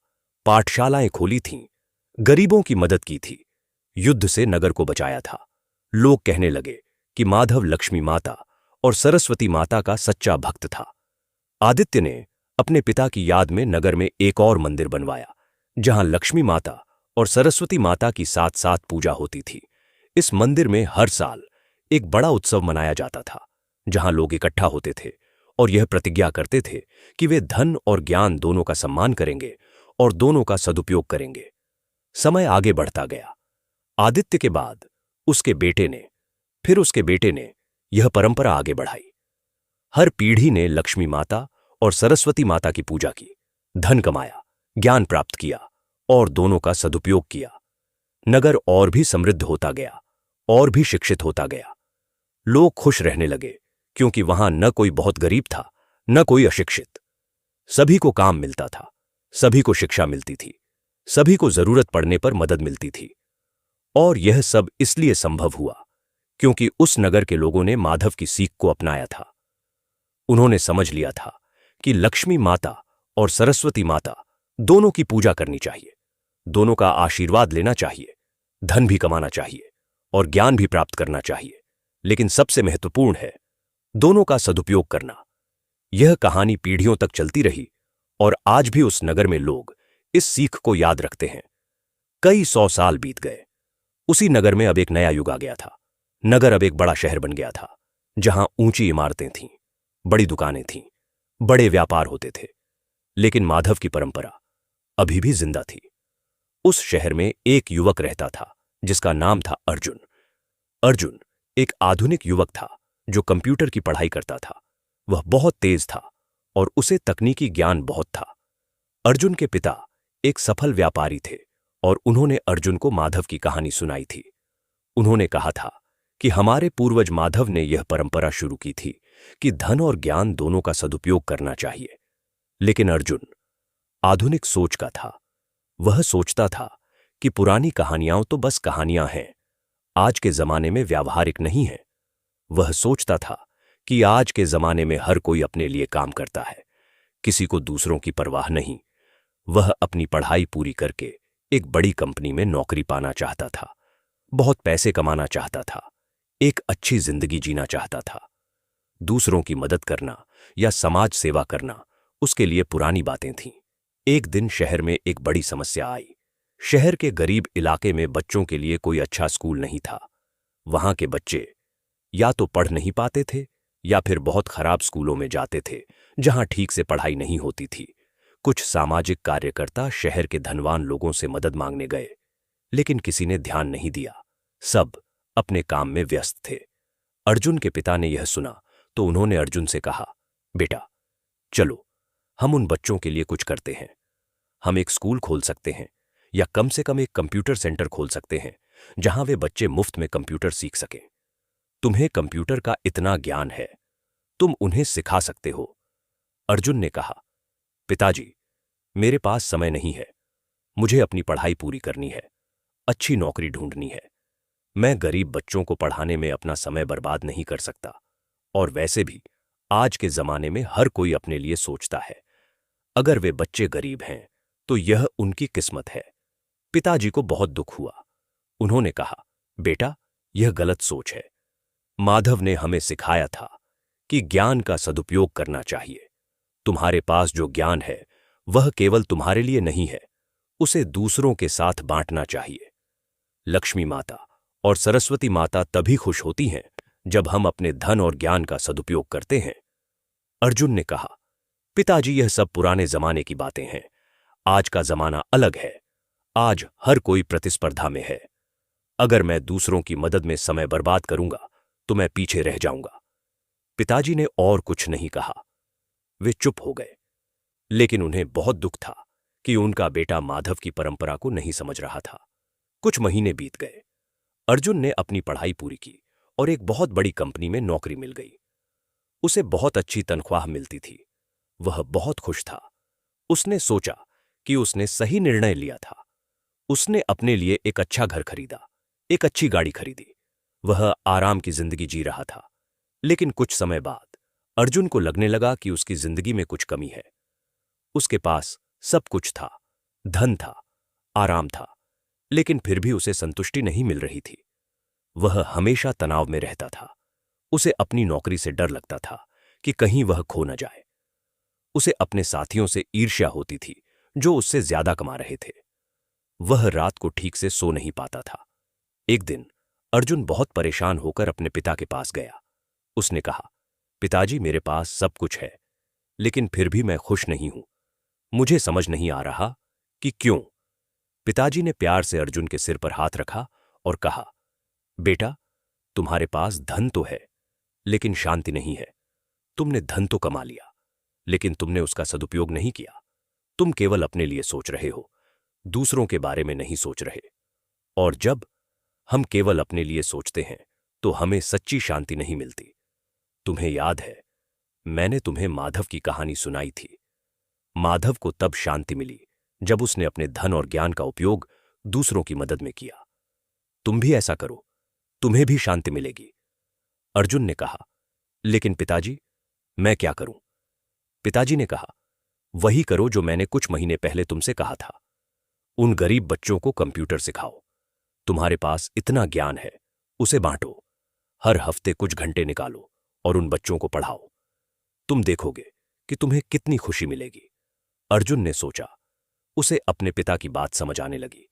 पाठशालाएं खोली थीं, गरीबों की मदद की थी, युद्ध से नगर को बचाया था। लोग कहने लगे कि माधव लक्ष्मी माता और सरस्वती माता का सच्चा भक्त था। आदित्य ने अपने पिता की याद में नगर में एक और मंदिर बनवाया जहां लक्ष्मी माता और सरस्वती माता की साथ साथ पूजा होती थी। इस मंदिर में हर साल एक बड़ा उत्सव मनाया जाता था जहां लोग इकट्ठा होते थे और यह प्रतिज्ञा करते थे कि वे धन और ज्ञान दोनों का सम्मान करेंगे और दोनों का सदुपयोग करेंगे। समय आगे बढ़ता गया। आदित्य के बाद उसके बेटे ने, फिर उसके बेटे ने यह परंपरा आगे बढ़ाई। हर पीढ़ी ने लक्ष्मी माता और सरस्वती माता की पूजा की, धन कमाया, ज्ञान प्राप्त किया और दोनों का सदुपयोग किया। नगर और भी समृद्ध होता गया और भी शिक्षित होता गया। लोग खुश रहने लगे क्योंकि वहां न कोई बहुत गरीब था, न कोई अशिक्षित। सभी को काम मिलता था, सभी को शिक्षा मिलती थी, सभी को जरूरत पड़ने पर मदद मिलती थी। और यह सब इसलिए संभव हुआ क्योंकि उस नगर के लोगों ने माधव की सीख को अपनाया था। उन्होंने समझ लिया था कि लक्ष्मी माता और सरस्वती माता दोनों की पूजा करनी चाहिए, दोनों का आशीर्वाद लेना चाहिए, धन भी कमाना चाहिए और ज्ञान भी प्राप्त करना चाहिए, लेकिन सबसे महत्वपूर्ण है दोनों का सदुपयोग करना। यह कहानी पीढ़ियों तक चलती रही और आज भी उस नगर में लोग इस सीख को याद रखते हैं। कई 100 साल बीत गए। उसी नगर में अब एक नया युग आ गया था। नगर अब एक बड़ा शहर बन गया था जहां ऊंची इमारतें थीं, बड़ी दुकानें थीं, बड़े व्यापार होते थे, लेकिन माधव की परंपरा अभी भी जिंदा थी। उस शहर में एक युवक रहता था जिसका नाम था अर्जुन। अर्जुन एक आधुनिक युवक था जो कंप्यूटर की पढ़ाई करता था। वह बहुत तेज था और उसे तकनीकी ज्ञान बहुत था। अर्जुन के पिता एक सफल व्यापारी थे और उन्होंने अर्जुन को माधव की कहानी सुनाई थी। उन्होंने कहा था कि हमारे पूर्वज माधव ने यह परंपरा शुरू की थी कि धन और ज्ञान दोनों का सदुपयोग करना चाहिए। लेकिन अर्जुन आधुनिक सोच का था। वह सोचता था कि पुरानी कहानियां तो बस कहानियां हैं, आज के जमाने में व्यावहारिक नहीं है। वह सोचता था कि आज के जमाने में हर कोई अपने लिए काम करता है, किसी को दूसरों की परवाह नहीं। वह अपनी पढ़ाई पूरी करके एक बड़ी कंपनी में नौकरी पाना चाहता था, बहुत पैसे कमाना चाहता था, एक अच्छी जिंदगी जीना चाहता था। दूसरों की मदद करना या समाज सेवा करना उसके लिए पुरानी बातें थीं। एक दिन शहर में एक बड़ी समस्या आई। शहर के गरीब इलाके में बच्चों के लिए कोई अच्छा स्कूल नहीं था। वहां के बच्चे या तो पढ़ नहीं पाते थे या फिर बहुत खराब स्कूलों में जाते थे जहां ठीक से पढ़ाई नहीं होती थी। कुछ सामाजिक कार्यकर्ता शहर के धनवान लोगों से मदद मांगने गए, लेकिन किसी ने ध्यान नहीं दिया। सब अपने काम में व्यस्त थे। अर्जुन के पिता ने यह सुना तो उन्होंने अर्जुन से कहा, बेटा चलो हम उन बच्चों के लिए कुछ करते हैं। हम एक स्कूल खोल सकते हैं या कम से कम एक कंप्यूटर सेंटर खोल सकते हैं जहां वे बच्चे मुफ्त में कंप्यूटर सीख सकें। तुम्हें कंप्यूटर का इतना ज्ञान है, तुम उन्हें सिखा सकते हो। अर्जुन ने कहा, पिताजी मेरे पास समय नहीं है, मुझे अपनी पढ़ाई पूरी करनी है, अच्छी नौकरी ढूंढनी है। मैं गरीब बच्चों को पढ़ाने में अपना समय बर्बाद नहीं कर सकता। और वैसे भी आज के जमाने में हर कोई अपने लिए सोचता है। अगर वे बच्चे गरीब हैं तो यह उनकी किस्मत है। पिताजी को बहुत दुख हुआ। उन्होंने कहा, बेटा यह गलत सोच है। माधव ने हमें सिखाया था कि ज्ञान का सदुपयोग करना चाहिए। तुम्हारे पास जो ज्ञान है वह केवल तुम्हारे लिए नहीं है, उसे दूसरों के साथ बांटना चाहिए। लक्ष्मी माता और सरस्वती माता तभी खुश होती हैं जब हम अपने धन और ज्ञान का सदुपयोग करते हैं। अर्जुन ने कहा, पिताजी, यह सब पुराने जमाने की बातें हैं। आज का जमाना अलग है। आज हर कोई प्रतिस्पर्धा में है। अगर मैं दूसरों की मदद में समय बर्बाद करूंगा तो मैं पीछे रह जाऊंगा। पिताजी ने और कुछ नहीं कहा। वे चुप हो गए। लेकिन उन्हें बहुत दुख था कि उनका बेटा माधव की परंपरा को नहीं समझ रहा था। कुछ महीने बीत गए। अर्जुन ने अपनी पढ़ाई पूरी की और एक बहुत बड़ी कंपनी में नौकरी मिल गई। उसे बहुत अच्छी तनख्वाह मिलती थी। वह बहुत खुश था। उसने सोचा कि उसने सही निर्णय लिया था। उसने अपने लिए एक अच्छा घर खरीदा, एक अच्छी गाड़ी खरीदी। वह आराम की जिंदगी जी रहा था। लेकिन कुछ समय बाद अर्जुन को लगने लगा कि उसकी जिंदगी में कुछ कमी है। उसके पास सब कुछ था, धन था, आराम था, लेकिन फिर भी उसे संतुष्टि नहीं मिल रही थी। वह हमेशा तनाव में रहता था। उसे अपनी नौकरी से डर लगता था कि कहीं वह खो न जाए। उसे अपने साथियों से ईर्ष्या होती थी जो उससे ज्यादा कमा रहे थे। वह रात को ठीक से सो नहीं पाता था। एक दिन अर्जुन बहुत परेशान होकर अपने पिता के पास गया। उसने कहा, पिताजी, मेरे पास सब कुछ है, लेकिन फिर भी मैं खुश नहीं हूं। मुझे समझ नहीं आ रहा कि क्यों। पिताजी ने प्यार से अर्जुन के सिर पर हाथ रखा और कहा, बेटा, तुम्हारे पास धन तो है, लेकिन शांति नहीं है। तुमने धन तो कमा लिया, लेकिन तुमने उसका सदुपयोग नहीं किया। तुम केवल अपने लिए सोच रहे हो, दूसरों के बारे में नहीं सोच रहे। और जब हम केवल अपने लिए सोचते हैं तो हमें सच्ची शांति नहीं मिलती। तुम्हें याद है, मैंने तुम्हें माधव की कहानी सुनाई थी। माधव को तब शांति मिली जब उसने अपने धन और ज्ञान का उपयोग दूसरों की मदद में किया। तुम भी ऐसा करो, तुम्हें भी शांति मिलेगी। अर्जुन ने कहा, लेकिन पिताजी, मैं क्या करूं? पिताजी ने कहा, वही करो जो मैंने कुछ महीने पहले तुमसे कहा था। उन गरीब बच्चों को कंप्यूटर सिखाओ। तुम्हारे पास इतना ज्ञान है, उसे बांटो। हर हफ्ते कुछ घंटे निकालो और उन बच्चों को पढ़ाओ। तुम देखोगे कि तुम्हें कितनी खुशी मिलेगी। अर्जुन ने सोचा। उसे अपने पिता की बात समझ आने लगी।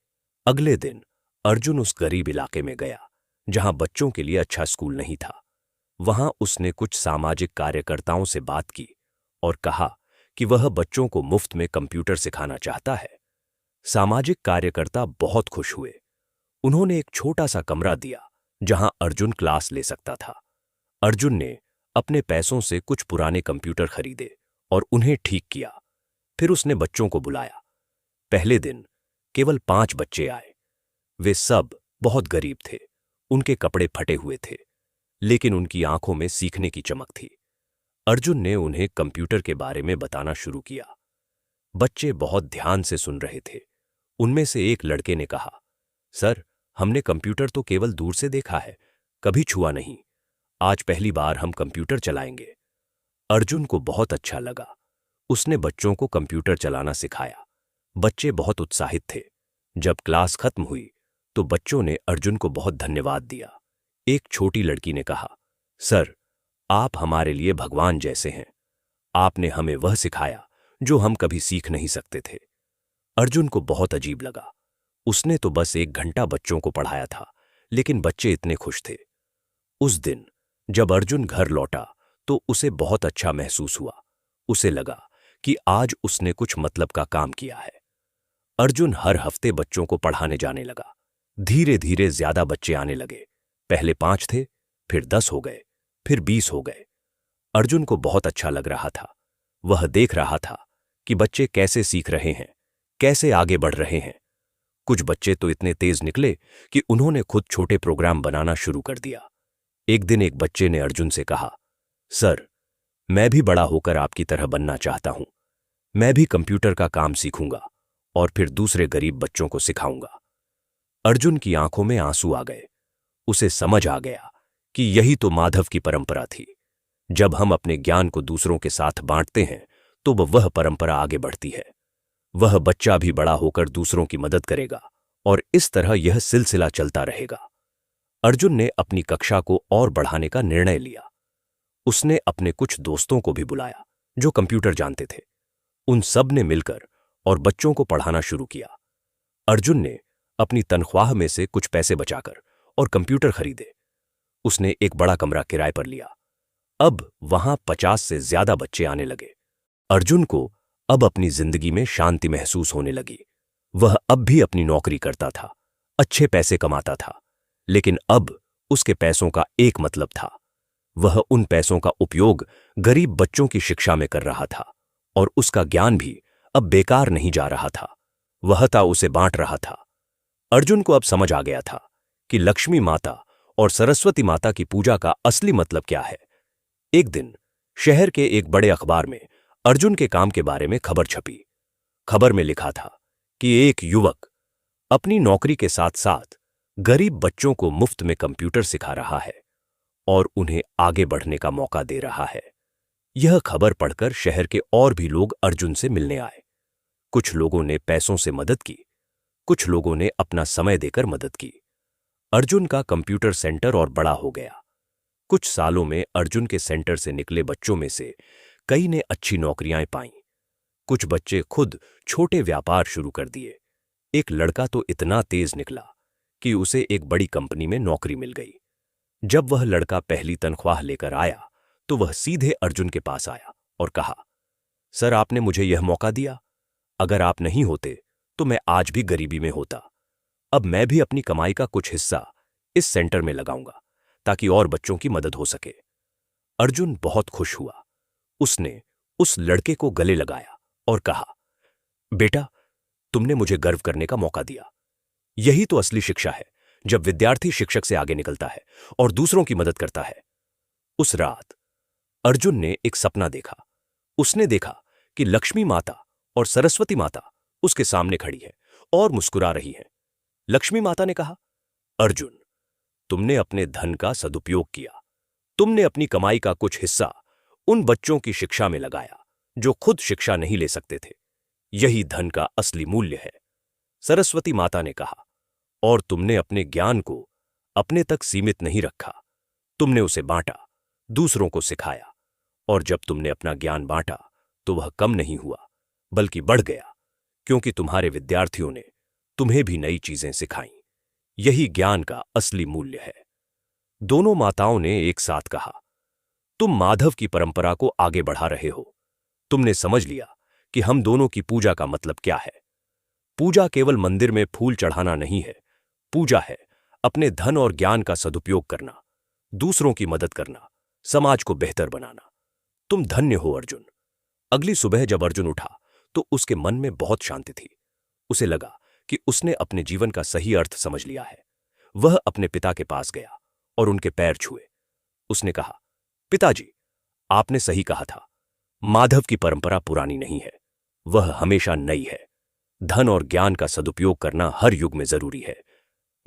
अगले दिन अर्जुन उस गरीब इलाके में गया जहां बच्चों के लिए अच्छा स्कूल नहीं था। वहां उसने कुछ सामाजिक कार्यकर्ताओं से बात की और कहा कि वह बच्चों को मुफ्त में कंप्यूटर सिखाना चाहता है। सामाजिक कार्यकर्ता बहुत खुश हुए। उन्होंने एक छोटा सा कमरा दिया जहां अर्जुन क्लास ले सकता था। अर्जुन ने अपने पैसों से कुछ पुराने कंप्यूटर खरीदे और उन्हें ठीक किया। फिर उसने बच्चों को बुलाया। पहले दिन केवल 5 बच्चे आए। वे सब बहुत गरीब थे। उनके कपड़े फटे हुए थे, लेकिन उनकी आंखों में सीखने की चमक थी। अर्जुन ने उन्हें कंप्यूटर के बारे में बताना शुरू किया। बच्चे बहुत ध्यान से सुन रहे थे। उनमें से एक लड़के ने कहा, सर, हमने कंप्यूटर तो केवल दूर से देखा है, कभी छुआ नहीं। आज पहली बार हम कंप्यूटर चलाएंगे। अर्जुन को बहुत अच्छा लगा। उसने बच्चों को कंप्यूटर चलाना सिखाया। बच्चे बहुत उत्साहित थे। जब क्लास खत्म हुई तो बच्चों ने अर्जुन को बहुत धन्यवाद दिया। एक छोटी लड़की ने कहा, सर, आप हमारे लिए भगवान जैसे हैं। आपने हमें वह सिखाया जो हम कभी सीख नहीं सकते थे। अर्जुन को बहुत अजीब लगा। उसने तो बस 1 घंटा बच्चों को पढ़ाया था, लेकिन बच्चे इतने खुश थे। उस दिन जब अर्जुन घर लौटा तो उसे बहुत अच्छा महसूस हुआ। उसे लगा कि आज उसने कुछ मतलब का काम किया है। अर्जुन हर हफ्ते बच्चों को पढ़ाने जाने लगा। धीरे धीरे ज्यादा बच्चे आने लगे। पहले 5 थे, फिर 10 हो गए, फिर 20 हो गए। अर्जुन को बहुत अच्छा लग रहा था। वह देख रहा था कि बच्चे कैसे सीख रहे हैं, कैसे आगे बढ़ रहे हैं। कुछ बच्चे तो इतने तेज निकले कि उन्होंने खुद छोटे प्रोग्राम बनाना शुरू कर दिया। एक दिन एक बच्चे ने अर्जुन से कहा, सर, मैं भी बड़ा होकर आपकी तरह बनना चाहता हूं। मैं भी कंप्यूटर का काम सीखूंगा और फिर दूसरे गरीब बच्चों को सिखाऊंगा। अर्जुन की आंखों में आंसू आ गए। उसे समझ आ गया कि यही तो माधव की परंपरा थी। जब हम अपने ज्ञान को दूसरों के साथ बांटते हैं तो वह परंपरा आगे बढ़ती है। वह बच्चा भी बड़ा होकर दूसरों की मदद करेगा और इस तरह यह सिलसिला चलता रहेगा। अर्जुन ने अपनी कक्षा को और बढ़ाने का निर्णय लिया। उसने अपने कुछ दोस्तों को भी बुलाया जो कंप्यूटर जानते थे। उन सब ने मिलकर और बच्चों को पढ़ाना शुरू किया। अर्जुन ने अपनी तनख्वाह में से कुछ पैसे बचाकर और कंप्यूटर खरीदे। उसने एक बड़ा कमरा किराए पर लिया। अब वहां 50 से ज्यादा बच्चे आने लगे। अर्जुन को अब अपनी जिंदगी में शांति महसूस होने लगी। वह अब भी अपनी नौकरी करता था, अच्छे पैसे कमाता था, लेकिन अब उसके पैसों का एक मतलब था। वह उन पैसों का उपयोग गरीब बच्चों की शिक्षा में कर रहा था और उसका ज्ञान भी अब बेकार नहीं जा रहा था, वह था उसे बांट रहा था। अर्जुन को अब समझ आ गया था कि लक्ष्मी माता और सरस्वती माता की पूजा का असली मतलब क्या है। एक दिन शहर के एक बड़े अखबार में अर्जुन के काम के बारे में खबर छपी। खबर में लिखा था कि एक युवक अपनी नौकरी के साथ साथ गरीब बच्चों को मुफ्त में कंप्यूटर सिखा रहा है और उन्हें आगे बढ़ने का मौका दे रहा है। यह खबर पढ़कर शहर के और भी लोग अर्जुन से मिलने आए। कुछ लोगों ने पैसों से मदद की, कुछ लोगों ने अपना समय देकर मदद की। अर्जुन का कंप्यूटर सेंटर और बड़ा हो गया। कुछ सालों में अर्जुन के सेंटर से निकले बच्चों में से कई ने अच्छी नौकरियां पाईं। कुछ बच्चे खुद छोटे व्यापार शुरू कर दिए। एक लड़का तो इतना तेज निकला कि उसे एक बड़ी कंपनी में नौकरी मिल गई। जब वह लड़का पहली तनख्वाह लेकर आया तो वह सीधे अर्जुन के पास आया और कहा, सर, आपने मुझे यह मौका दिया। अगर आप नहीं होते तो मैं आज भी गरीबी में होता। अब मैं भी अपनी कमाई का कुछ हिस्सा इस सेंटर में लगाऊंगा ताकि और बच्चों की मदद हो सके। अर्जुन बहुत खुश हुआ। उसने उस लड़के को गले लगाया और कहा, बेटा, तुमने मुझे गर्व करने का मौका दिया। यही तो असली शिक्षा है, जब विद्यार्थी शिक्षक से आगे निकलता है और दूसरों की मदद करता है। उस रात अर्जुन ने एक सपना देखा। उसने देखा कि लक्ष्मी माता और सरस्वती माता उसके सामने खड़ी है और मुस्कुरा रही है। लक्ष्मी माता ने कहा, अर्जुन, तुमने अपने धन का सदुपयोग किया। तुमने अपनी कमाई का कुछ हिस्सा उन बच्चों की शिक्षा में लगाया जो खुद शिक्षा नहीं ले सकते थे। यही धन का असली मूल्य है। सरस्वती माता ने कहा, और तुमने अपने ज्ञान को अपने तक सीमित नहीं रखा। तुमने उसे बांटा, दूसरों को सिखाया, और जब तुमने अपना ज्ञान बांटा तो वह कम नहीं हुआ बल्कि बढ़ गया, क्योंकि तुम्हारे विद्यार्थियों ने तुम्हें भी नई चीजें सिखाईं। यही ज्ञान का असली मूल्य है। दोनों माताओं ने एक साथ कहा, तुम माधव की परंपरा को आगे बढ़ा रहे हो। तुमने समझ लिया कि हम दोनों की पूजा का मतलब क्या है। पूजा केवल मंदिर में फूल चढ़ाना नहीं है। पूजा है अपने धन और ज्ञान का सदुपयोग करना, दूसरों की मदद करना, समाज को बेहतर बनाना। तुम धन्य हो अर्जुन। अगली सुबह जब अर्जुन उठा तो उसके मन में बहुत शांति थी। उसे लगा कि उसने अपने जीवन का सही अर्थ समझ लिया है। वह अपने पिता के पास गया और उनके पैर छुए। उसने कहा, पिताजी, आपने सही कहा था। माधव की परंपरा पुरानी नहीं है, वह हमेशा नई है। धन और ज्ञान का सदुपयोग करना हर युग में जरूरी है।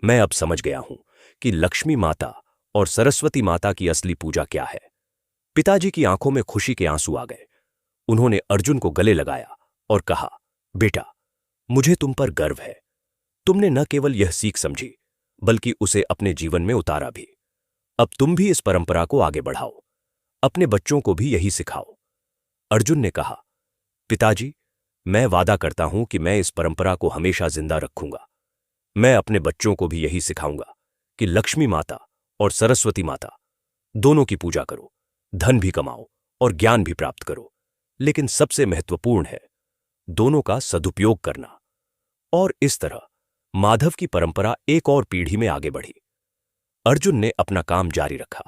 मैं अब समझ गया हूं कि लक्ष्मी माता और सरस्वती माता की असली पूजा क्या है। पिताजी की आंखों में खुशी के आंसू आ गए। उन्होंने अर्जुन को गले लगाया और कहा, बेटा, मुझे तुम पर गर्व है। तुमने न केवल यह सीख समझी बल्कि उसे अपने जीवन में उतारा भी। अब तुम भी इस परंपरा को आगे बढ़ाओ, अपने बच्चों को भी यही सिखाओ। अर्जुन ने कहा, पिताजी, मैं वादा करता हूं कि मैं इस परंपरा को हमेशा जिंदा रखूंगा। मैं अपने बच्चों को भी यही सिखाऊंगा कि लक्ष्मी माता और सरस्वती माता दोनों की पूजा करो, धन भी कमाओ और ज्ञान भी प्राप्त करो, लेकिन सबसे महत्वपूर्ण है दोनों का सदुपयोग करना। और इस तरह माधव की परंपरा एक और पीढ़ी में आगे बढ़ी। अर्जुन ने अपना काम जारी रखा।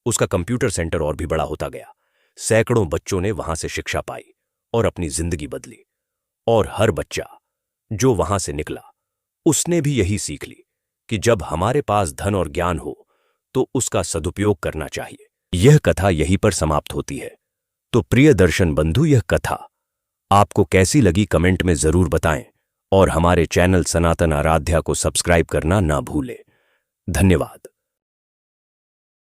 उसका कंप्यूटर सेंटर और भी बड़ा होता गया। सैकड़ों बच्चों ने वहां से शिक्षा पाई और अपनी जिंदगी बदली। और हर बच्चा जो वहां से निकला उसने भी यही सीख ली कि जब हमारे पास धन और ज्ञान हो तो उसका सदुपयोग करना चाहिए। यह कथा यहीं पर समाप्त होती है। तो प्रिय दर्शन बंधु, यह कथा आपको कैसी लगी कमेंट में जरूर बताएं और हमारे चैनल सनातन आराध्या को सब्सक्राइब करना ना भूलें। धन्यवाद।